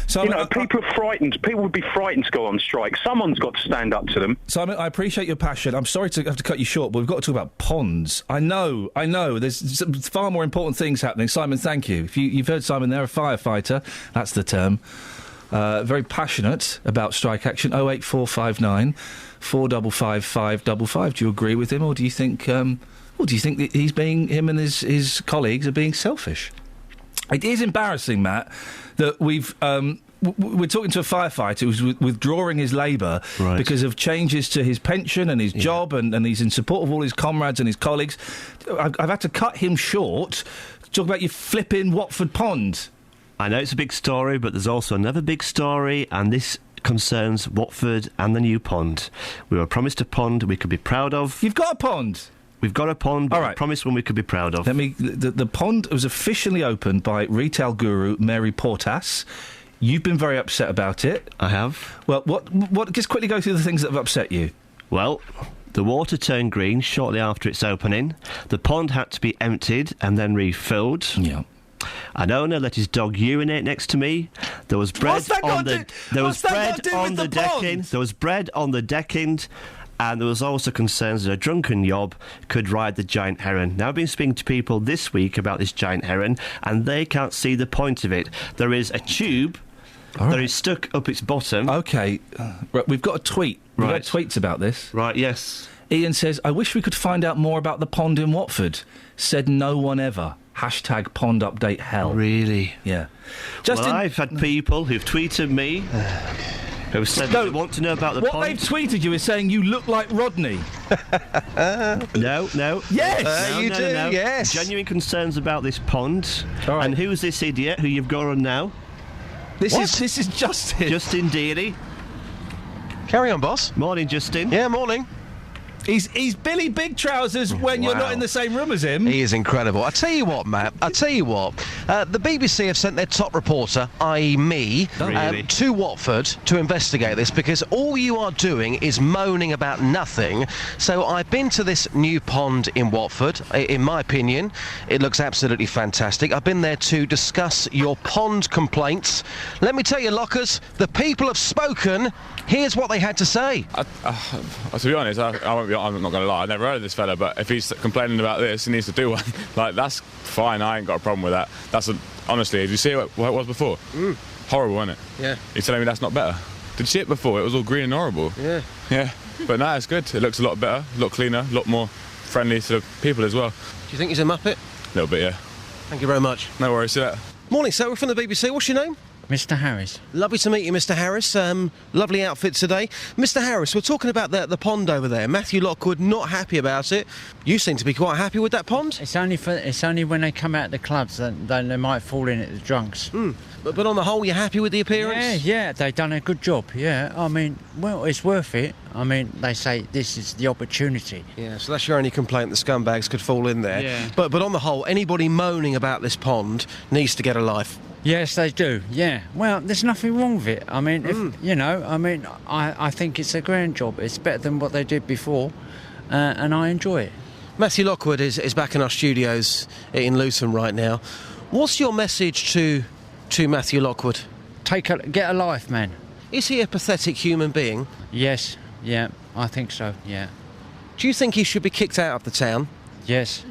So people are frightened. People would be frightened to go on strike. Someone's got to stand up to them. Simon, I appreciate your passion. I'm sorry to have to cut you short, but we've got to talk about ponds. I know. There's far more important things happening. Simon, thank you. You've heard Simon there, a firefighter. That's the term. Very passionate about strike action. 08459 455 555. Do you agree with him, or do you think that him and his colleagues are being selfish? It is embarrassing, Matt, that we've we're talking to a firefighter who's withdrawing his labour because of changes to his pension and his job, and he's in support of all his comrades and his colleagues. I've had to cut him short to talk about your flipping Watford pond. I know it's a big story, but there's also another big story, and this concerns Watford and the new pond. We were promised a pond we could be proud of. You've got a pond? We've got a pond, but we promised one we could be proud of. The pond was officially opened by retail guru Mary Portas. You've been very upset about it. I have. Well, what? Just quickly go through the things that have upset you. Well, the water turned green shortly after its opening. The pond had to be emptied and then refilled. Yeah. An owner let his dog urinate next to me. There was bread on the decking. There was bread on the decking. And there was also concerns that a drunken yob could ride the giant heron. Now, I've been speaking to people this week about this giant heron, and they can't see the point of it. There is a tube that is stuck up its bottom. OK. Right, we've got a tweet. We've had tweets about this. Right, yes. Iain says, I wish we could find out more about the pond in Watford. Said no one ever. Hashtag pond update hell. Really? Yeah. Well, I've had people who've tweeted me... who said they want to know about the pond. What they've tweeted you is saying you look like Rodney. No. Yes! You do, yes. Genuine concerns about this pond. All right. And who's this idiot who you've got on now? This is Justin. Justin Dealey. Carry on, boss. Morning, Justin. Yeah, morning. He's Billy Big Trousers when you're not in the same room as him. He is incredible. I tell you what, Matt. The BBC have sent their top reporter, i.e. me, to Watford to investigate this, because all you are doing is moaning about nothing. So I've been to this new pond in Watford. In my opinion, it looks absolutely fantastic. I've been there to discuss your pond complaints. Let me tell you, Lockers, the people have spoken. Here's what they had to say. To be honest, I'm not going to lie, I never heard of this fella, but if he's complaining about this, he needs to do one. Like, that's fine, I ain't got a problem with that. Honestly, did you see what it was before? Horrible, wasn't it? Yeah. You're telling me that's not better? Did you see it before? It was all green and horrible. Yeah. Yeah. But now it's good. It looks a lot better, a lot cleaner, a lot more friendly to the people as well. Do you think he's a muppet? A little bit, yeah. Thank you very much. No worries, see that. Morning, sir. We're from the BBC. What's your name? Mr. Harris. Lovely to meet you, Mr. Harris. Lovely outfit today. Mr. Harris, we're talking about the pond over there. Matthew Lockwood not happy about it. You seem to be quite happy with that pond. It's only when they come out of the clubs that they might fall in at the drunks. But on the whole, you're happy with the appearance? Yeah, they've done a good job, yeah. I mean, well, it's worth it. I mean, they say this is the opportunity. Yeah, so that's your only complaint, the scumbags could fall in there. Yeah. But on the whole, anybody moaning about this pond needs to get a life. Yes, they do, yeah. Well, there's nothing wrong with it. I mean, I think it's a grand job. It's better than what they did before, and I enjoy it. Matthew Lockwood is back in our studios in Luton right now. What's your message to Matthew Lockwood? Get a life, man. Is he a pathetic human being? Yes, yeah, I think so, yeah. Do you think he should be kicked out of the town? Yes.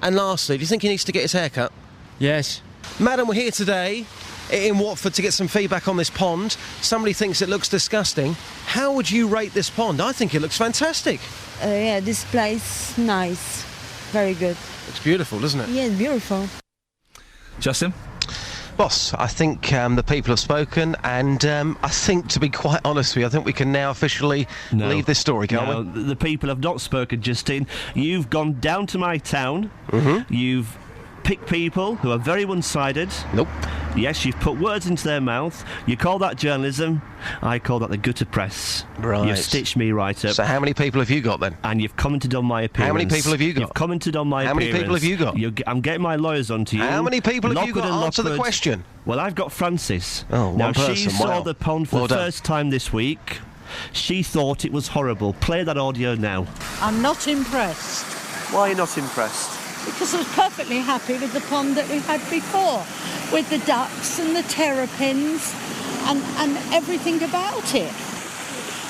And lastly, do you think he needs to get his hair cut? Yes. Madam, we're here today in Watford to get some feedback on this pond. Somebody thinks it looks disgusting. How would you rate this pond? I think it looks fantastic. Yeah, this place, nice. Very good. It's beautiful, doesn't it? Yeah, it's beautiful. Justin? Boss, I think the people have spoken, and I think, to be quite honest with you, I think we can now officially leave this story, can't we? The people have not spoken, Justin. You've gone down to my town. You've pick people who are very one-sided. Nope. Yes, you've put words into their mouth. You call that journalism. I call that the gutter press. Right. You've stitched me right up. So how many people have you got then? And you've commented on my appearance. How many people have you got? You've commented on my appearance. How many people have you got? I'm getting my lawyers onto you. How many people have you got? Answer the question. Well, I've got Francis. Oh, one person. She saw the pond for the first time this week. She thought it was horrible. Play that audio now. I'm not impressed. Why are you not impressed? Because I was perfectly happy with the pond that we had before, with the ducks and the terrapins and everything about it.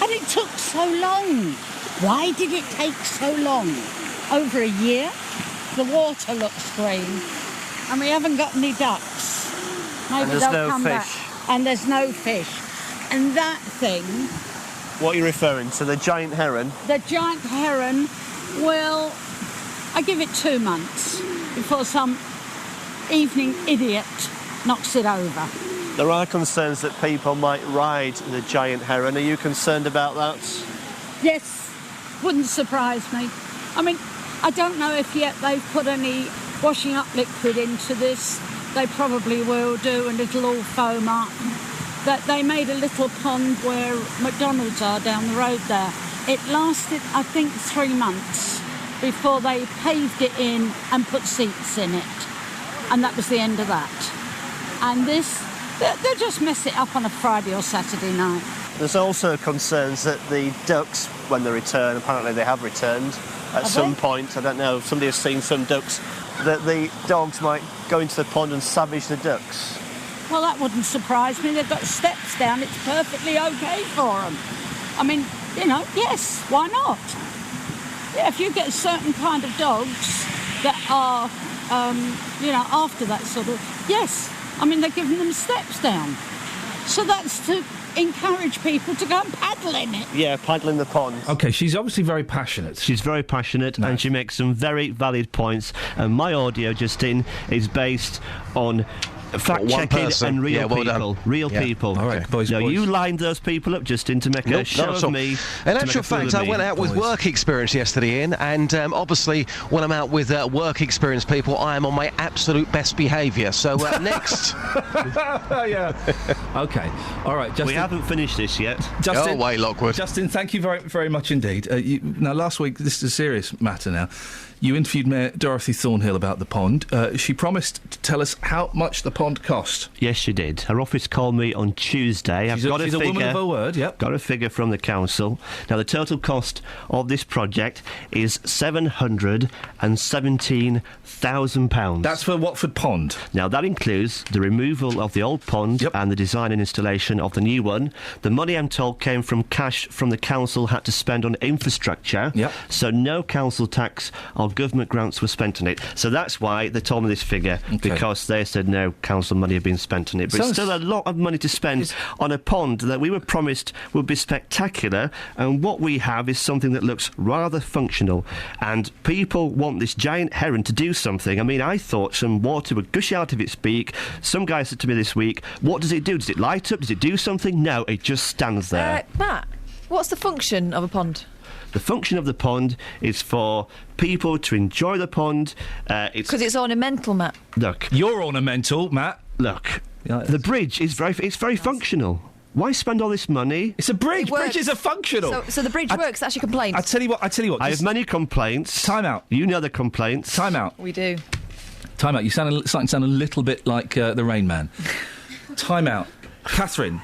And it took so long. Why did it take so long? Over a year? The water looks green. And we haven't got any ducks. Maybe they'll come back. And there's no fish. And that thing... What are you referring to? The giant heron? The giant heron, well... I give it 2 months before some evening idiot knocks it over. There are concerns that people might ride the giant heron. Are you concerned about that? Yes, wouldn't surprise me. I mean, I don't know if yet they've put any washing up liquid into this. They probably will do, and it'll all foam up. That they made a little pond where McDonald's are down the road there. It lasted, I think, 3 months before they paved it in and put seats in it. And that was the end of that. And this, they'll just mess it up on a Friday or Saturday night. There's also concerns that the ducks, when they return, apparently they have returned at some point. I don't know, somebody has seen some ducks, that the dogs might go into the pond and savage the ducks. Well, that wouldn't surprise me. They've got steps down. It's perfectly OK for them. I mean, you know, yes, why not? Yeah, if you get a certain kind of dogs that are, you know, after that sort of... Yes, I mean, they're giving them steps down. So that's to encourage people to go and paddle in it. Yeah, paddle in the pond. OK, she's obviously very passionate. She's very passionate, and she makes some very valid points. And my audio just in is based on fact-checking and real people. Real people. All right, boys. You lined those people up, Justin, to make a show of me. In actual fact, I went out with work experience yesterday, Ian, and obviously when I'm out with work experience people, I am on my absolute best behaviour. So next. Yeah. OK. All right, Justin. We haven't finished this yet. Justin, wait, Lockwood. Justin, thank you very, very much indeed. Now, last week, this is a serious matter now. You interviewed Mayor Dorothy Thornhill about the pond. She promised to tell us how much the pond cost. Yes, she did. Her office called me on Tuesday. She's a woman of her word, yep. Got a figure from the council. Now, the total cost of this project is £717,000. That's for Watford Pond. Now, that includes the removal of the old pond and the design and installation of the new one. The money, I'm told, came from cash from the council had to spend on infrastructure. Yep. So no council tax or government grants were spent on it. So that's why they told me this figure, because they said no council money had been spent on it. But it's still a lot of money to spend on a pond that we were promised would be spectacular, and what we have is something that looks rather functional. And people want this giant heron to do something. I mean, I thought some water would gush out of its beak. Some guy said to me this week, what does it do? Does it light up? Does it do something? No, it just stands there. Matt, what's the function of a pond? The function of the pond is for people to enjoy the pond. Because it's ornamental, Matt. Look. You're ornamental, Matt. Look. The bridge is very functional. Why spend all this money? It's a bridge. Bridges are functional. So the bridge works. That's your complaint. I tell you what. I have many complaints. Time out. You know the complaints. Time out. We do. Time out. You starting to sound a little bit like the Rain Man. Time out. Catherine.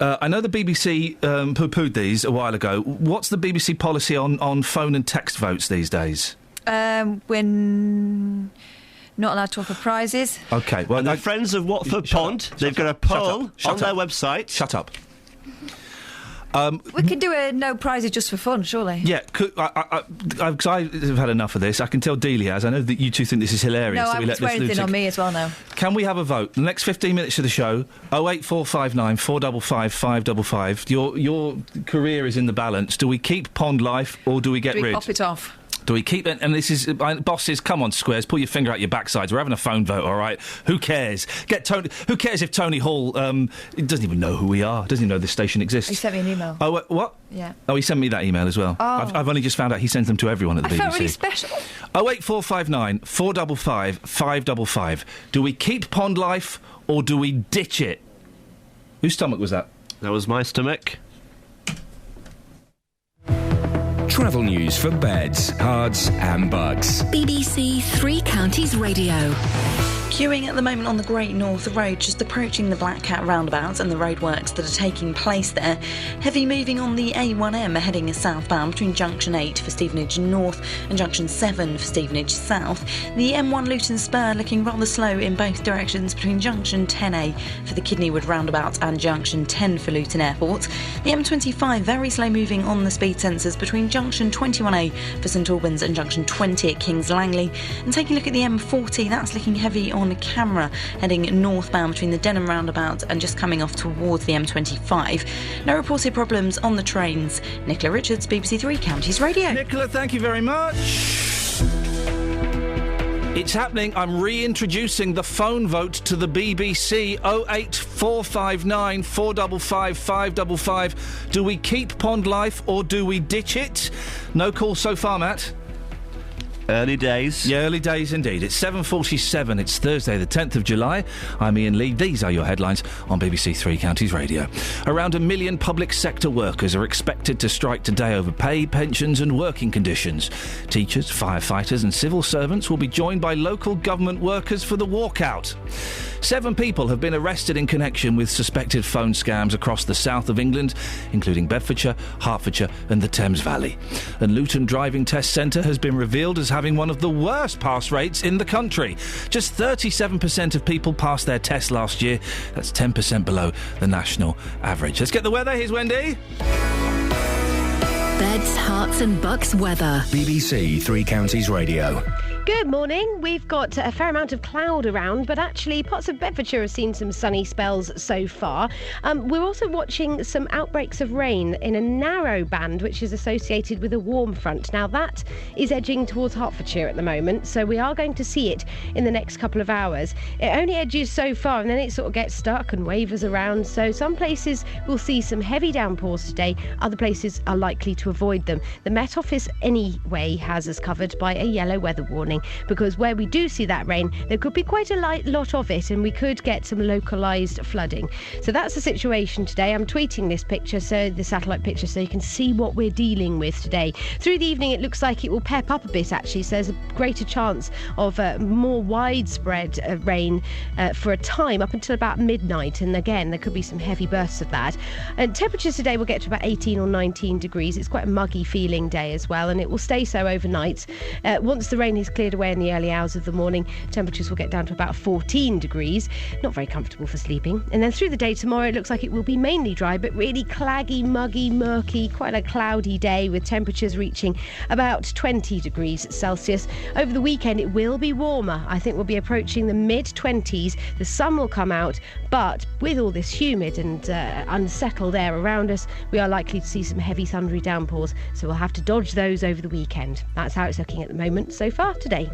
I know the BBC poo-pooed these a while ago. What's the BBC policy on phone and text votes these days? We're not allowed to offer prizes. OK, well... And the Friends of Watford Pond, they've got a poll on their website. Shut up. We can do a no prizes just for fun, surely. Yeah, because I've had enough of this. I can tell Delia has. I know that you two think this is hilarious. No, that we let I swear this anything on me as well now. Can we have a vote? The next 15 minutes of the show, 08459 455 555. Your career is in the balance. Do we keep Pond Life or do we get rid? Do we pop it off? Do we keep it? And this is... bosses, come on, squares, pull your finger out your backsides. We're having a phone vote, all right? Who cares? Get Tony... Who cares if Tony Hall... he doesn't even know who we are. Doesn't even know this station exists. He sent me an email. Oh, what? Yeah. Oh, he sent me that email as well. Oh. I've only just found out he sends them to everyone at the BBC. I felt really special. 08459 455 555. Do we keep Pond Life or do we ditch it? Whose stomach was that? That was my stomach. Travel news for beds, cards and bugs. BBC Three Counties Radio. Queuing at the moment on the Great North Road, just approaching the Black Cat roundabout and the roadworks that are taking place there. Heavy moving on the A1M heading southbound between Junction 8 for Stevenage North and Junction 7 for Stevenage South. The M1 Luton Spur looking rather slow in both directions between Junction 10A for the Kidneywood roundabout and Junction 10 for Luton Airport. The M25 very slow moving on the speed sensors between Junction 21A for St Albans and Junction 20 at Kings Langley. And taking a look at the M40, that's looking heavy on camera heading northbound between the Denham roundabout and just coming off towards the M25. No reported problems on the trains. Nicola Richards, BBC Three Counties Radio. Nicola, thank you very much. It's happening. I'm reintroducing the phone vote to the BBC. 08459 455 555. Do we keep Pond Life or do we ditch it? No call so far, Matt. Early days. Yeah, early days indeed. It's 7:47. It's Thursday, the 10th of July. I'm Iain Lee. These are your headlines on BBC Three Counties Radio. Around 1 million public sector workers are expected to strike today over pay, pensions and working conditions. Teachers, firefighters and civil servants will be joined by local government workers for the walkout. 7 people have been arrested in connection with suspected phone scams across the south of England, including Bedfordshire, Hertfordshire and the Thames Valley. And Luton Driving Test Centre has been revealed as having one of the worst pass rates in the country. Just 37% of people passed their test last year. That's 10% below the national average. Let's get the weather. Here's Wendy. Beds, Herts and Bucks weather. BBC Three Counties Radio. Good morning. We've got a fair amount of cloud around, but actually parts of Bedfordshire have seen some sunny spells so far. We're also watching some outbreaks of rain in a narrow band which is associated with a warm front. Now that is edging towards Hertfordshire at the moment, so we are going to see it in the next couple of hours. It only edges so far and then it sort of gets stuck and wavers around, so some places will see some heavy downpours today, other places are likely to avoid them. The Met Office anyway has us covered by a yellow weather warning, because where we do see that rain, there could be quite a lot of it and we could get some localised flooding. So that's the situation today. I'm tweeting this picture, so the satellite picture, so you can see what we're dealing with today. Through the evening it looks like it will pep up a bit actually, so there's a greater chance of more widespread rain for a time up until about midnight, and again there could be some heavy bursts of that. And temperatures today will get to about 18 or 19 degrees. It's quite a muggy feeling day as well, and it will stay so overnight. Once the rain is cleared away in the early hours of the morning, temperatures will get down to about 14 degrees. Not very comfortable for sleeping. And then through the day tomorrow it looks like it will be mainly dry, but really claggy, muggy, murky, quite a cloudy day with temperatures reaching about 20 degrees Celsius. Over the weekend it will be warmer. I think we'll be approaching the mid-20s. The sun will come out, but with all this humid and unsettled air around us, we are likely to see some heavy thundery downpours, so we'll have to dodge those over the weekend. That's how it's looking at the moment so far today.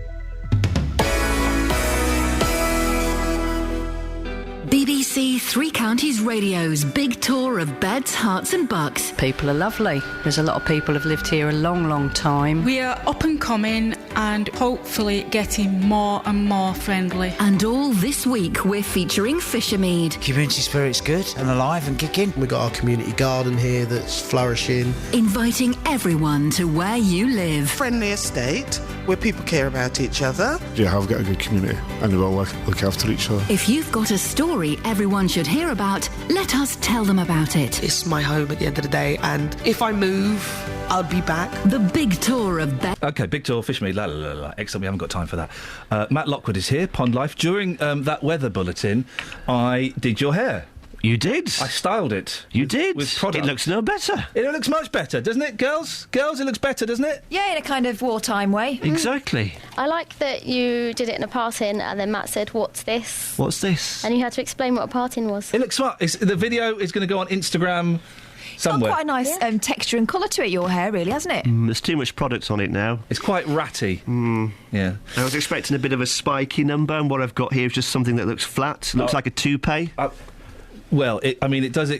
BBC Three Counties Radio's big tour of Beds, Herts and Bucks. People are lovely. There's a lot of people have lived here a long, long time. We are up and coming and hopefully getting more and more friendly. And all this week we're featuring Fishermead. Community spirit's good and alive and kicking. We've got our community garden here that's flourishing. Inviting everyone to where you live. Friendly estate where people care about each other. Yeah, I've got a good community and they all look after each other. If you've got a story everyone should hear about, let us tell them about it. It's my home at the end of the day, and if I move, I'll be back. The big tour of OK, big tour, Fishermead, la la la la. Excellent, we haven't got time for that. Matt Lockwood is here, Pond Life. During that weather bulletin, I did your hair. You did? I styled it. You did? With product. It looks no better. It looks much better, doesn't it, girls? Girls, it looks better, doesn't it? Yeah, in a kind of wartime way. Exactly. I like that you did it in a parting and then Matt said, "What's this?" What's this? And you had to explain what a parting was. It looks smart. The video is going to go on Instagram somewhere. Got quite a nice texture and colour to it, your hair, really, hasn't it? There's too much product on it now. It's quite ratty. Yeah. I was expecting a bit of a spiky number, and what I've got here is just something that looks flat. Looks like a toupee. Well, it does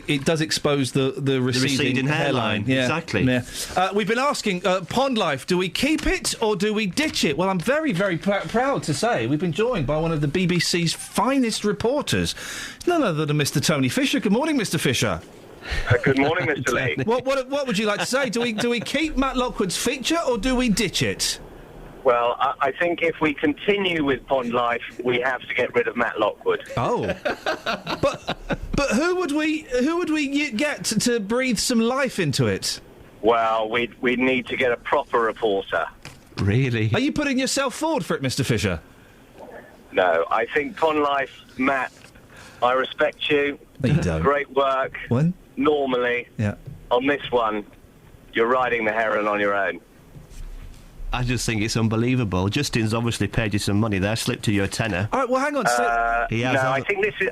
expose the receding hairline. Yeah, exactly. Yeah. We've been asking Pond Life, do we keep it or do we ditch it? Well, I'm very, very proud to say we've been joined by one of the BBC's finest reporters. It's none other than Mr. Tony Fisher. Good morning, Mr. Fisher. Good morning, Mr. Lee. What would you like to say? Do we keep Matt Lockwood's feature or do we ditch it? Well, I think if we continue with Pond Life, we have to get rid of Matt Lockwood. Oh, but who would we get to breathe some life into it? Well, we'd need to get a proper reporter. Really? Are you putting yourself forward for it, Mr. Fisher? No, I think Pond Life, Matt, I respect you. No, you don't. Great work. When? Normally. Yeah. On this one, you're riding the heron on your own. I just think it's unbelievable. Justin's obviously paid you some money there, slipped to you a tenner. All right, well, hang on. I think this is...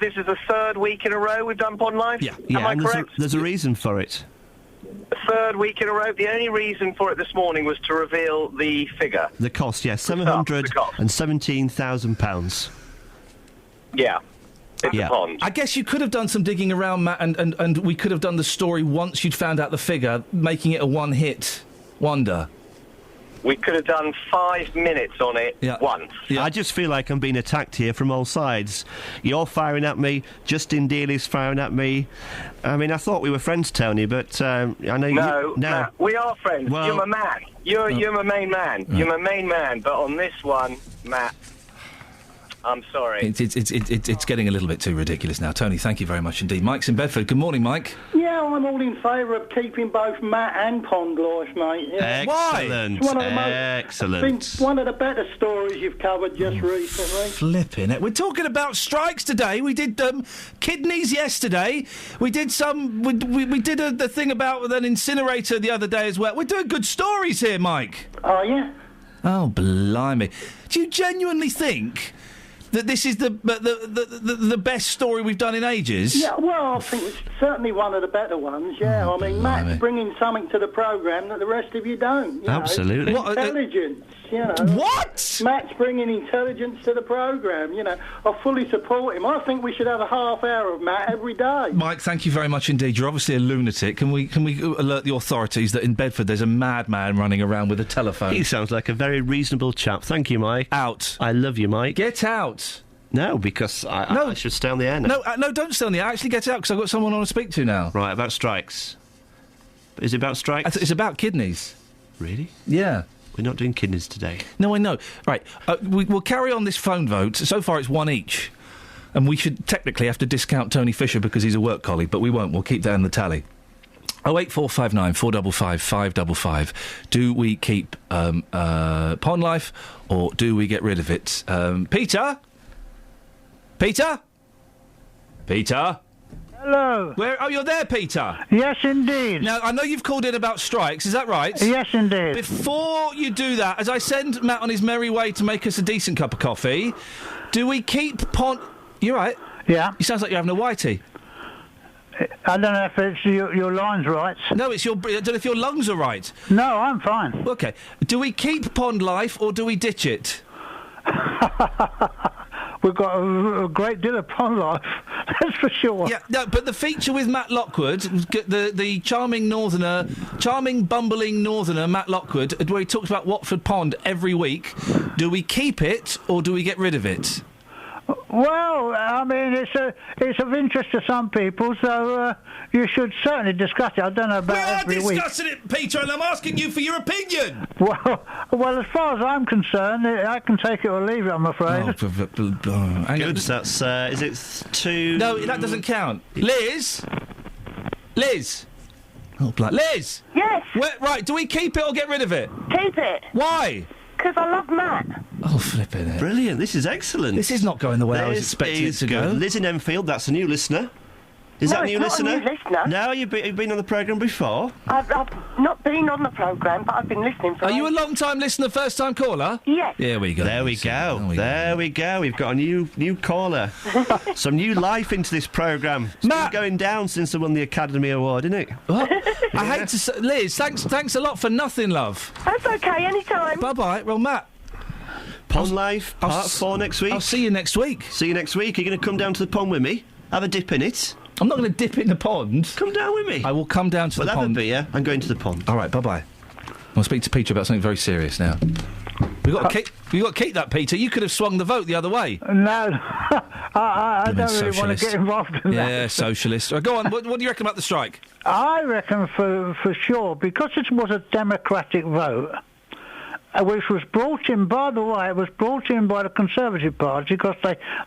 This is the third week in a row we've done Pond Life? Yeah, Am I and correct? there's a reason for it. third week in a row. The only reason for it this morning was to reveal the figure. The cost, yes, £717,000. Yeah. It's Yeah. a pond. I guess you could have done some digging around, Matt, and we could have done the story once you'd found out the figure, making it a one-hit wonder. We could have done 5 minutes on it once. Yeah. I just feel like I'm being attacked here from all sides. You're firing at me. Justin Dealey's firing at me. I mean, I thought we were friends, Tony, but I know No, you... No, Matt, we are friends. Well- You're my man. You're my main man. You're my main man. But on this one, Matt, I'm sorry. It's getting a little bit too ridiculous now. Tony, thank you very much indeed. Mike's in Bedford. Good morning, Mike. Yeah, I'm all in favour of keeping both Matt and Pond Life, mate. Yeah. Excellent. It's one of the Excellent. It's been one of the better stories you've covered just recently. Flipping it. We're talking about strikes today. We did kidneys yesterday. We did some... We did the thing about an incinerator the other day as well. We're doing good stories here, Mike. Oh, yeah? Oh, blimey. Do you genuinely think that this is the best story we've done in ages? Yeah, well, I think it's certainly one of the better ones, yeah. I mean, Matt's bringing something to the programme that the rest of you don't. You Absolutely. Know? Intelligence, you know. What? Matt's bringing intelligence to the programme, you know. I fully support him. I think we should have a half hour of Matt every day. Mike, thank you very much indeed. You're obviously a lunatic. Can we alert the authorities that in Bedford there's a madman running around with a telephone? He sounds like a very reasonable chap. Thank you, Mike. Out. I love you, Mike. Get out. No, because I should stay on the air now. No, don't stay on the air. Actually get out, because I've got someone I want to speak to now. Right, about strikes. Is it about strikes? It's about kidneys. Really? Yeah. We're not doing kidneys today. No, I know. Right, we'll carry on this phone vote. So far it's one each. And we should technically have to discount Tony Fisher because he's a work colleague, but we won't. We'll keep that in the tally. 08459 455 555. Do we keep Pond Life or do we get rid of it? Peter? Peter? Peter? Hello. Oh, you're there, Peter? Yes, indeed. Now, I know you've called in about strikes, is that right? Yes, indeed. Before you do that, as I send Matt on his merry way to make us a decent cup of coffee, do we keep Pond... You're right. Yeah. It sounds like you're having a whitey. I don't know if it's your line's right. No, it's your... I don't know if your lungs are right. No, I'm fine. OK. Do we keep Pond Life or do we ditch it? We've got a great deal of Pond Life, that's for sure. Yeah, no, but the feature with Matt Lockwood, the charming bumbling northerner, Matt Lockwood, where he talks about Watford Pond every week, do we keep it or do we get rid of it? Well, I mean, it's of interest to some people, so you should certainly discuss it. I don't know about every week. We are discussing it, Peter, and I'm asking you for your opinion. Well, as far as I'm concerned, I can take it or leave it, I'm afraid. Good, that's, is it two... No, that doesn't count. Liz? Oh, Liz! Yes! Right, do we keep it or get rid of it? Keep it. Why? Because I love Matt. Oh, flipping it. Brilliant, this is excellent. This is not going the way I was expecting it to go. Liz in Enfield, that's a new listener. Is that a new listener? Not a new listener. No, you've been on the programme before? I've not been on the programme, but I've been listening for... Are you a long-time listener, first-time caller? Yes. There we go. There we go. We've got a new caller. Some new life into this programme. It's been going down since they won the Academy Award, isn't it? What? I hate to say... Liz, thanks a lot for nothing, love. That's OK, anytime. Bye-bye. Well, Matt... Pond Life, part 4 next week. I'll see you next week. See you next week. Are you going to come down to the pond with me? Have a dip in it? I'm not going to dip in the pond. Come down with me. I will come down to the pond. Have a beer. I'm going to the pond. All right, bye-bye. I'll speak to Peter about something very serious now. We've got to keep that, Peter. You could have swung the vote the other way. No. I don't really want to get involved in that. Yeah, socialist. Go on, what do you reckon about the strike? I reckon for sure, because it was a democratic vote, which was brought in, by the way, it was brought in by the Conservative Party because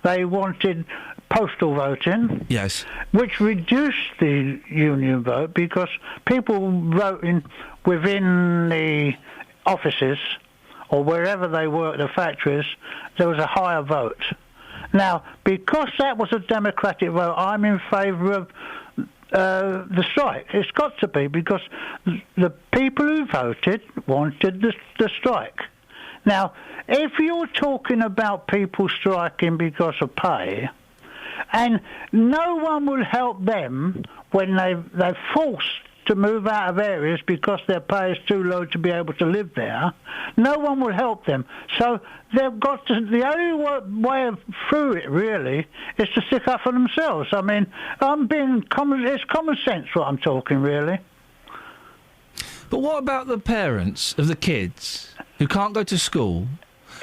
they wanted postal voting. Yes. Which reduced the union vote because people voting within the offices or wherever they work, the factories, there was a higher vote. Now, because that was a democratic vote, I'm in favour of the strike. It's got to be, because the people who voted wanted the strike. Now, if you're talking about people striking because of pay, and no one will help them when they're forced to move out of areas because their pay is too low to be able to live there, no one will help them. So they've got to, the only way through it, really, is to stick up for themselves. I mean, it's common sense what I'm talking, really. But what about the parents of the kids who can't go to school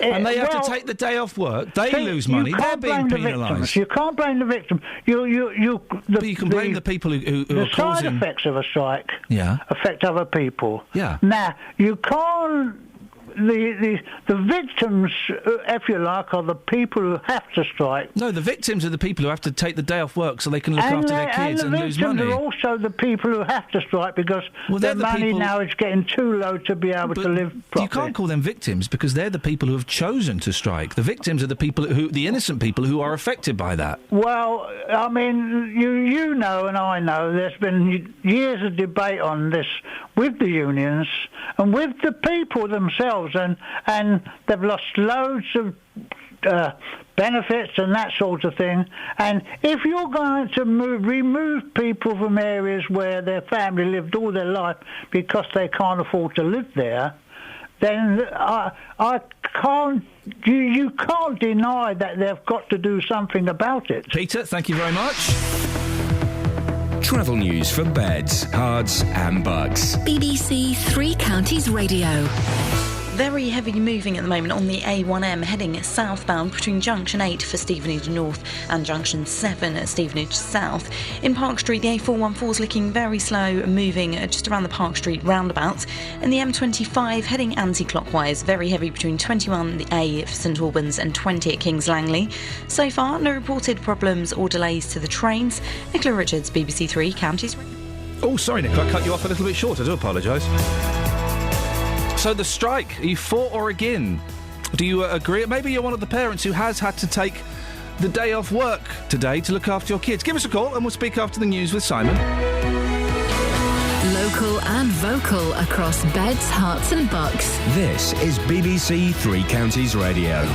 and they have to take the day off work? They lose money. They're being penalised. You can't blame the victim. But you can blame the people who are causing... The side effects of a strike affect other people. Yeah. Now, you can't... The victims, if you like, are the people who have to strike. No, the victims are the people who have to take the day off work so they can look after their kids and lose money. And the victims are also the people who have to strike because their money now is getting too low to be able to live properly. You can't call them victims because they're the people who have chosen to strike. The victims are the innocent people who are affected by that. Well, I mean, you know and I know there's been years of debate on this with the unions and with the people themselves, and they've lost loads of benefits and that sort of thing. And if you're going to remove people from areas where their family lived all their life because they can't afford to live there, then I can't. You can't deny that they've got to do something about it. Peter, thank you very much. Travel news for beds, cards and bugs. BBC Three Counties Radio. Very heavy moving at the moment on the A1M heading southbound between Junction 8 for Stevenage North and Junction 7 at Stevenage South. In Park Street, the A414 is looking very slow moving just around the Park Street roundabout. And the M25 heading anti-clockwise, very heavy between 21A for St Albans and 20 at Kings Langley. So far, no reported problems or delays to the trains. Nicola Richards, BBC Three Counties. Oh, sorry, Nicola, I cut you off a little bit short. I do apologise. So the strike, are you for or against? Do you agree? Maybe you're one of the parents who has had to take the day off work today to look after your kids. Give us a call and we'll speak after the news with Simon. Local and vocal across beds, hearts and bucks. This is BBC Three Counties Radio.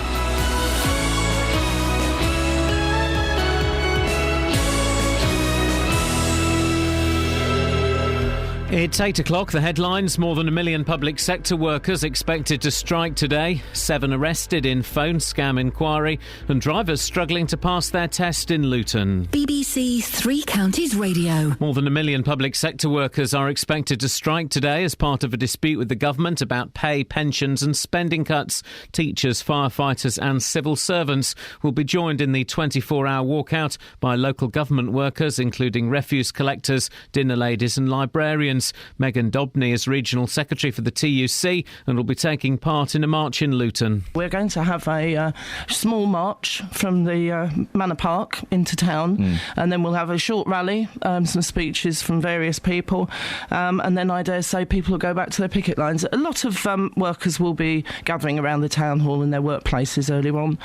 It's 8 o'clock. The headlines: more than 1 million public sector workers expected to strike today, 7 arrested in phone scam inquiry, and drivers struggling to pass their test in Luton. BBC Three Counties Radio. More than 1 million public sector workers are expected to strike today as part of a dispute with the government about pay, pensions and spending cuts. Teachers, firefighters and civil servants will be joined in the 24-hour walkout by local government workers, including refuse collectors, dinner ladies and librarians. Megan Dobney is Regional Secretary for the TUC and will be taking part in a march in Luton. We're going to have a small march from the Manor Park into town, and then we'll have a short rally, some speeches from various people, and then I dare say people will go back to their picket lines. A lot of workers will be gathering around the town hall in their workplaces early on.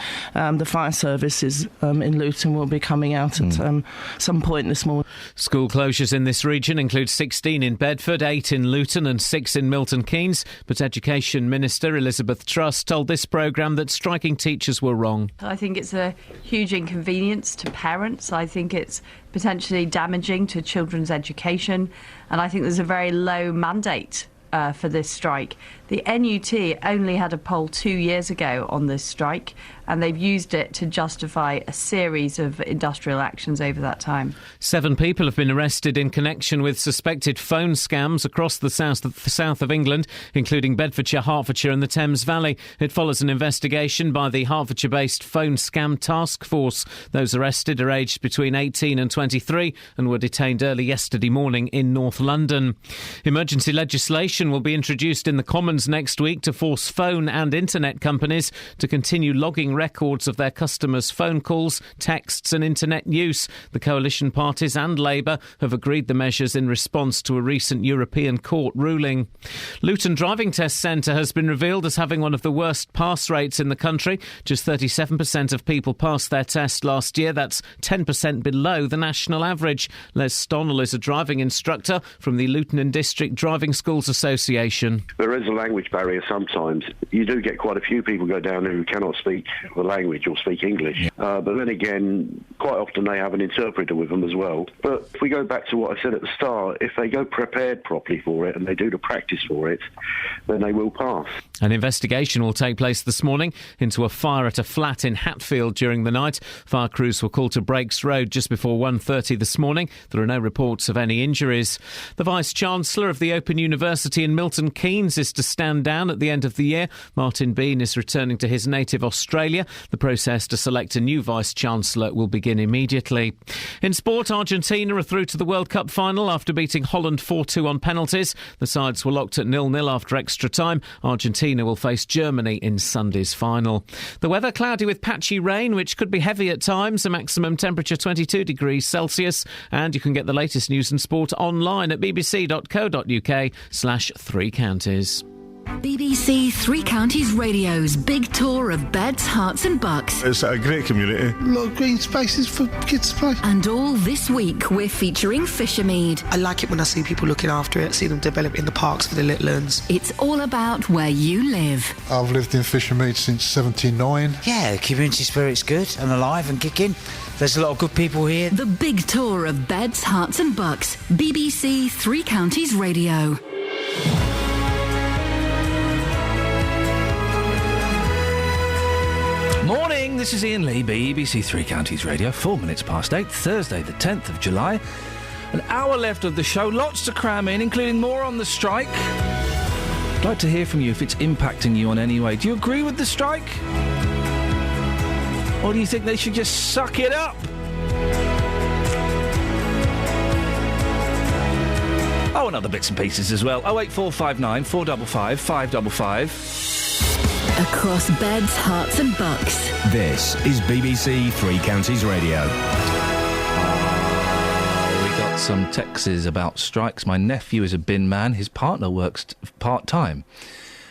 The fire services in Luton will be coming out at some point this morning. School closures in this region include 16 in Bedford, 8 in Luton and 6 in Milton Keynes. But Education Minister Elizabeth Truss told this programme that striking teachers were wrong. I think it's a huge inconvenience to parents. I think it's potentially damaging to children's education. And I think there's a very low mandate for this strike. The NUT only had a poll 2 years ago on this strike, and they've used it to justify a series of industrial actions over that time. 7 people have been arrested in connection with suspected phone scams across the south of England, including Bedfordshire, Hertfordshire and the Thames Valley. It follows an investigation by the Hertfordshire-based Phone Scam Task Force. Those arrested are aged between 18 and 23 and were detained early yesterday morning in North London. Emergency legislation will be introduced in the Commons next week to force phone and internet companies to continue logging records of their customers' phone calls, texts and internet use. The coalition parties and Labour have agreed the measures in response to a recent European court ruling. Luton Driving Test Centre has been revealed as having one of the worst pass rates in the country. Just 37% of people passed their test last year. That's 10% below the national average. Les Stonnell is a driving instructor from the Luton and District Driving Schools Association. There is a language barrier sometimes. You do get quite a few people go down there who cannot speak the language or speak English. But then again, quite often they have an interpreter with them as well. But if we go back to what I said at the start, if they go prepared properly for it and they do the practice for it, then they will pass. An investigation will take place this morning into a fire at a flat in Hatfield during the night. Fire crews were called to Brakes Road just before 1:30 this morning. There are no reports of any injuries. The Vice-Chancellor of the Open University in Milton Keynes is to stand down at the end of the year. Martin Bean is returning to his native Australia. The process to select a new Vice-Chancellor will begin immediately. In sport, Argentina are through to the World Cup final after beating Holland 4-2 on penalties. The sides were locked at 0-0 after extra time. Argentina will face Germany in Sunday's final. The weather cloudy with patchy rain, which could be heavy at times. A maximum temperature 22 degrees Celsius. And you can get the latest news and sport online at bbc.co.uk/3 counties. BBC Three Counties Radio's big tour of beds, hearts and bucks. It's a great community. A lot of green spaces for kids to play. And all this week we're featuring Fishermead. I like it when I see people looking after it, see them develop in the parks for the little uns. It's all about where you live. I've lived in Fishermead since '79. Yeah, the community spirit's good and alive and kicking. There's a lot of good people here. The big tour of beds, hearts and bucks. BBC Three Counties Radio. Morning, this is Iain Lee, BBC Three Counties Radio, 4 minutes past 8, Thursday the 10th of July. An hour left of the show, lots to cram in, including more on the strike. I'd like to hear from you if it's impacting you in any way. Do you agree with the strike? Or do you think they should just suck it up? Oh, and other bits and pieces as well. 08459 455 555. Across beds, hearts and bucks. This is BBC Three Counties Radio. We got some texts about strikes. My nephew is a bin man. His partner works part-time.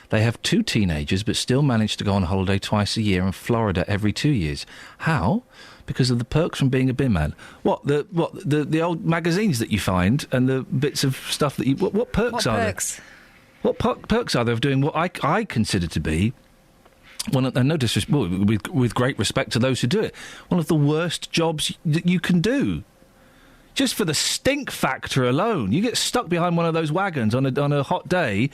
They have 2 teenagers but still manage to go on holiday twice a year in Florida every 2 years. How? Because of the perks from being a bin man. The old magazines that you find and the bits of stuff that you... What perks are there? What perks are there of doing what I consider to be... Well, no disrespect, with great respect to those who do it, one of the worst jobs that you can do. Just for the stink factor alone. You get stuck behind one of those wagons on a hot day.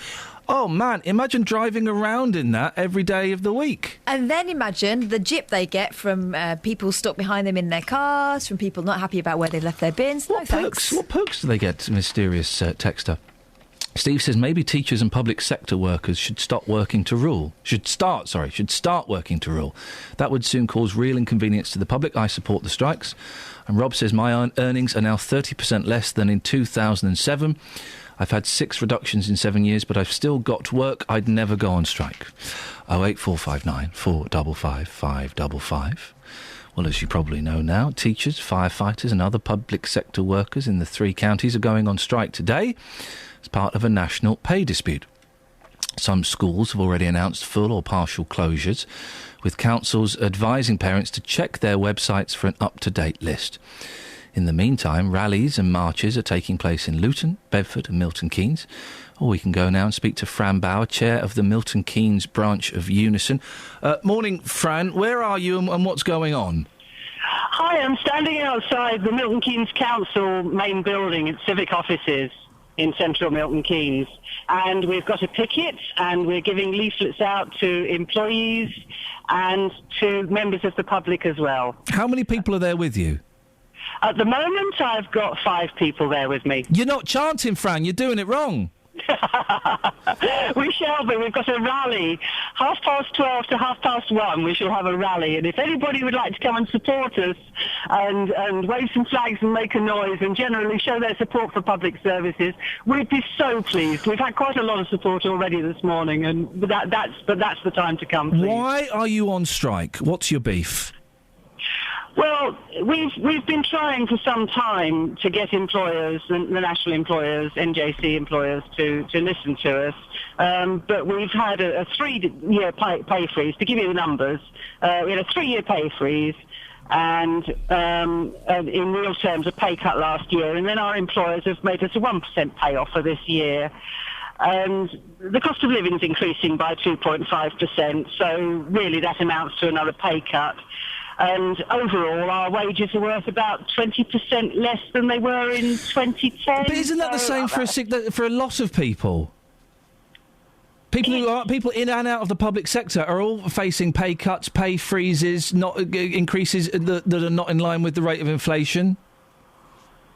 Oh, man, imagine driving around in that every day of the week. And then imagine the jip they get from people stuck behind them in their cars, from people not happy about where they left their bins. What perks do they get, mysterious texter? Steve says maybe teachers and public sector workers should start working to rule. Should start working to rule. That would soon cause real inconvenience to the public. I support the strikes. And Rob says my earnings are now 30% less than in 2007. I've had 6 reductions in 7 years, but I've still got work. I'd never go on strike. 08459 455 555. Well, as you probably know now, teachers, firefighters and other public sector workers in the 3 counties are going on strike today as part of a national pay dispute. Some schools have already announced full or partial closures, with councils advising parents to check their websites for an up-to-date list. In the meantime, rallies and marches are taking place in Luton, Bedford and Milton Keynes. Or we can go now and speak to Fran Bauer, chair of the Milton Keynes branch of Unison. Morning, Fran. Where are you and what's going on? Hi, I'm standing outside the Milton Keynes Council main building at Civic Offices in central Milton Keynes. And we've got a picket and we're giving leaflets out to employees and to members of the public as well. How many people are there with you? At the moment, I've got 5 people there with me. You're not chanting, Fran. You're doing it wrong. We shall be. We've got a rally. 12:30 to 1:30, we shall have a rally. And if anybody would like to come and support us and wave some flags and make a noise and generally show their support for public services, we'd be so pleased. We've had quite a lot of support already this morning, but that's the time to come, please. Why are you on strike? What's your beef? Well, we've been trying for some time to get employers, the national employers, NJC employers, to listen to us. But we've had a 3-year pay freeze. To give you the numbers, we had a 3-year pay freeze and in real terms a pay cut last year. And then our employers have made us a 1% pay offer this year. And the cost of living is increasing by 2.5%, so really that amounts to another pay cut. And overall, our wages are worth about 20% less than they were in 2010. But isn't that the same for a lot of people? People in and out of the public sector are all facing pay cuts, pay freezes, increases that are not in line with the rate of inflation.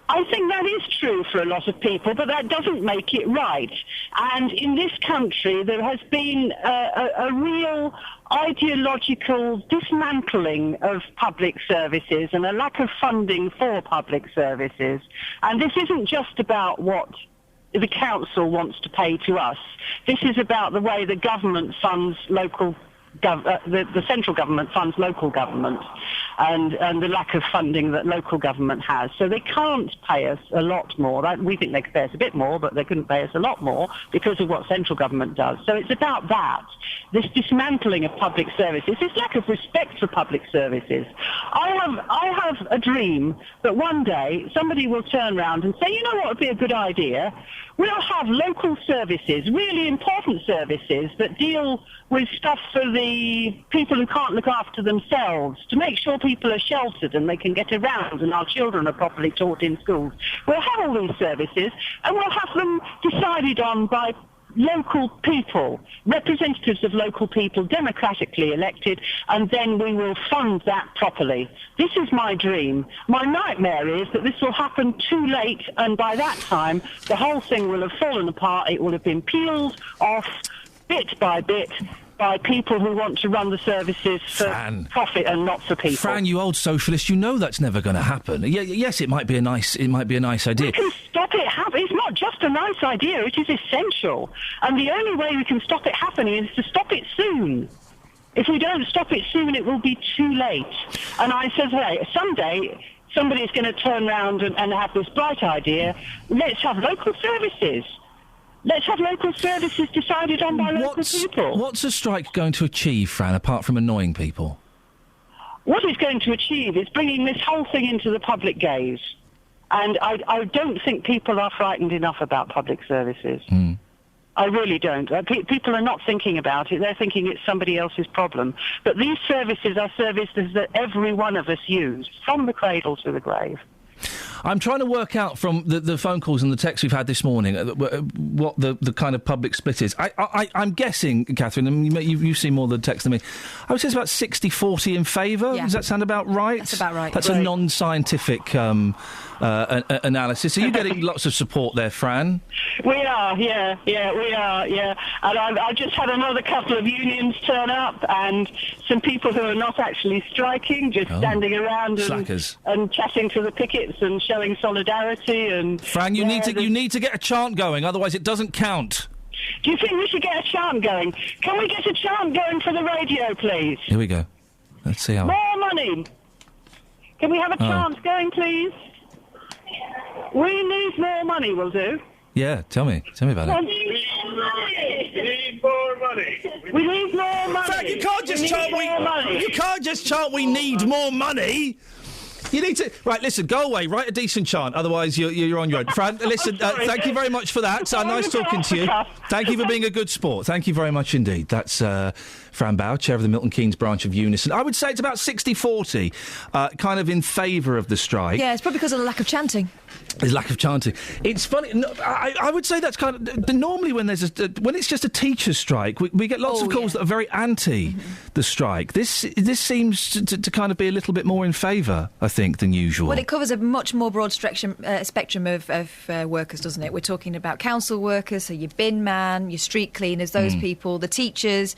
I think that is true for a lot of people, but that doesn't make it right. And in this country, there has been a real ideological dismantling of public services and a lack of funding for public services. And this isn't just about what the council wants to pay to us. This is about the way the government funds the central government funds local government, and the lack of funding that local government has. So they can't pay us a lot more. We think they could pay us a bit more, but they couldn't pay us a lot more because of what central government does. So it's about that, this dismantling of public services, this lack of respect for public services. I have a dream that one day somebody will turn around and say, you know what would be a good idea? We'll have local services, really important services that deal with stuff for the people who can't look after themselves, to make sure people are sheltered and they can get around and our children are properly taught in schools. We'll have all these services and we'll have them decided on by local people, representatives of local people, democratically elected, and then we will fund that properly. This is my dream. My nightmare is that this will happen too late, and by that time, the whole thing will have fallen apart. It will have been peeled off bit by bit by people who want to run the services for profit and not for people. Fran, you old socialist, you know that's never going to happen. Yes, it might be a nice idea. We can stop it happening. It's not just a nice idea, it is essential. And the only way we can stop it happening is to stop it soon. If we don't stop it soon, it will be too late. And I said, hey, someday somebody's going to turn around and have this bright idea. Let's have local services. Let's have local services decided on by local people. What's a strike going to achieve, Fran, apart from annoying people? What it's going to achieve is bringing this whole thing into the public gaze. And I don't think people are frightened enough about public services. I really don't. People are not thinking about it. They're thinking it's somebody else's problem. But these services are services that every one of us use, from the cradle to the grave. I'm trying to work out from the phone calls and the texts we've had this morning what the kind of public split is. I'm guessing, Catherine, and you've seen more of the text than me, I would say it's about 60-40 in favour. Yeah. Does that sound about right? That's about right. That's a non-scientific analysis. Are you getting lots of support there, Fran? We are, yeah, we are. And I just had another couple of unions turn up, and some people who are not actually striking, just standing around and chatting to the pickets and showing solidarity. And Fran, you need to get a chant going, otherwise it doesn't count. Do you think we should get a chant going? Can we get a chant going for the radio, please? Here we go. Let's see how. More money. Can we have a chant going, please? We need more money, will do. Yeah, tell me about it. We need more money. We need more money. Frank, you can't just chant we need more money. You need to... Right, listen, go away, write a decent chant, otherwise you're on your own. Fran, listen, thank you very much for that. Nice talking to you. Thank you for being a good sport. Thank you very much indeed. That's Fran Bow, chair of the Milton Keynes branch of Unison. I would say it's about 60-40, kind of in favour of the strike. Yeah, it's probably because of the lack of chanting. There's lack of chanting. It's funny. No, I would say that's kind of normally when when it's just a teacher's strike, we get lots of calls that are very anti the strike. This seems to kind of be a little bit more in favour, I think, than usual. Well, it covers a much more broad spectrum of workers, doesn't it? We're talking about council workers, so your bin man, your street cleaners, those people, the teachers,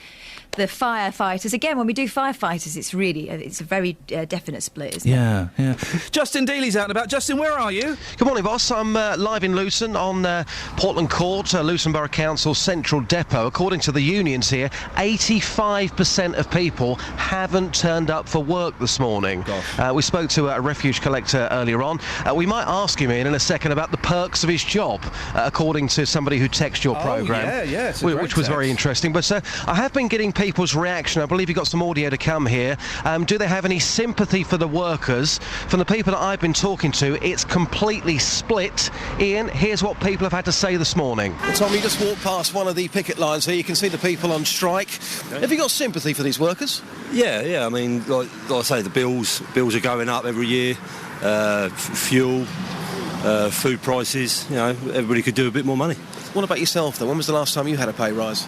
the firefighters. Again, when we do firefighters, it's a very definite split, isn't it? Yeah. Justin Dealey's out and about. Justin, where are you? Good morning, boss. I'm live in Luton on Portland Court, Luton Borough Council Central Depot. According to the unions here, 85% of people haven't turned up for work this morning. We spoke to a refuge collector earlier on. We might ask him in a second about the perks of his job, according to somebody who texted your programme, which was very interesting. But I have been getting people people's reaction. I believe you've got some audio to come here. Do they have any sympathy for the workers? From the people that I've been talking to, it's completely split. Ian, here's what people have had to say this morning. Well, Tom, you just walked past one of the picket lines here. You can see the people on strike. Have you got sympathy for these workers? Yeah. I mean, like I say, the bills are going up every year. Fuel, food prices. You know, everybody could do a bit more money. What about yourself, though? When was the last time you had a pay rise?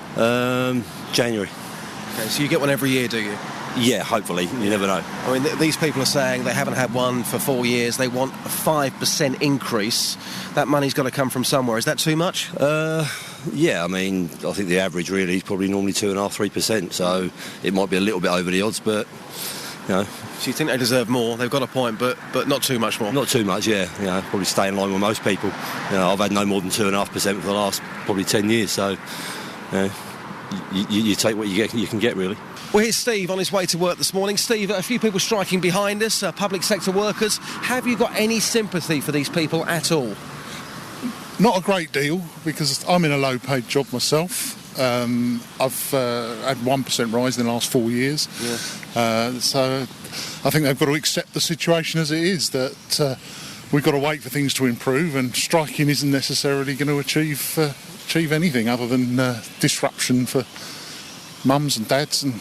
January. Okay, so you get one every year, do you? Yeah, hopefully. You never know. I mean, these people are saying they haven't had one for 4 years. They want a 5% increase. That money's got to come from somewhere. Is that too much? Yeah, I mean, I think the average really is probably normally 2.5%, 3%. So it might be a little bit over the odds, but, you know. So you think they deserve more? They've got a point, but not too much more? Not too much, yeah. You know, probably stay in line with most people. You know, I've had no more than 2.5% for the last probably 10 years. So, you know, you take what you can get, really. Well, here's Steve on his way to work this morning. Steve, a few people striking behind us, public sector workers. Have you got any sympathy for these people at all? Not a great deal, because I'm in a low-paid job myself. I've had 1% rise in the last 4 years. Yeah. So I think they've got to accept the situation as it is, that we've got to wait for things to improve, and striking isn't necessarily going to achieve anything other than disruption for mums and dads and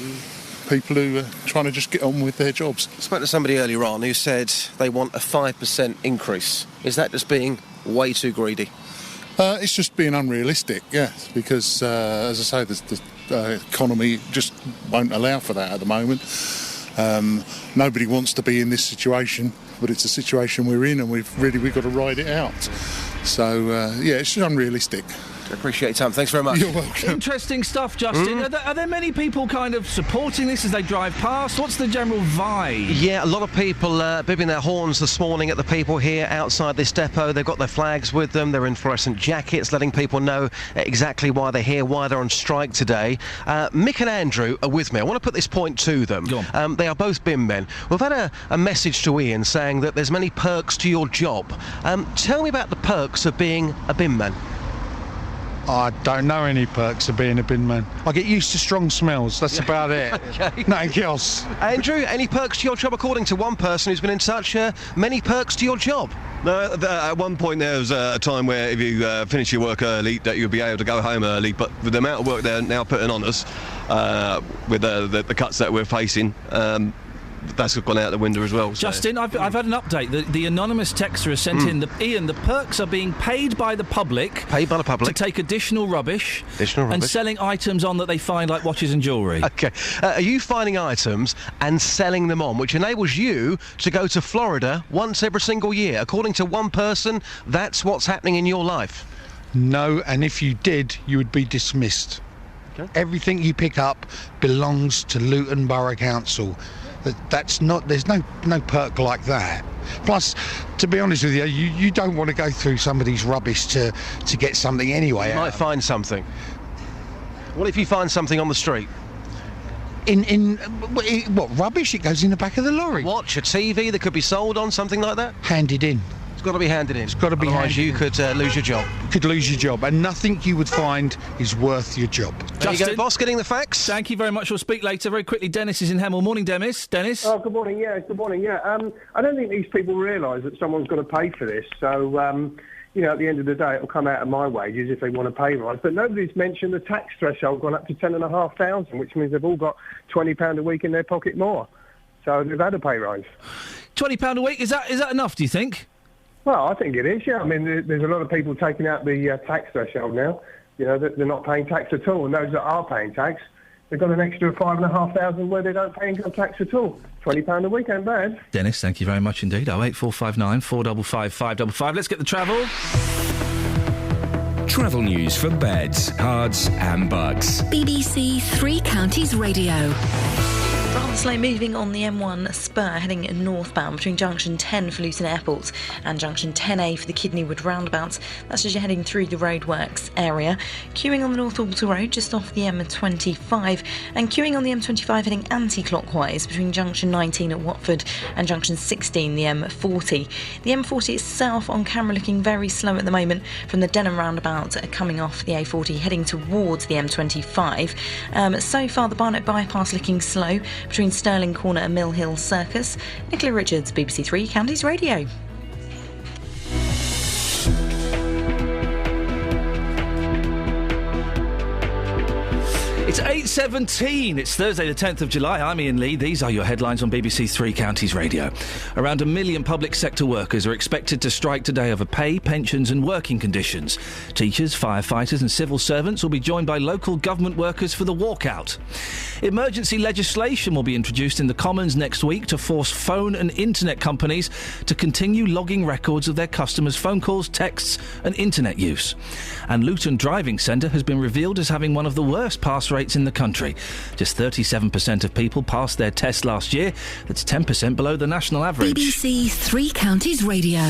people who are trying to just get on with their jobs. I spoke to somebody earlier on who said they want a 5% increase. Is that just being way too greedy? It's just being unrealistic, yeah, because, as I say, the economy just won't allow for that at the moment. Nobody wants to be in this situation, but it's a situation we're in, and we've got to ride it out. So, yeah, it's just unrealistic. I appreciate your time. Thanks very much. You're welcome. Interesting stuff, Justin. Are there many people kind of supporting this as they drive past? What's the general vibe? Yeah, a lot of people bibbing their horns this morning at the people here outside this depot. They've got their flags with them. They're in fluorescent jackets, letting people know exactly why they're here, why they're on strike today. Mick and Andrew are with me. I want to put this point to them. They are both bin men. We've had a message to Ian saying that there's many perks to your job. Tell me about the perks of being a bin man. I don't know any perks of being a bin man. I get used to strong smells, that's about it. Okay. Nothing else. Andrew, any perks to your job? According to one person who's been in touch, many perks to your job. No, at one point there was a time where if you finish your work early, that you'd be able to go home early, but with the amount of work they're now putting on us, with the cuts that we're facing, that's gone out the window as well. So. Justin, I've had an update. The anonymous texter has sent in Ian, the perks are being paid by the public. Paid by the public. To take additional rubbish. And selling items on that they find, like watches and jewellery. Okay. Are you finding items and selling them on, which enables you to go to Florida once every single year? According to one person, that's what's happening in your life. No, and if you did, you would be dismissed. Okay. Everything you pick up belongs to Luton Borough Council. That's not. There's no perk like that. Plus, to be honest with you, you don't want to go through somebody's rubbish to get something anyway. You might find something. What if you find something on the street? What rubbish? It goes in the back of the lorry. Watch, a TV that could be sold on, something like that. Handed in. It's got to be handed in. It's got to be Otherwise handed you could lose your job. You could lose your job, and nothing you would find is worth your job. There you go, boss, getting the facts. Thank you very much. We'll speak later. Very quickly, Dennis is in Hemel. Morning, Dennis. Dennis? Oh, good morning, yeah. I don't think these people realise that someone's got to pay for this, so, you know, at the end of the day, it'll come out of my wages if they want to pay rise. But nobody's mentioned the tax threshold gone up to 10,500, which means they've all got £20 a week in their pocket more. So they've had a pay rise. £20 a week? Is that enough, do you think? Well, I think it is, yeah. I mean, there's a lot of people taking out the tax threshold now. You know, they're not paying tax at all. And those that are paying tax, they've got an extra 5,500 where they don't pay income tax at all. £20 a week ain't bad. Dennis, thank you very much indeed. 08459 455 555. Let's get the travel. Travel news for beds, cards and bugs. BBC Three Counties Radio. Rather slow moving on the M1 spur heading northbound between junction 10 for Luton Airport and junction 10A for the Kidneywood roundabout. That's as you're heading through the roadworks area. Queuing on the North Alter Road just off the M25 and queuing on the M25 heading anti-clockwise between junction 19 at Watford and junction 16 the M40. The M40 itself on camera looking very slow at the moment from the Denham roundabout coming off the A40 heading towards the M25. So far the Barnet bypass looking slow between Stirling Corner and Mill Hill Circus. Nicola Richards, BBC Three Counties Radio. It's 8:17. It's Thursday the 10th of July. I'm Iain Lee. These are your headlines on BBC Three Counties Radio. Around 1 million public sector workers are expected to strike today over pay, pensions and working conditions. Teachers, firefighters and civil servants will be joined by local government workers for the walkout. Emergency legislation will be introduced in the Commons next week to force phone and internet companies to continue logging records of their customers' phone calls, texts and internet use. And Luton Driving Centre has been revealed as having one of the worst pass rates in the country. Just 37% of people passed their test last year. That's 10% below the national average. BBC Three Counties Radio.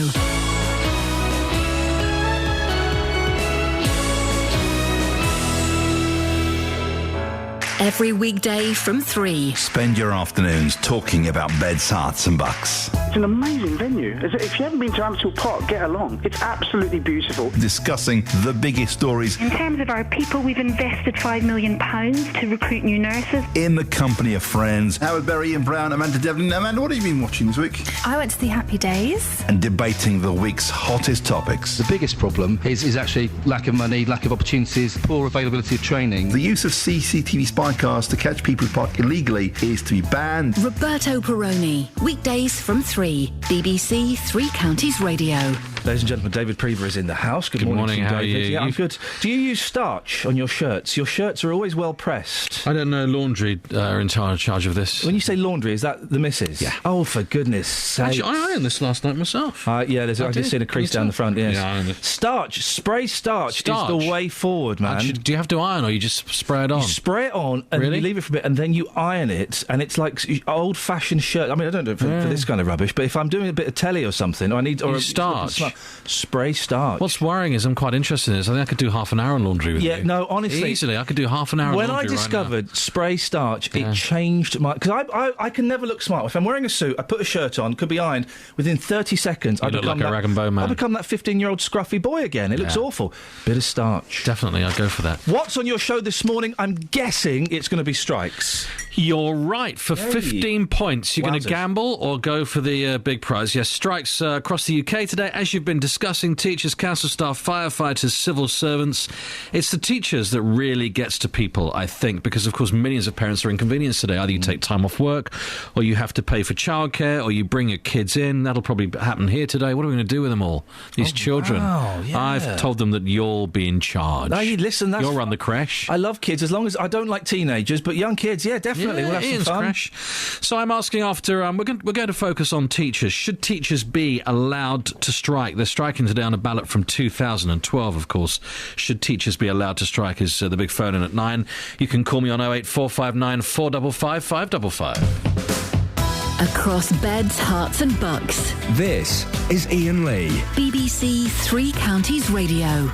Every weekday from 3. Spend your afternoons talking about beds, hearts and bucks. It's an amazing venue. If you haven't been to Amstel Park, get along. It's absolutely beautiful. Discussing the biggest stories. In terms of our people, we've invested £5 million to recruit new nurses. In the company of friends. Howard Berry, Ian Brown, Amanda Devlin. Amanda, what have you been watching this week? I went to the Happy Days. And debating the week's hottest topics. The biggest problem is actually lack of money, lack of opportunities, poor availability of training. The use of CCTV spy cars to catch people who park illegally is to be banned. Roberto Perroni, weekdays from 3. BBC Three Counties Radio. Ladies and gentlemen, David Prever is in the house. Good morning, how David. are you? Yeah, I'm good. Do you use starch on your shirts? Your shirts are always well pressed. I don't know. Laundry are in charge of this. When you say laundry, is that the missus? Yeah. Oh, for goodness sake! Actually, I ironed this last night myself. Yeah, I've just seen a crease down the front. Yes. Yeah, starch, spray starch is the way forward, man. Actually, do you have to iron, or you just spray it on? You spray it on, and you leave it for a bit, and then you iron it, and it's like old-fashioned shirt. I mean, I don't do it for this kind of rubbish, but if I'm doing a bit of telly or something, or I need starch. Spray starch. What's worrying is I'm quite interested in this. I think I could do half an hour on laundry with you. Yeah, no, honestly. Easily, I could do half an hour on laundry When I discovered right spray starch, it changed my... Because I can never look smart. If I'm wearing a suit, I put a shirt on, could be ironed, within 30 seconds... You look like a rag and bone man. I become that 15-year-old scruffy boy again. It looks awful. Bit of starch. Definitely, I'd go for that. What's on your show this morning? I'm guessing it's going to be strikes. You're right. For 15 points, you're going to gamble or go for the big prize. Yes, strikes across the UK today, as you've been discussing. Teachers, council staff, firefighters, civil servants. It's the teachers that really gets to people, I think, because, of course, millions of parents are inconvenienced today. Either you take time off work, or you have to pay for childcare, or you bring your kids in. That'll probably happen here today. What are we going to do with them all? These children. Wow, yeah. I've told them that you'll be in charge. No, listen, you'll run the creche. I love kids, as long as I don't like teenagers, but young kids, yeah, definitely. We'll have Ian's some fun. Creche. So I'm asking after... we're going to focus on teachers. Should teachers be allowed to strike? They're striking today on a ballot from 2012, of course. Should teachers be allowed to strike is the big phone in at 9. You can call me on 08459 455 555. Across beds, hearts and bucks. This is Iain Lee. BBC Three Counties Radio.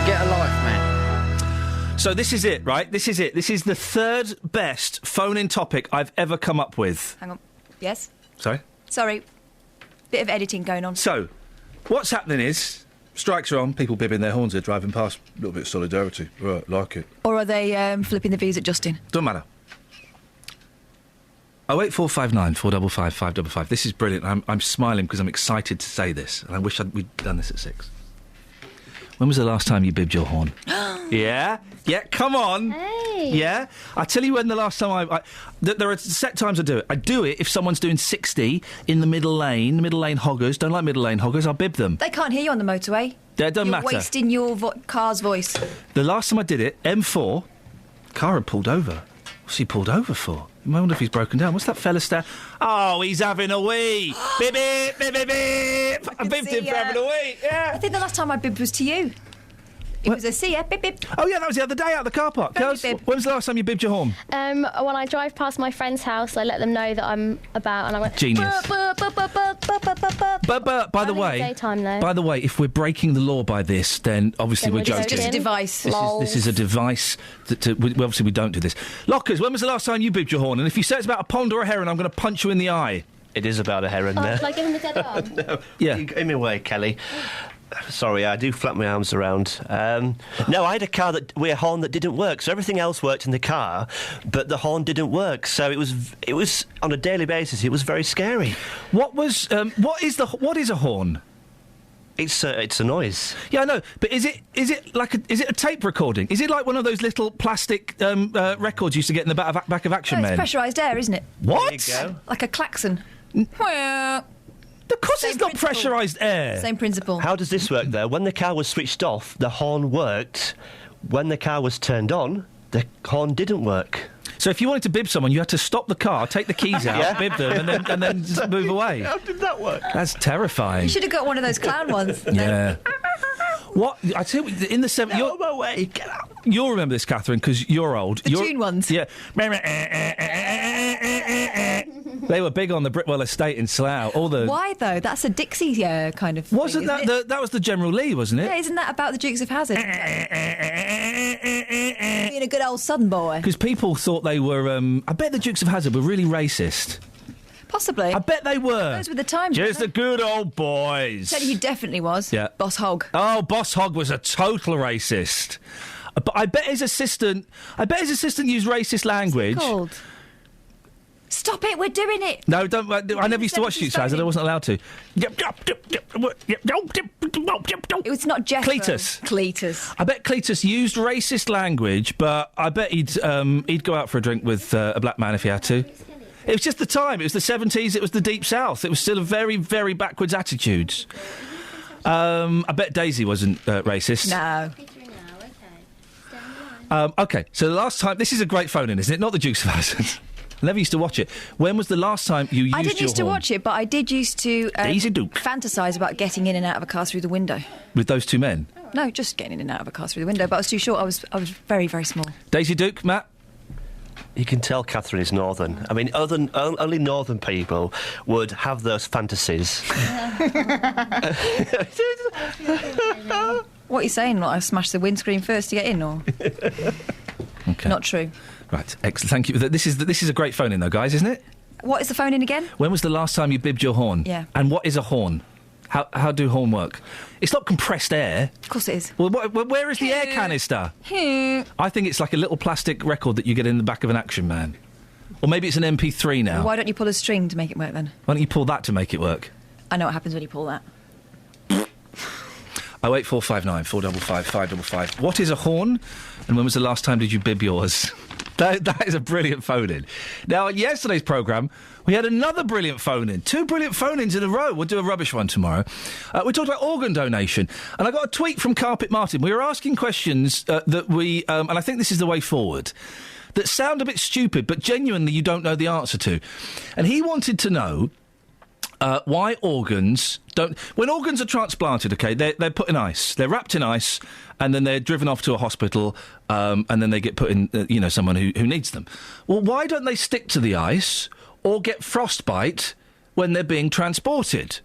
Get a life, man. So this is it, right? This is it. This is the third best phone-in topic I've ever come up with. Hang on. Yes? Sorry? Sorry. Bit of editing going on. So, what's happening is, strikes are on, people bibbing their horns, they're driving past, a little bit of solidarity. Right, like it. Or are they flipping the V's at Justin? Doesn't matter. 08459 455 555. This is brilliant. I'm smiling because I'm excited to say this, and I wish we'd done this at 6. When was the last time you bibbed your horn? Yeah? Yeah, come on. Hey. Yeah? I'll tell you when the last time there are set times I do it. I do it if someone's doing 60 in the middle lane hoggers. Don't like middle lane hoggers, I'll bib them. They can't hear you on the motorway. It doesn't matter. You're wasting your car's voice. The last time I did it, M4, car had pulled over. What's he pulled over for? I wonder if he's broken down. What's that fella Oh, he's having a wee. Bip, bip, bip, bip, bip. I bibbed him for having a wee. Yeah. I think the last time I bibbed was to you. It was a see ya, bip bip. Oh yeah, that was the other day out of the car park. Girls, when was the last time you bibbed your horn? When I drive past my friend's house, I let them know that I'm about, and I went. Genius. But by the way, daytime, though. by the way, if we're breaking the law by this, then obviously we're joking. It's just a device. This is a device. Obviously we don't do this. Lockers, when was the last time you bibbed your horn? And if you say it's about a pond or a heron, I'm going to punch you in the eye. It is about a heron there. Shall I give him a dead arm? No. Yeah. You give me away, Kelly. Sorry, I do flap my arms around. No, I had a car with a horn that didn't work, so everything else worked in the car, but the horn didn't work. So it was on a daily basis. It was very scary. What is a horn? It's a noise. Yeah, I know, but is it a tape recording? Is it like one of those little plastic records you used to get in the back of Action Men? It's pressurised air, isn't it? What? There you go. Like a klaxon. Of course it's not pressurised air. Same principle. How does this work, though? When the car was switched off, the horn worked. When the car was turned on, the horn didn't work. So if you wanted to bib someone, you had to stop the car, take the keys out, bib them, and then just move away. How did that work? That's terrifying. You should have got one of those clown ones. Yeah. What? I tell you, in the 70s... Get out of my way, get out. You'll remember this, Catherine, because you're old. The tune ones? Yeah. They were big on the Britwell estate in Slough. Why, though? That's a Dixie kind of Wasn't thing, that that was the General Lee, wasn't it? Yeah, isn't that about the Dukes of Hazzard? Being a good old Southern boy. Because people thought they were... I bet the Dukes of Hazzard were really racist. Possibly. I bet they were. Those were the times. Just the good old boys. Tell you who definitely was. Yeah. Boss Hogg. Oh, Boss Hogg was a total racist. But I bet his assistant used racist language. What's it called? Stop it, we're doing it. No, don't. I never used to watch Dukes of Hazzard. I wasn't allowed to. It was not Jethro. Cletus. I bet Cletus used racist language, but I bet he'd go out for a drink with a black man if he had to. It was just the time. It was the 70s. It was the Deep South. It was still a very, very backwards attitudes. I bet Daisy wasn't racist. No. OK, so the last time... This is a great phone-in, isn't it? Not the Dukes of Hazzard. I never used to watch it. When was the last time you used your horn? I didn't used to watch it, but I did used to Daisy Duke. fantasise about getting in and out of a car through the window. With those two men? No, just getting in and out of a car through the window, but I was too short. I was very, very small. Daisy Duke, Matt? You can tell Catherine is northern. I mean, only northern people would have those fantasies. What are you saying? Like I smashed the windscreen first to get in, or? Okay. Not true. Right, excellent. Thank you. This is a great phone-in, though, guys, isn't it? What is the phone in again? When was the last time you bibbed your horn? Yeah. And what is a horn? How do horn work? It's not compressed air. Of course it is. Well, where is the air canister? I think it's like a little plastic record that you get in the back of an Action Man. Or maybe it's an MP3 now. Well, why don't you pull a string to make it work, then? Why don't you pull that to make it work? I know what happens when you pull that. 08459 455 555. What is a horn? And when was the last time did you bib yours? That is a brilliant phone-in. Now, on yesterday's programme, we had another brilliant phone-in. 2 brilliant phone-ins in a row. We'll do a rubbish one tomorrow. We talked about organ donation. And I got a tweet from Carpet Martin. We were asking questions that we... and I think this is the way forward, that sound a bit stupid, but genuinely you don't know the answer to. And he wanted to know... why organs don't... When organs are transplanted, OK, they're put in ice. They're wrapped in ice, and then they're driven off to a hospital, and then they get put in, someone who needs them. Well, why don't they stick to the ice or get frostbite when they're being transported?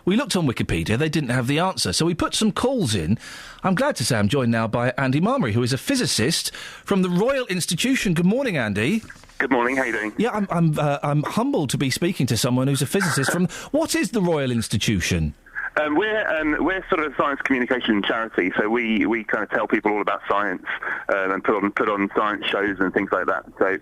We looked on Wikipedia. They didn't have the answer. So we put some calls in. I'm glad to say I'm joined now by Andy Marmary, who is a physicist from the Royal Institution. Good morning, Andy. Good morning. How you doing? Yeah, I'm humbled to be speaking to someone who's a physicist from... What is the Royal Institution? We're sort of a science communication charity, so we kind of tell people all about science and put on science shows and things like that. So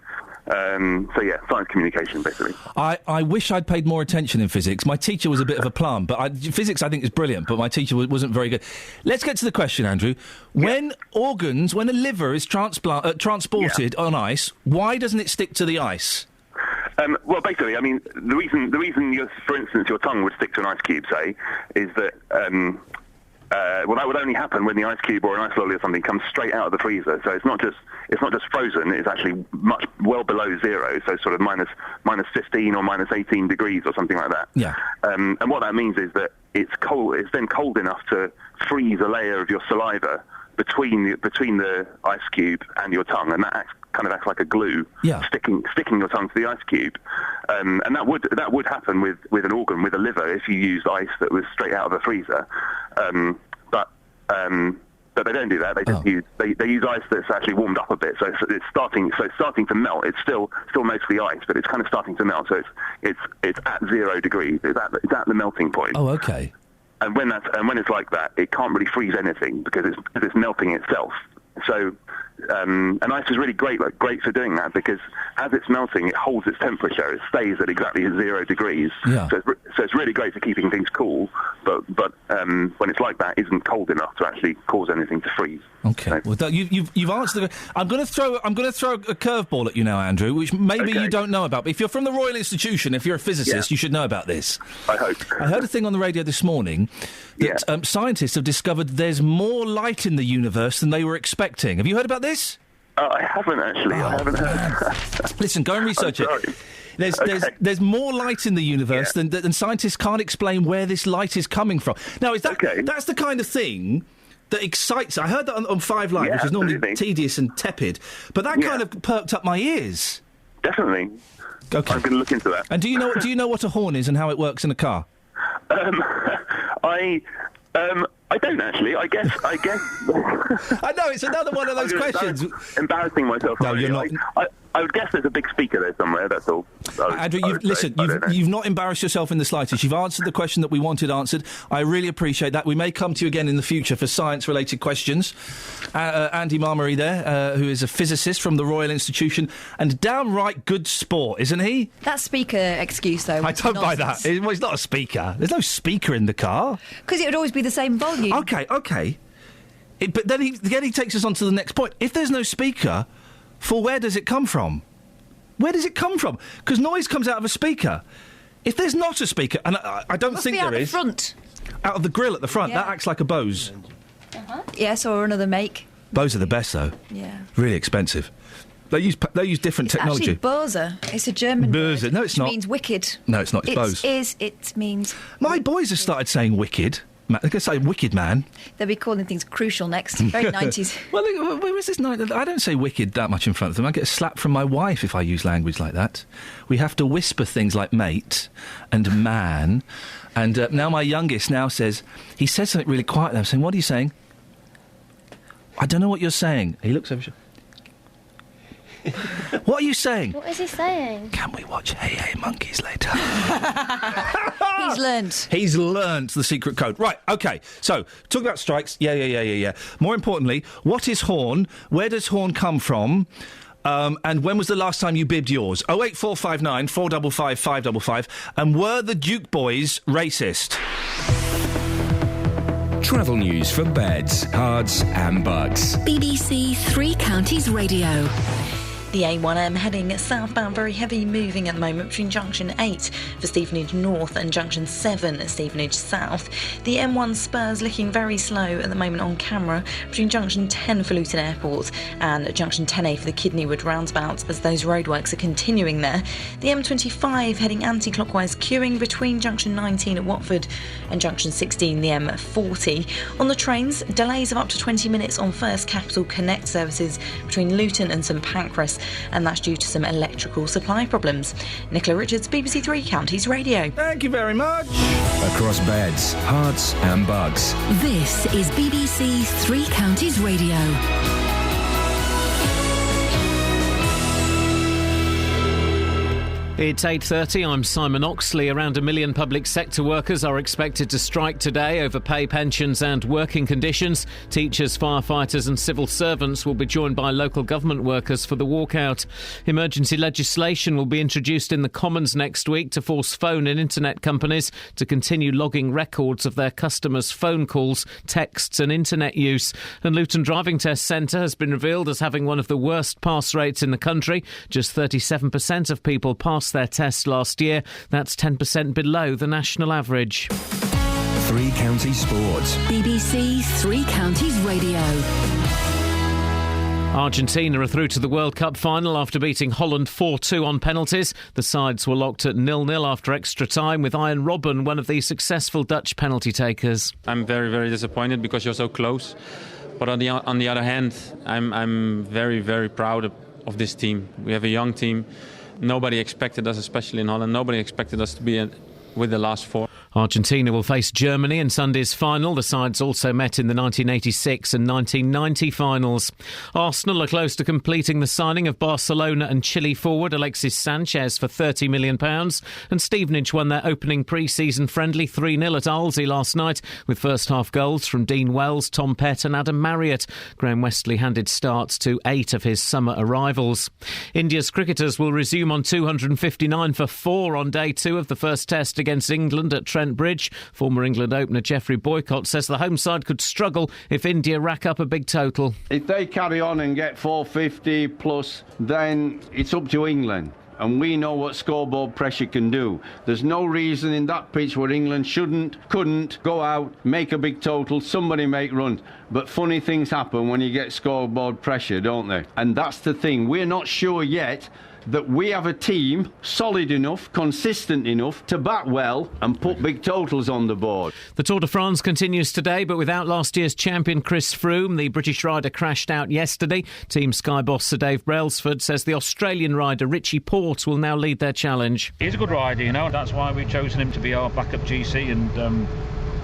yeah, science communication, basically. I wish I'd paid more attention in physics. My teacher was a bit of a plum, but physics I think is brilliant, but my teacher wasn't very good. Let's get to the question, Andrew. When a liver is transported on ice, why doesn't it stick to the ice? Well, basically, I mean, the reason, for instance, your tongue would stick to an ice cube, say, is that, well, that would only happen when the ice cube or an ice lolly or something comes straight out of the freezer. So it's not just frozen; it's actually much well below zero, so sort of minus 15 or minus 18 degrees or something like that. Yeah. And what that means is that it's cold. It's then cold enough to freeze a layer of your saliva between the ice cube and your tongue, and that kind of acts like a glue, sticking your tongue to the ice cube. And that would happen with an organ, with a liver, if you used ice that was straight out of a freezer. But they don't do that. They just use ice that's actually warmed up a bit. So it's starting to melt. It's still mostly ice, but it's kind of starting to melt. So it's at 0 degrees. It's at the melting point. Oh, okay. And when it's like that, it can't really freeze anything because it's melting itself. So and ice is really great for doing that, because as it's melting, it holds its temperature. It stays at exactly 0 degrees. Yeah. So it's really great for keeping things cool. But when it's like that, it isn't cold enough to actually cause anything to freeze. Okay. Well, you've answered. I'm going to throw a curveball at you now, Andrew, which maybe you don't know about. But if you're from the Royal Institution, if you're a physicist, you should know about this. I hope. I heard a thing on the radio this morning that scientists have discovered there's more light in the universe than they were expecting. Have you heard about this? I haven't actually. I haven't heard. Listen, go and research it. There's more light in the universe than scientists can't explain where this light is coming from. Now, is that that's the kind of thing that excites? I heard that on 5 Live, which is normally tedious and tepid, but that kind of perked up my ears. Definitely. Okay. I'm going to look into that. And do you know what a horn is and how it works in a car? I don't actually. I guess. I know, it's another one of those questions. Embarrassing myself. No, you're not. I would guess there's a big speaker there somewhere, that's all. Andrew, you've not embarrassed yourself in the slightest. You've answered the question that we wanted answered. I really appreciate that. We may come to you again in the future for science-related questions. Andy Marmary there, who is a physicist from the Royal Institution, and downright good sport, isn't he? That speaker excuse, though. I don't buy that. He's not a speaker. There's no speaker in the car. Because it would always be the same volume. OK. But then he takes us on to the next point. If there's no speaker, where does it come from? Where does it come from? Because noise comes out of a speaker. If there's not a speaker, and I don't think there is... Out the front. Out of the grill at the front. Yeah. That acts like a Bose. Yes, or another make. Bose are the best, though. Yeah. Really expensive. They use different technology. Actually, Bose. It's a German Bose. word. No, it's which not. means wicked. No, it's not. It's Bose. It means... My boys have started saying wicked. They're going to say wicked man. They'll be calling things crucial next. Very 90s. Well, where is this night? I don't say wicked that much in front of them. I get a slap from my wife if I use language like that. We have to whisper things like mate and man. And now my youngest says... He says something really quietly. I'm saying, what are you saying? I don't know what you're saying. He looks over... What are you saying? What is he saying? Can we watch Hey Monkeys later? He's learnt the secret code. Right, OK. So, talk about strikes. Yeah. More importantly, what is horn? Where does horn come from? And when was the last time you bibbed yours? 08459 455 555. And were the Duke boys racist? Travel news for beds, cards and bugs. BBC Three Counties Radio. The A1M heading southbound, very heavy moving at the moment between Junction 8 for Stevenage North and Junction 7 at Stevenage South. The M1 Spurs looking very slow at the moment on camera between Junction 10 for Luton Airport and Junction 10A for the Kidneywood roundabout as those roadworks are continuing there. The M25 heading anti-clockwise, queuing between Junction 19 at Watford and Junction 16, the M40. On the trains, delays of up to 20 minutes on First Capital Connect services between Luton and St Pancras, and that's due to some electrical supply problems. Nicola Richards, BBC Three Counties Radio. Thank you very much. Across beds, hearts and bugs. This is BBC Three Counties Radio. It's 8:30. I'm Simon Oxley. Around 1 million public sector workers are expected to strike today over pay, pensions and working conditions. Teachers, firefighters and civil servants will be joined by local government workers for the walkout. Emergency legislation will be introduced in the Commons next week to force phone and internet companies to continue logging records of their customers' phone calls, texts and internet use. And Luton Driving Test Centre has been revealed as having one of the worst pass rates in the country. Just 37% of people passed their test last year. That's 10% below the national average. Three Counties Sports. BBC Three Counties Radio. Argentina are through to the World Cup final after beating Holland 4-2 on penalties. The sides were locked at 0-0 after extra time, with Iain one of the successful Dutch penalty takers. I'm very, very disappointed because you're so close. But on the other hand, I'm very, very proud of this team. We have a young team. Nobody expected us, especially in Holland, nobody expected us to be with the last four. Argentina will face Germany in Sunday's final. The sides also met in the 1986 and 1990 finals. Arsenal are close to completing the signing of Barcelona and Chile forward Alexis Sanchez for £30 million. And Stevenage won their opening pre-season friendly 3-0 at Arlesey last night, with first-half goals from Dean Wells, Tom Pett and Adam Marriott. Graham Westley handed starts to 8 of his summer arrivals. India's cricketers will resume on 259 for 4 on day 2 of the first test against England at Trent Bridge. Former England opener Geoffrey Boycott says the home side could struggle if India rack up a big total. If they carry on and get 450 plus, then it's up to England. And we know what scoreboard pressure can do. There's no reason in that pitch where England couldn't go out, make a big total, somebody make runs. But funny things happen when you get scoreboard pressure, don't they? And that's the thing. We're not sure yet that we have a team solid enough, consistent enough to bat well and put big totals on the board. The Tour de France continues today, but without last year's champion Chris Froome. The British rider crashed out yesterday. Team Sky boss Sir Dave Brailsford says the Australian rider Richie Porte will now lead their challenge. He's a good rider, you know, that's why we've chosen him to be our backup GC, and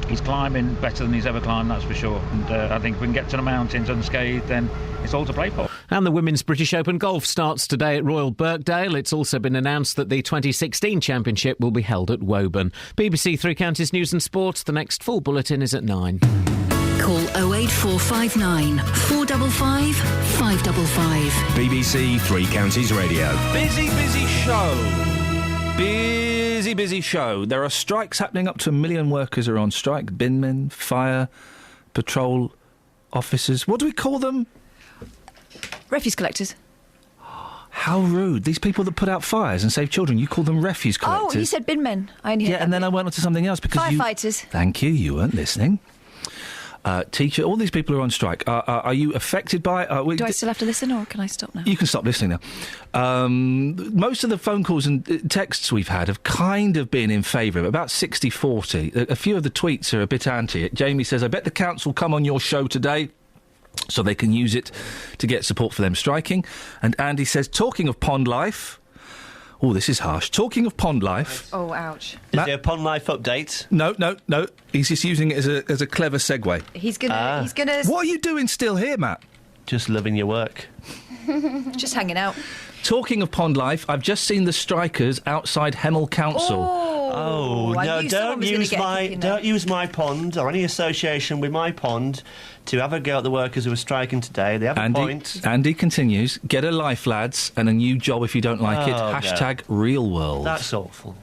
he's climbing better than he's ever climbed, that's for sure. And I think if we can get to the mountains unscathed, then it's all to play for. And the Women's British Open Golf starts today at Royal Birkdale. It's also been announced that the 2016 Championship will be held at Woburn. BBC Three Counties News and Sport. The next full bulletin is at 9. Call 08459 455 555. BBC Three Counties Radio. Busy show. Busy show. There are strikes happening. Up to 1 million workers are on strike. Binmen, fire, patrol officers. What do we call them? Refuse collectors. How rude. These people that put out fires and save children, you call them refuse collectors. Oh, you said binmen. I only Yeah, and then I went on to something else because firefighters. Thank you, you weren't listening. Teacher, all these people are on strike. Are you affected by it? Do I still have to listen, or can I stop now? You can stop listening now. Most of the phone calls and texts we've had have kind of been in favour of it, about 60-40. A few of the tweets are a bit anti it. Jamie says, I bet the council come on your show today so they can use it to get support for them striking. And Andy says, talking of pond life... Oh, this is harsh. Talking of pond life... Oh, ouch. Is there a pond life update? No. He's just using it as a clever segue. He's gonna... What are you doing still here, Matt? Just loving your work. Just hanging out. Talking of pond life, I've just seen the strikers outside Hemel Council. Oh, no, don't use my pond or any association with my pond to have a go at the workers who are striking today. They have a point. Andy continues, get a life, lads, and a new job if you don't like it. Hashtag real world. That's awful.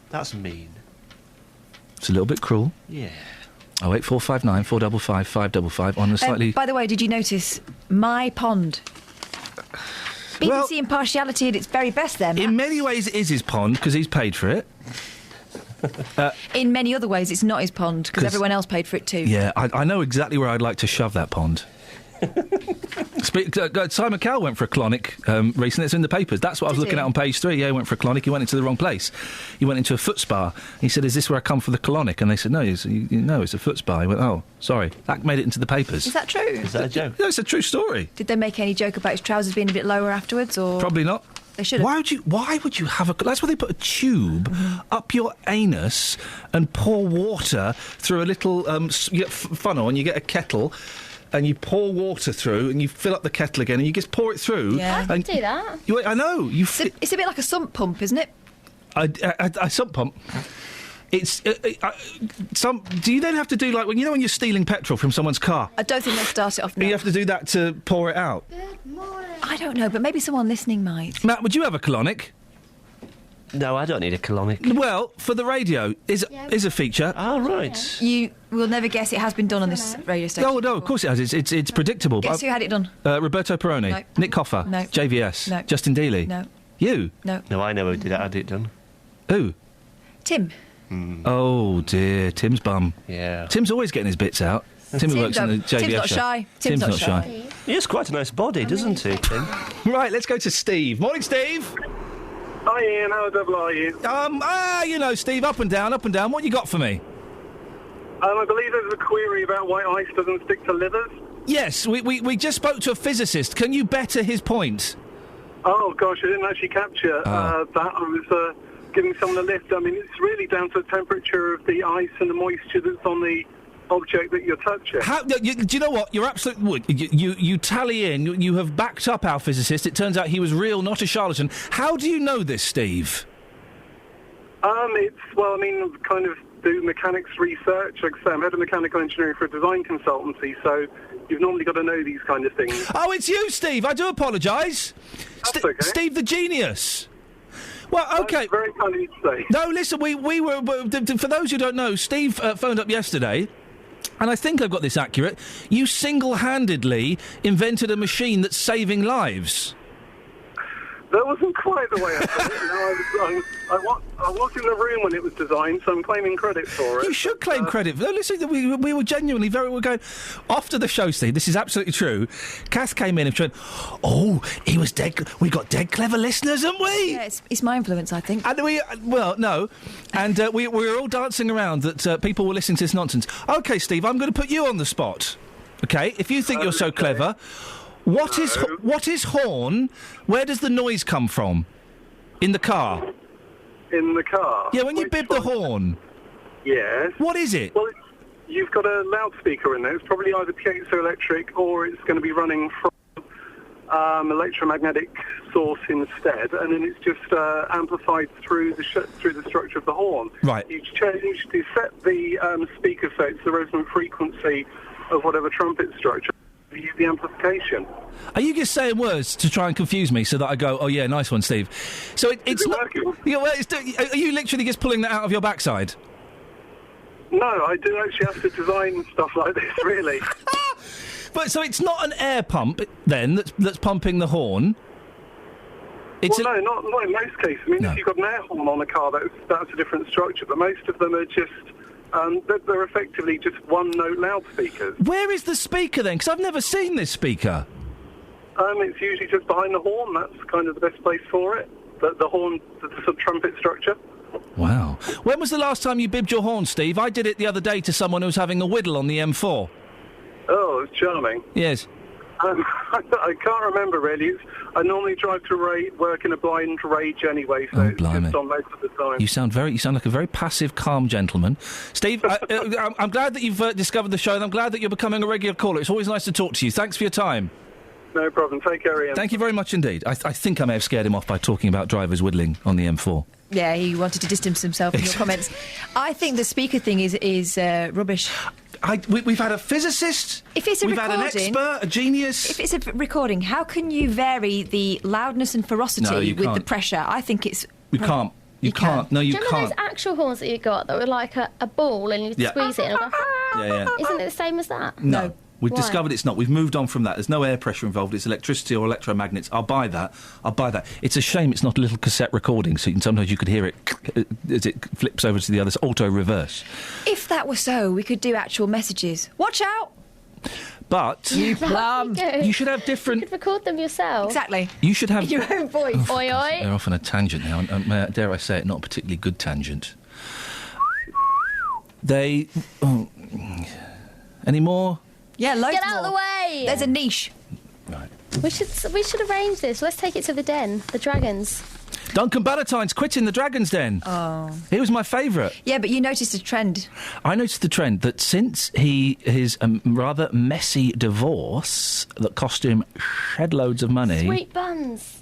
That's mean. It's a little bit cruel. Yeah. 08459 455 555 on a slightly... by the way, did you notice my pond? BBC impartiality at its very best there, Matt. In many ways it is his pond because he's paid for it. In many other ways it's not his pond because everyone else paid for it too. Yeah, I know exactly where I'd like to shove that pond. Simon Cowell went for a colonic recently. It's in the papers. That's what I was looking at on page 3. Yeah, he went for a colonic. He went into the wrong place. He went into a foot spa. He said, is this where I come for the colonic? And they said, no, it's a foot spa. He went, oh, sorry. That made it into the papers. Is that true? Is that a joke? No, it's a true story. Did they make any joke about his trousers being a bit lower afterwards? Or probably not. They should have. Why would you have a... That's why they put a tube up your anus and pour water through a little funnel, and you get a kettle... and you pour water through, and you fill up the kettle again, and you just pour it through. Yeah, I can do that. I know. It's a bit like a sump pump, isn't it? A sump pump. It's do you then have to do like when you're stealing petrol from someone's car? I don't think they start it off now. You have to do that to pour it out. I don't know, but maybe someone listening might. Matt, would you have a colonic? No, I don't need a colonic. Well, for the radio, is a feature. Oh, right. You will never guess it has been done on this radio station. Oh, no, of course it has. It's predictable. Guess who had it done? Roberto Perrone. No. Nick Coffer. No. JVS. No. Justin Dealey. No. You? No. No, I know who did it. I had it done. Who? Tim. Oh, dear. Tim's bum. Yeah. Tim's always getting his bits out. Tim works in the JVS Tim's not show. shy. Tim's not shy. He has quite a nice body, doesn't he, Tim? Right, let's go to Steve. Morning, Steve. Hi, Ian. How the devil are you? Steve, up and down. What you got for me? I believe there's a query about why ice doesn't stick to livers. Yes, we just spoke to a physicist. Can you better his point? Oh, gosh, I didn't actually capture that. I was giving someone a lift. I mean, it's really down to the temperature of the ice and the moisture that's on the object that you're touching. Do you know what? You're absolutely... You tally in. You have backed up our physicist. It turns out he was real, not a charlatan. How do you know this, Steve? Kind of do mechanics research. Like I say, I'm head of mechanical engineering for a design consultancy, so you've normally got to know these kind of things. Oh, it's you, Steve. I do apologise. That's okay. Steve the genius. Well, OK. That's very kind of you to say. No, listen, we were... For those who don't know, Steve phoned up yesterday, and I think I've got this accurate. You single-handedly invented a machine that's saving lives. That wasn't quite the way I put it. I was in the room when it was designed, so I'm claiming credit for it. You should claim credit. No, listen, we were genuinely we were going... After the show, Steve, this is absolutely true, Kath came in and she went, oh, he was dead... We got dead clever listeners, haven't we? Yeah, it's my influence, I think. And no. And we were all dancing around that people were listening to this nonsense. OK, Steve, I'm going to put you on the spot. OK? If you think you're so clever... What is horn? Where does the noise come from? In the car? In the car? Yeah, when you bib the horn. Yes. What is it? Well, you've got a loudspeaker in there. It's probably either piezoelectric or it's going to be running from electromagnetic source instead, and then it's just amplified through the structure of the horn. Right. You set the speaker so it's the resonant frequency of whatever trumpet structure. Use the amplification. Are you just saying words to try and confuse me so that I go, oh yeah, nice one, Steve? So it's not. Yeah, well, are you literally just pulling that out of your backside? No, I do actually have to design stuff like this, really. But so it's not an air pump then that's pumping the horn. Not in most cases. I mean, if you've got an air horn on a car, that's a different structure. But most of them are just. They're effectively just one-note loudspeakers. Where is the speaker, then? Because I've never seen this speaker. It's usually just behind the horn. That's kind of the best place for it. The horn, the sort of trumpet structure. Wow. When was the last time you bibbed your horn, Steve? I did it the other day to someone who was having a whittle on the M4. Oh, it's charming. Yes. I can't remember, really. I normally drive to work in a blind rage anyway, so it's just on most of the time. You sound like a very passive, calm gentleman. Steve, I'm glad that you've discovered the show, and I'm glad that you're becoming a regular caller. It's always nice to talk to you. Thanks for your time. No problem. Take care, Iain. Thank you very much indeed. I think I may have scared him off by talking about drivers whittling on the M4. Yeah, he wanted to distance himself from your comments. I think the speaker thing is rubbish. We've had a physicist. If it's we've had an expert, a genius. If it's a recording, how can you vary the loudness and ferocity with the pressure? I think it's... You can't. You can't. No, you can't. Do you remember those actual horns that you got that were like a ball and you'd squeeze it and it'll go... Yeah. Isn't it the same as that? No. We've discovered it's not. We've moved on from that. There's no air pressure involved. It's electricity or electromagnets. I'll buy that. It's a shame it's not a little cassette recording, so sometimes you could hear it as it flips over to the other, auto-reverse. If that were so, we could do actual messages. Watch out! But... You plum! You should have different... You could record them yourself. Exactly. You should have... In your own voice. Oi, oi. They're off on a tangent now. Dare I say it, not a particularly good tangent. They... Any more... Yeah, loads Get out more. of the way! There's a niche. Right. We should arrange this. Let's take it to the den. The dragons. Duncan Ballatine's quitting the Dragon's Den. Oh. He was my favourite. Yeah, but you noticed a trend. I noticed the trend that since his rather messy divorce that cost him shed loads of money... Sweet buns.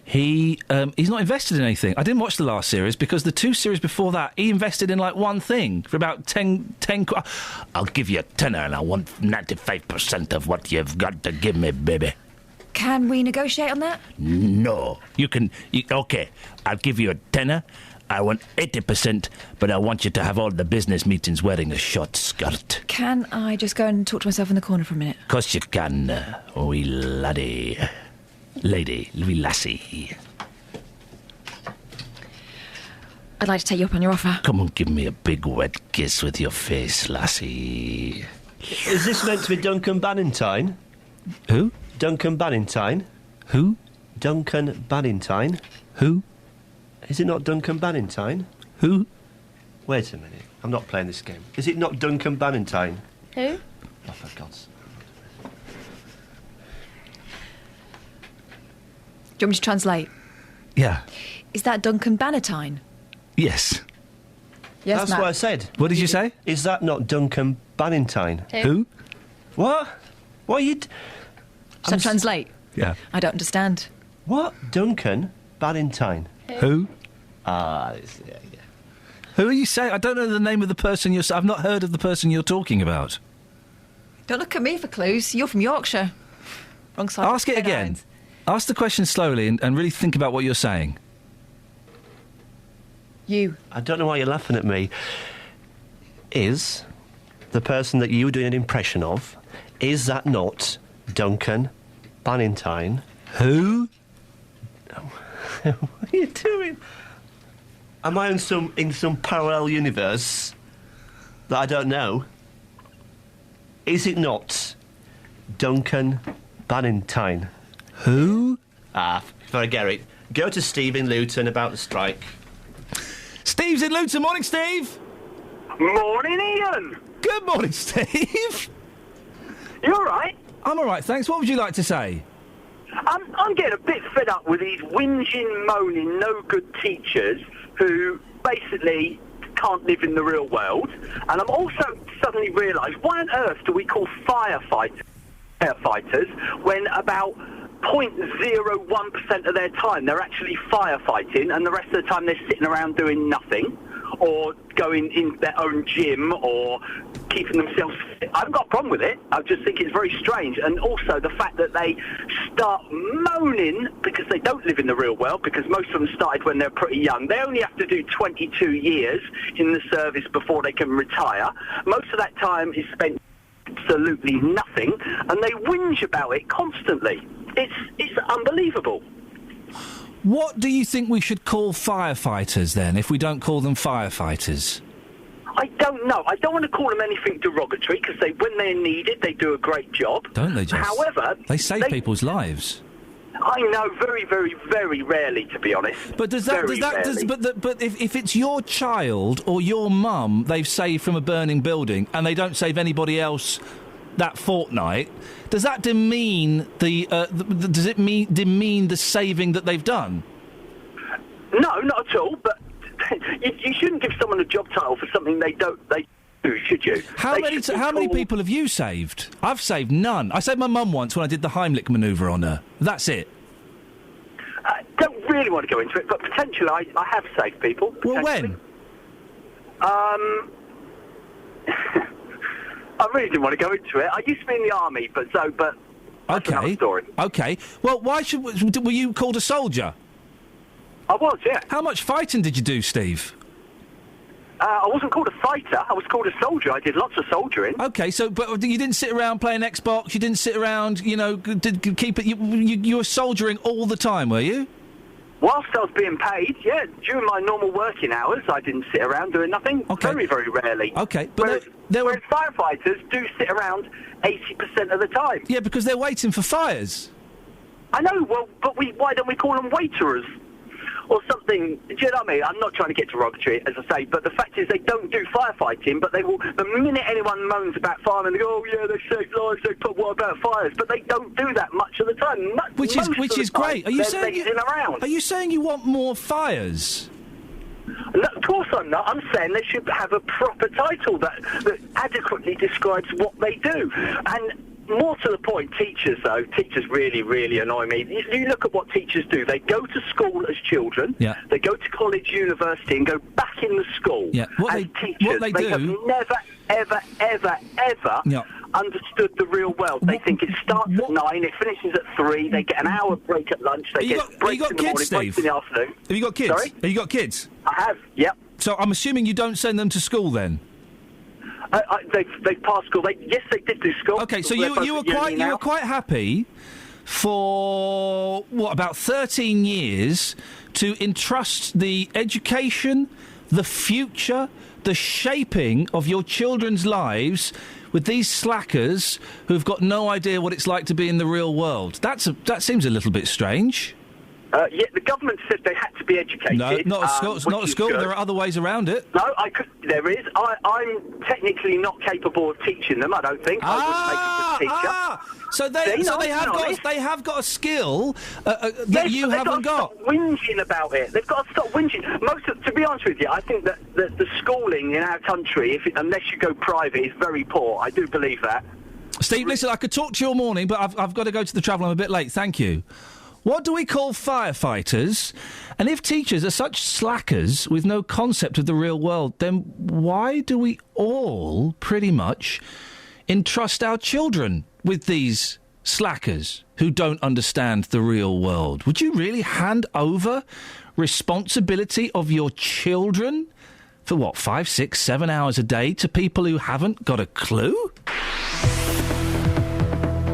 He's not invested in anything. I didn't watch the last series because the two series before that, he invested in like one thing for about 10 I'll give you a tenner and I want 95% of what you've got to give me, baby. Can we negotiate on that? No. OK, I'll give you a tenner. I want 80%, but I want you to have all the business meetings wearing a short skirt. Can I just go and talk to myself in the corner for a minute? Of course you can, wee laddie. Lady, wee lassie. I'd like to take you up on your offer. Come and give me a big wet kiss with your face, lassie. Is this meant to be Duncan Bannatyne? Who? Duncan Bannatyne. Who? Duncan Bannatyne. Who? Is it not Duncan Bannatyne? Who? Wait a minute. I'm not playing this game. Is it not Duncan Bannatyne? Who? Oh, for God's sake. Do you want me to translate? Yeah. Is that Duncan Bannatyne? Yes. Yes, That's Matt. what I said. What did you say? Is that not Duncan Bannatyne? Who? What? What are you... Shall I translate? Yeah. I don't understand. What? Duncan Bannatyne? Who? Yeah. Who are you saying? I don't know the name of the person you're... I've not heard of the person you're talking about. Don't look at me for clues. You're from Yorkshire. Wrong side. Ask it again. Ask the question slowly and really think about what you're saying. You. I don't know why you're laughing at me. Is the person that you were doing an impression of, is that not Duncan Bannatyne? Who? What are you doing? Am I in some parallel universe that I don't know? Is it not Duncan Bannatyne? Who? Before I get it, go to Steve in Luton about the strike. Steve's in Luton. Morning, Steve. Morning, Ian. Good morning, Steve. You all right? I'm all right, thanks. What would you like to say? I'm getting a bit fed up with these whinging, moaning, no-good teachers who basically can't live in the real world. And I'm also suddenly realised, why on earth do we call firefighters when about 0.01% of their time they're actually firefighting, and the rest of the time they're sitting around doing nothing, or going in their own gym, or keeping themselves fit? I haven't got a problem with it. I just think it's very strange. And also the fact that they start moaning because they don't live in the real world, because most of them started when they're pretty young. They only have to do 22 years in the service before they can retire. Most of that time is spent absolutely nothing, and they whinge about it constantly. It's unbelievable. What do you think we should call firefighters, then, if we don't call them firefighters? I don't know. I don't want to call them anything derogatory, because when they're needed, they do a great job. Don't they just? However... They save people's lives. I know, very, very, very rarely, to be honest. But But if it's your child or your mum they've saved from a burning building and they don't save anybody else that fortnight, does that demean demean the saving that they've done? No, not at all. But you shouldn't give someone a job title for something they do, should you? How many people have you saved? I've saved none. I saved my mum once when I did the Heimlich manoeuvre on her. That's it. I don't really want to go into it, but potentially I have saved people. Well, when? I really didn't want to go into it. I used to be in the army, but that's another story. Okay. Well, were you called a soldier? I was, yeah. How much fighting did you do, Steve? I wasn't called a fighter. I was called a soldier. I did lots of soldiering. Okay, but you didn't sit around playing Xbox. You didn't sit around, keep it. You were soldiering all the time, were you? Whilst I was being paid, yeah. During my normal working hours, I didn't sit around doing nothing. Okay. Very, very rarely. Okay, but whereas firefighters do sit around 80% of the time. Yeah, because they're waiting for fires. I know. Well, but why don't we call them waiterers? Or something, do you know what I mean? I'm not trying to get derogatory, as I say, but the fact is they don't do firefighting, but they will, the minute anyone moans about firemen, they go, oh yeah, they save lives, what about fires? But they don't do that much of the time. Which is great. Are you saying you want more fires? No, of course I'm not. I'm saying they should have a proper title that adequately describes what they do. And more to the point, teachers really, really annoy me. You look at what teachers do. They go to school as children. Yeah. They go to college, university, and go back in the school as teachers. They have never, ever, ever, ever understood the real world. They think it starts at 9, it finishes at 3, they get an hour break at lunch, they get breaks in the morning, breaks in the afternoon. Have you got kids? Sorry? Have you got kids? I have, yep. So I'm assuming you don't send them to school then? They passed school. Yes, they did do school. Okay, so you were quite happy for about 13 years to entrust the education, the future, the shaping of your children's lives with these slackers who've got no idea what it's like to be in the real world. That seems a little bit strange. Yeah, the government said they had to be educated. No, not at school. It's not at school. Good. There are other ways around it. No, there is. I'm technically not capable of teaching them. I don't think. I wouldn't make a good teacher. So they have got a skill that you haven't got. Stop whinging about it. They've got to stop whinging. To be honest with you, I think that the schooling in our country, unless you go private, is very poor. I do believe that. Steve, listen, I could talk to you all morning, but I've got to go to the Travel. I'm a bit late. Thank you. What do we call firefighters? And if teachers are such slackers with no concept of the real world, then why do we all pretty much entrust our children with these slackers who don't understand the real world? Would you really hand over responsibility of your children for 5, 6, 7 hours a day to people who haven't got a clue?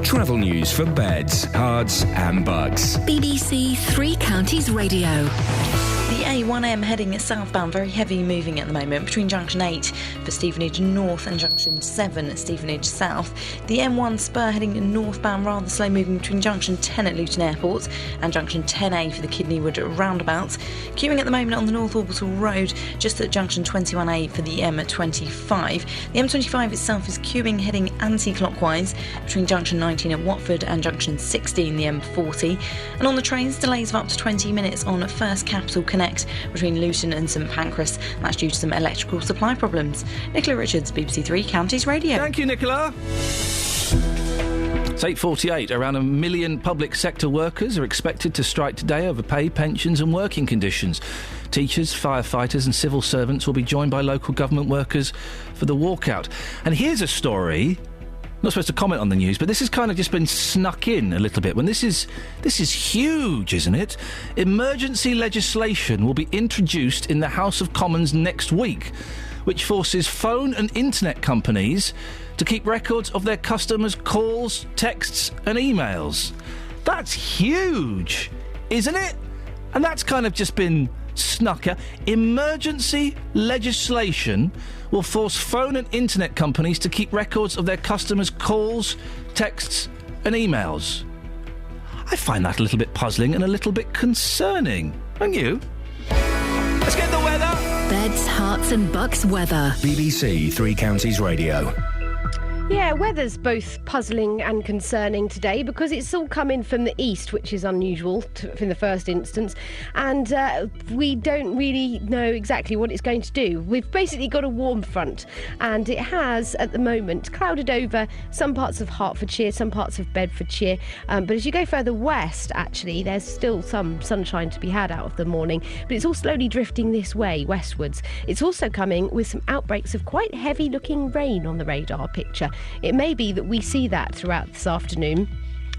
Travel news for beds, cards and bugs. BBC Three Counties Radio. The A1M heading southbound, very heavy moving at the moment between Junction 8 for Stevenage North and Junction 7 at Stevenage South. The M1 spur heading northbound, rather slow moving between Junction 10 at Luton Airport and Junction 10A for the Kidneywood roundabout. Queuing at the moment on the North Orbital Road just at Junction 21A for the M25. The M25 itself is queuing heading anti-clockwise between Junction 19 at Watford and Junction 16 the M40. And on the trains, delays of up to 20 minutes on First Capital Connect between Luton and St Pancras. That's due to some electrical supply problems. Nicola Richards, BBC Three Counties Radio. Thank you, Nicola. It's 8:48. Around 1 million public sector workers are expected to strike today over pay, pensions and working conditions. Teachers, firefighters and civil servants will be joined by local government workers for the walkout. And here's a story. Not supposed to comment on the news, but this has kind of just been snuck in a little bit. This is huge, isn't it? Emergency legislation will be introduced in the House of Commons next week, which forces phone and internet companies to keep records of their customers' calls, texts and emails. That's huge, isn't it? And that's kind of just been snuck out. Emergency legislation will force phone and internet companies to keep records of their customers' calls, texts and emails. I find that a little bit puzzling and a little bit concerning. Don't you? Let's get the weather. Beds, hearts and bucks weather. BBC Three Counties Radio. Yeah, weather's both puzzling and concerning today because it's all coming from the east, which is unusual in the first instance, and we don't really know exactly what it's going to do. We've basically got a warm front, and it has, at the moment, clouded over some parts of Hertfordshire, some parts of Bedfordshire, but as you go further west, actually, there's still some sunshine to be had out of the morning, but it's all slowly drifting this way, westwards. It's also coming with some outbreaks of quite heavy-looking rain on the radar picture. It may be that we see that throughout this afternoon.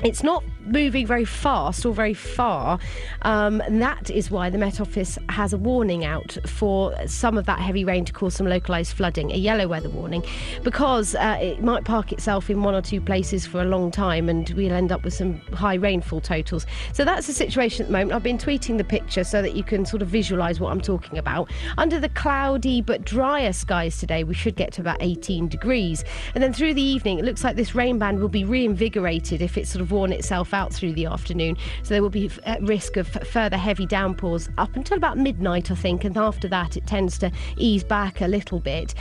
It's not moving very fast or very far, and that is why the Met Office has a warning out for some of that heavy rain to cause some localised flooding, a yellow weather warning, because it might park itself in one or two places for a long time and we'll end up with some high rainfall totals. So that's the situation at the moment. I've been tweeting the picture so that you can sort of visualise what I'm talking about. Under the cloudy but drier skies today, we should get to about 18 degrees. And then through the evening, it looks like this rain band will be reinvigorated if it's sort of worn itself out through the afternoon, so there will be at risk of further heavy downpours up until about midnight, I think, and after that it tends to ease back a little bit.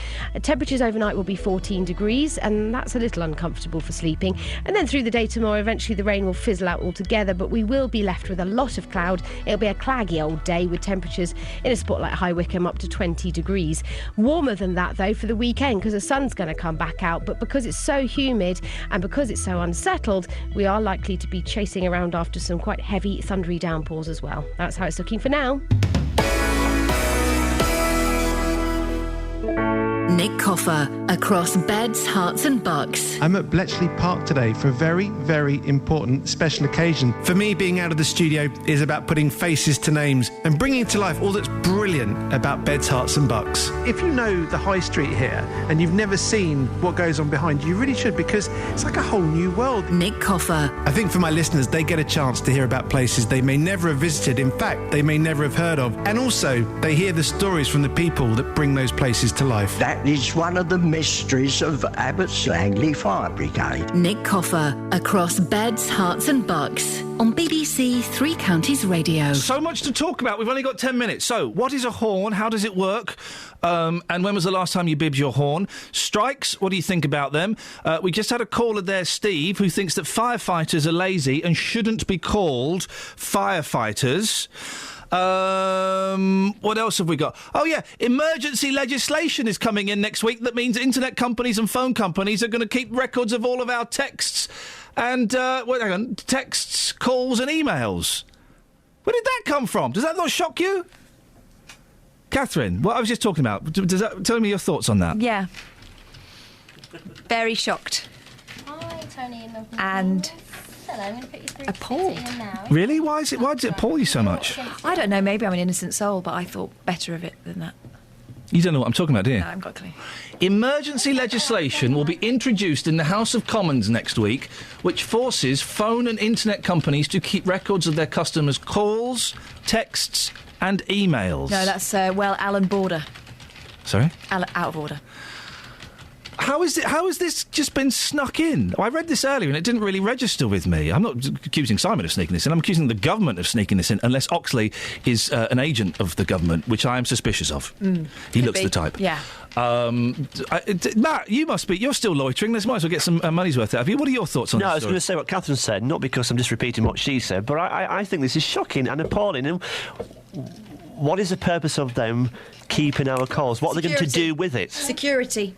Temperatures overnight will be 14 degrees, and that's a little uncomfortable for sleeping. And then through the day tomorrow, eventually the rain will fizzle out altogether, but we will be left with a lot of cloud. It'll be a claggy old day with temperatures in a spot like High Wycombe up to 20 degrees. Warmer than that though for the weekend, because the sun's going to come back out, but because it's so humid and because it's so unsettled, we are likely to be chasing around after some quite heavy thundery downpours as well. That's how it's looking for now. Nick Coffer, across beds, hearts and bucks. I'm at Bletchley Park today for a very, very important special occasion. For me, being out of the studio is about putting faces to names and bringing to life all that's brilliant about beds, hearts and bucks. If you know the high street here and you've never seen what goes on behind you really should, because it's like a whole new world. Nick Coffer. I think for my listeners, they get a chance to hear about places they may never have visited. In fact, they may never have heard of. And also, they hear the stories from the people that bring those places to life. That is one of the mysteries of Abbots Langley Fire Brigade. Nick Coffer, across beds, hearts and bucks, on BBC Three Counties Radio. So much to talk about. We've only got 10 minutes. So, what is a horn? How does it work? And when was the last time you bibbed your horn? Strikes, what do you think about them? We just had a caller there, Steve, who thinks that firefighters are lazy and shouldn't be called firefighters. What else have we got? Oh, yeah, emergency legislation is coming in next week. That means internet companies and phone companies are going to keep records of all of our texts and, texts, calls and emails. Where did that come from? Does that not shock you? Catherine, what I was just talking about, tell me your thoughts on that. Yeah. Very shocked. Hi, Tony and hello, I'm going to put you through appalled. now. Really? Why does it appall you so much? I don't know, maybe I'm an innocent soul, but I thought better of it than that. You don't know what I'm talking about, do you? No, I haven't got a clue. Emergency legislation will be introduced in the House of Commons next week, which forces phone and internet companies to keep records of their customers' calls, texts and emails. No, that's, Alan Border. Sorry? Out of order. How has this just been snuck in? I read this earlier and it didn't really register with me. I'm not accusing Simon of sneaking this in. I'm accusing the government of sneaking this in, unless Oxley is an agent of the government, which I am suspicious of. He looks the type. Yeah. Matt, you're still loitering. Let's might as well get some money's worth out of you. What are your thoughts on this? No, I was going to say what Catherine said, not because I'm just repeating what she said, but I think this is shocking and appalling. And what is the purpose of them keeping our calls? What are they going to do with it? Security.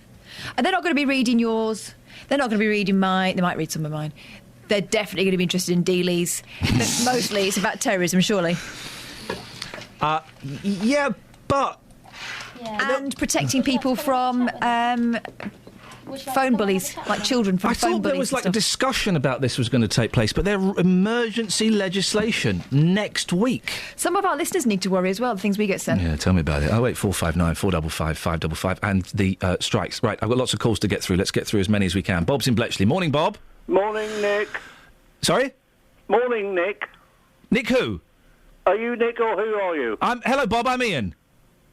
And they're not going to be reading yours. They're not going to be reading mine. They might read some of mine. They're definitely going to be interested in dealies. But mostly it's about terrorism, surely. Yeah, but... And protecting people from phone bullies, like children from phone bullies. I thought there was a discussion about this was going to take place, but there's emergency legislation next week. Some of our listeners need to worry as well, the things we get sent. Yeah, tell me about it. 08459 455 555 and the strikes. Right, I've got lots of calls to get through. Let's get through as many as we can. Bob's in Bletchley. Morning, Bob. Morning, Nick. Sorry? Morning, Nick. Nick who? Are you Nick or who are you? Hello, Bob, I'm Ian.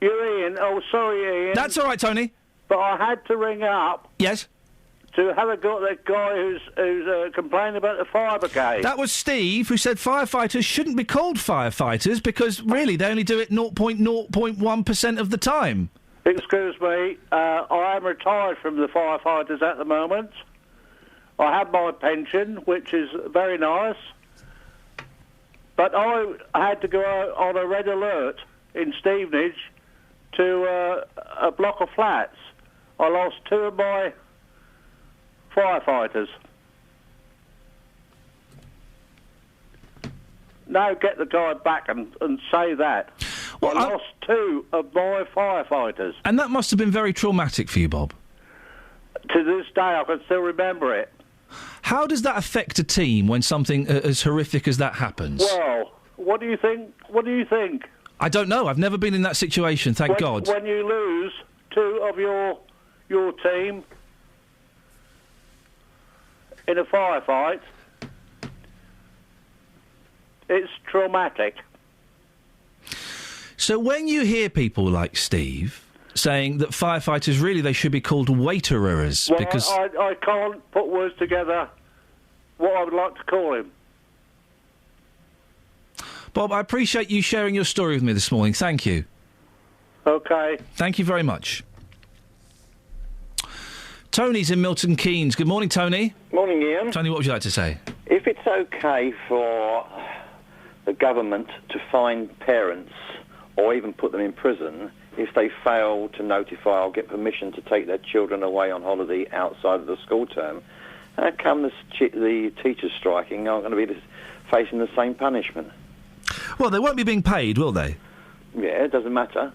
You're Ian? Oh, sorry, Ian. That's all right, Tony. But I had to ring up. Yes? To have a go at that guy who's complaining about the fire brigade. That was Steve, who said firefighters shouldn't be called firefighters because, really, they only do it 0.1% of the time. Excuse me, I am retired from the firefighters at the moment. I have my pension, which is very nice. But I had to go on a red alert in Stevenage to a block of flats. I lost two of my firefighters. Now get the guy back and say that. Well, I lost two of my firefighters. And that must have been very traumatic for you, Bob. To this day, I can still remember it. How does that affect a team when something as horrific as that happens? Well, what do you think? What do you think? I don't know. I've never been in that situation, thank God. When you lose two of your team in a firefight, it's traumatic. So when you hear people like Steve saying that firefighters, really, they should be called waiterers, well, because... I can't put words together what I would like to call him. Bob, I appreciate you sharing your story with me this morning. Thank you. OK. Thank you very much. Tony's in Milton Keynes. Good morning, Tony. Morning, Ian. Tony, what would you like to say? If it's OK for the government to fine parents or even put them in prison if they fail to notify or get permission to take their children away on holiday outside of the school term, how come the teachers striking aren't going to be facing the same punishment? Well, they won't be being paid, will they? Yeah, it doesn't matter.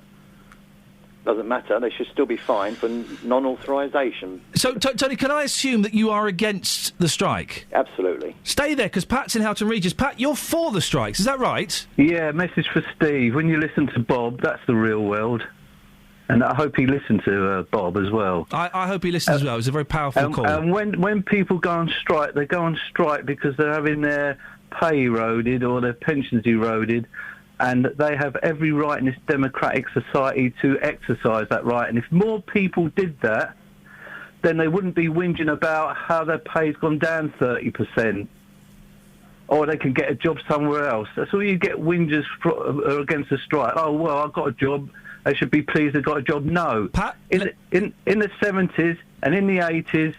Doesn't matter. They should still be fined for non-authorisation. So, Tony, can I assume that you are against the strike? Absolutely. Stay there, because Pat's in Houghton Regis. Pat, you're for the strikes, is that right? Yeah, message for Steve. When you listen to Bob, that's the real world. And I hope he listened to Bob as well. I hope he listened as well. It was a very powerful call. And when people go on strike, they go on strike because they're having their pay eroded or their pensions eroded, and they have every right in this democratic society to exercise that right. And if more people did that, then they wouldn't be whinging about how their pay's gone down 30%. Or they can get a job somewhere else. That's all you get whingers against a strike. Oh, well, I've got a job. They should be pleased they've got a job. No. Pat, in the 70s and in the 80s,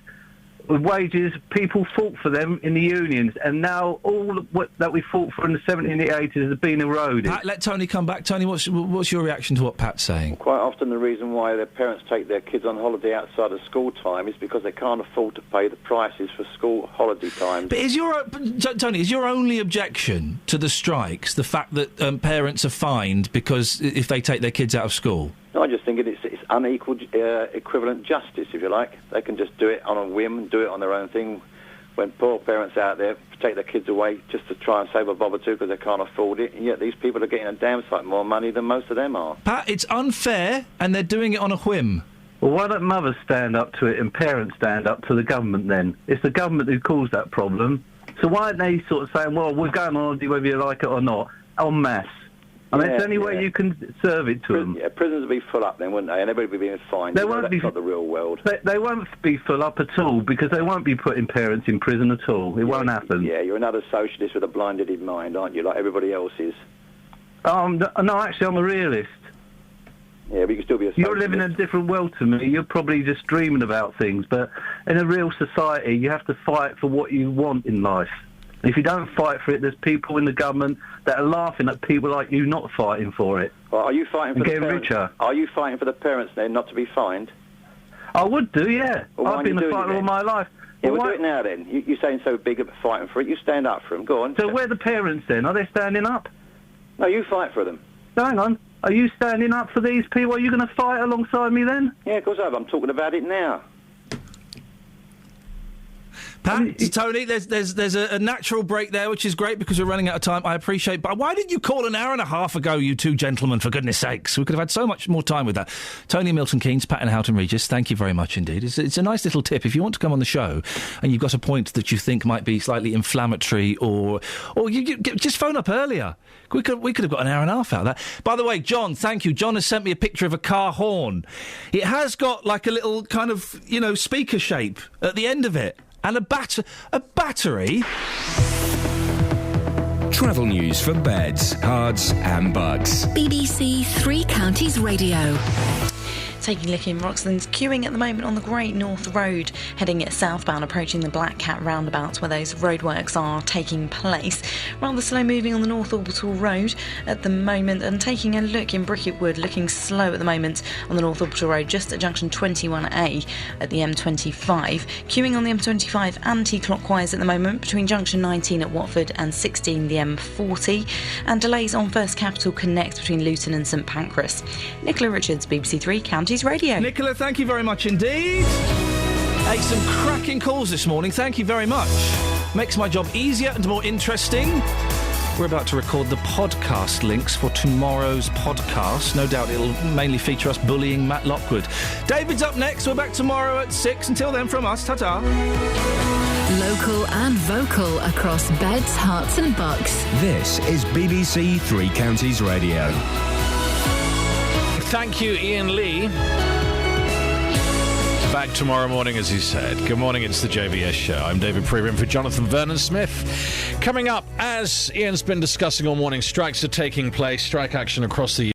with wages, people fought for them in the unions, and now all that we fought for in the 70s and the 80s has been eroded. Pat, let Tony come back. Tony, what's your reaction to what Pat's saying? Quite often the reason why their parents take their kids on holiday outside of school time is because they can't afford to pay the prices for school holiday time. But Tony, is your only objection to the strikes the fact that parents are fined because if they take their kids out of school? No, I just think it's unequal equivalent justice, if you like. They can just do it on a whim, do it on their own thing, when poor parents out there take their kids away just to try and save a bob or two because they can't afford it, and yet these people are getting a damn sight more money than most of them are. Pat, it's unfair, and they're doing it on a whim. Well, why don't mothers stand up to it and parents stand up to the government then? It's the government who caused that problem. So why aren't they sort of saying, well, we're going on holiday whether you like it or not, en masse? I mean, it's the only way you can serve it to them. Yeah, prisons would be full up then, wouldn't they? And everybody would be being fined. That's not the real world. They won't be full up at all because they won't be putting parents in prison at all. It won't happen. Yeah, you're another socialist with a blinded mind, aren't you, like everybody else is? No, actually, I'm a realist. Yeah, but you can still be a socialist. You're living in a different world to me. You're probably just dreaming about things. But in a real society, you have to fight for what you want in life. If you don't fight for it, there's people in the government that are laughing at people like you not fighting for it. Well, are you fighting for getting richer? Are you fighting for the parents then not to be fined? I would do, yeah. Well, I've been a fighter all my life. Yeah, we'll do it now then. You're saying so big about fighting for it. You stand up for them. Go on. So where are the parents then? Are they standing up? No, you fight for them. No, hang on. Are you standing up for these people? Are you going to fight alongside me then? Yeah, of course I am. I'm talking about it now. Pat, Tony, there's a natural break there, which is great because we're running out of time. I appreciate. But why didn't you call an hour and a half ago, you two gentlemen? For goodness sakes, we could have had so much more time with that. Tony Milton Keynes, Pat and Houghton Regis, thank you very much indeed. It's a nice little tip if you want to come on the show and you've got a point that you think might be slightly inflammatory, or you just phone up earlier. We could have got an hour and a half out of that. By the way, John, thank you. John has sent me a picture of a car horn. It has got like a little kind of speaker shape at the end of it. And a battery. Travel news for beds, cards and bugs. BBC Three Counties Radio. Taking a look in Roxland's queuing at the moment on the Great North Road, heading southbound, approaching the Black Cat roundabout where those roadworks are taking place. Rather slow moving on the North Orbital Road at the moment, and taking a look in Bricket Wood, looking slow at the moment on the North Orbital Road, just at junction 21A at the M25. Queuing on the M25 anti-clockwise at the moment between junction 19 at Watford and 16 the M40, and delays on First Capital Connect between Luton and St Pancras. Nicola Richards, BBC Three Counties Radio. Nicola, thank you very much indeed. Hey, some cracking calls this morning. Thank you very much. Makes my job easier and more interesting. We're about to record the podcast links for tomorrow's podcast. No doubt it'll mainly feature us bullying Matt Lockwood. David's up next. We're back tomorrow at 6. Until then, from us, ta-ta. Local and vocal across beds, hearts and bucks. This is BBC Three Counties Radio. Thank you, Iain Lee. Back tomorrow morning, as he said. Good morning, it's the JVS Show. I'm David Preery for Jonathan Vernon-Smith. Coming up, as Iain's been discussing all morning, strikes are taking place, strike action across the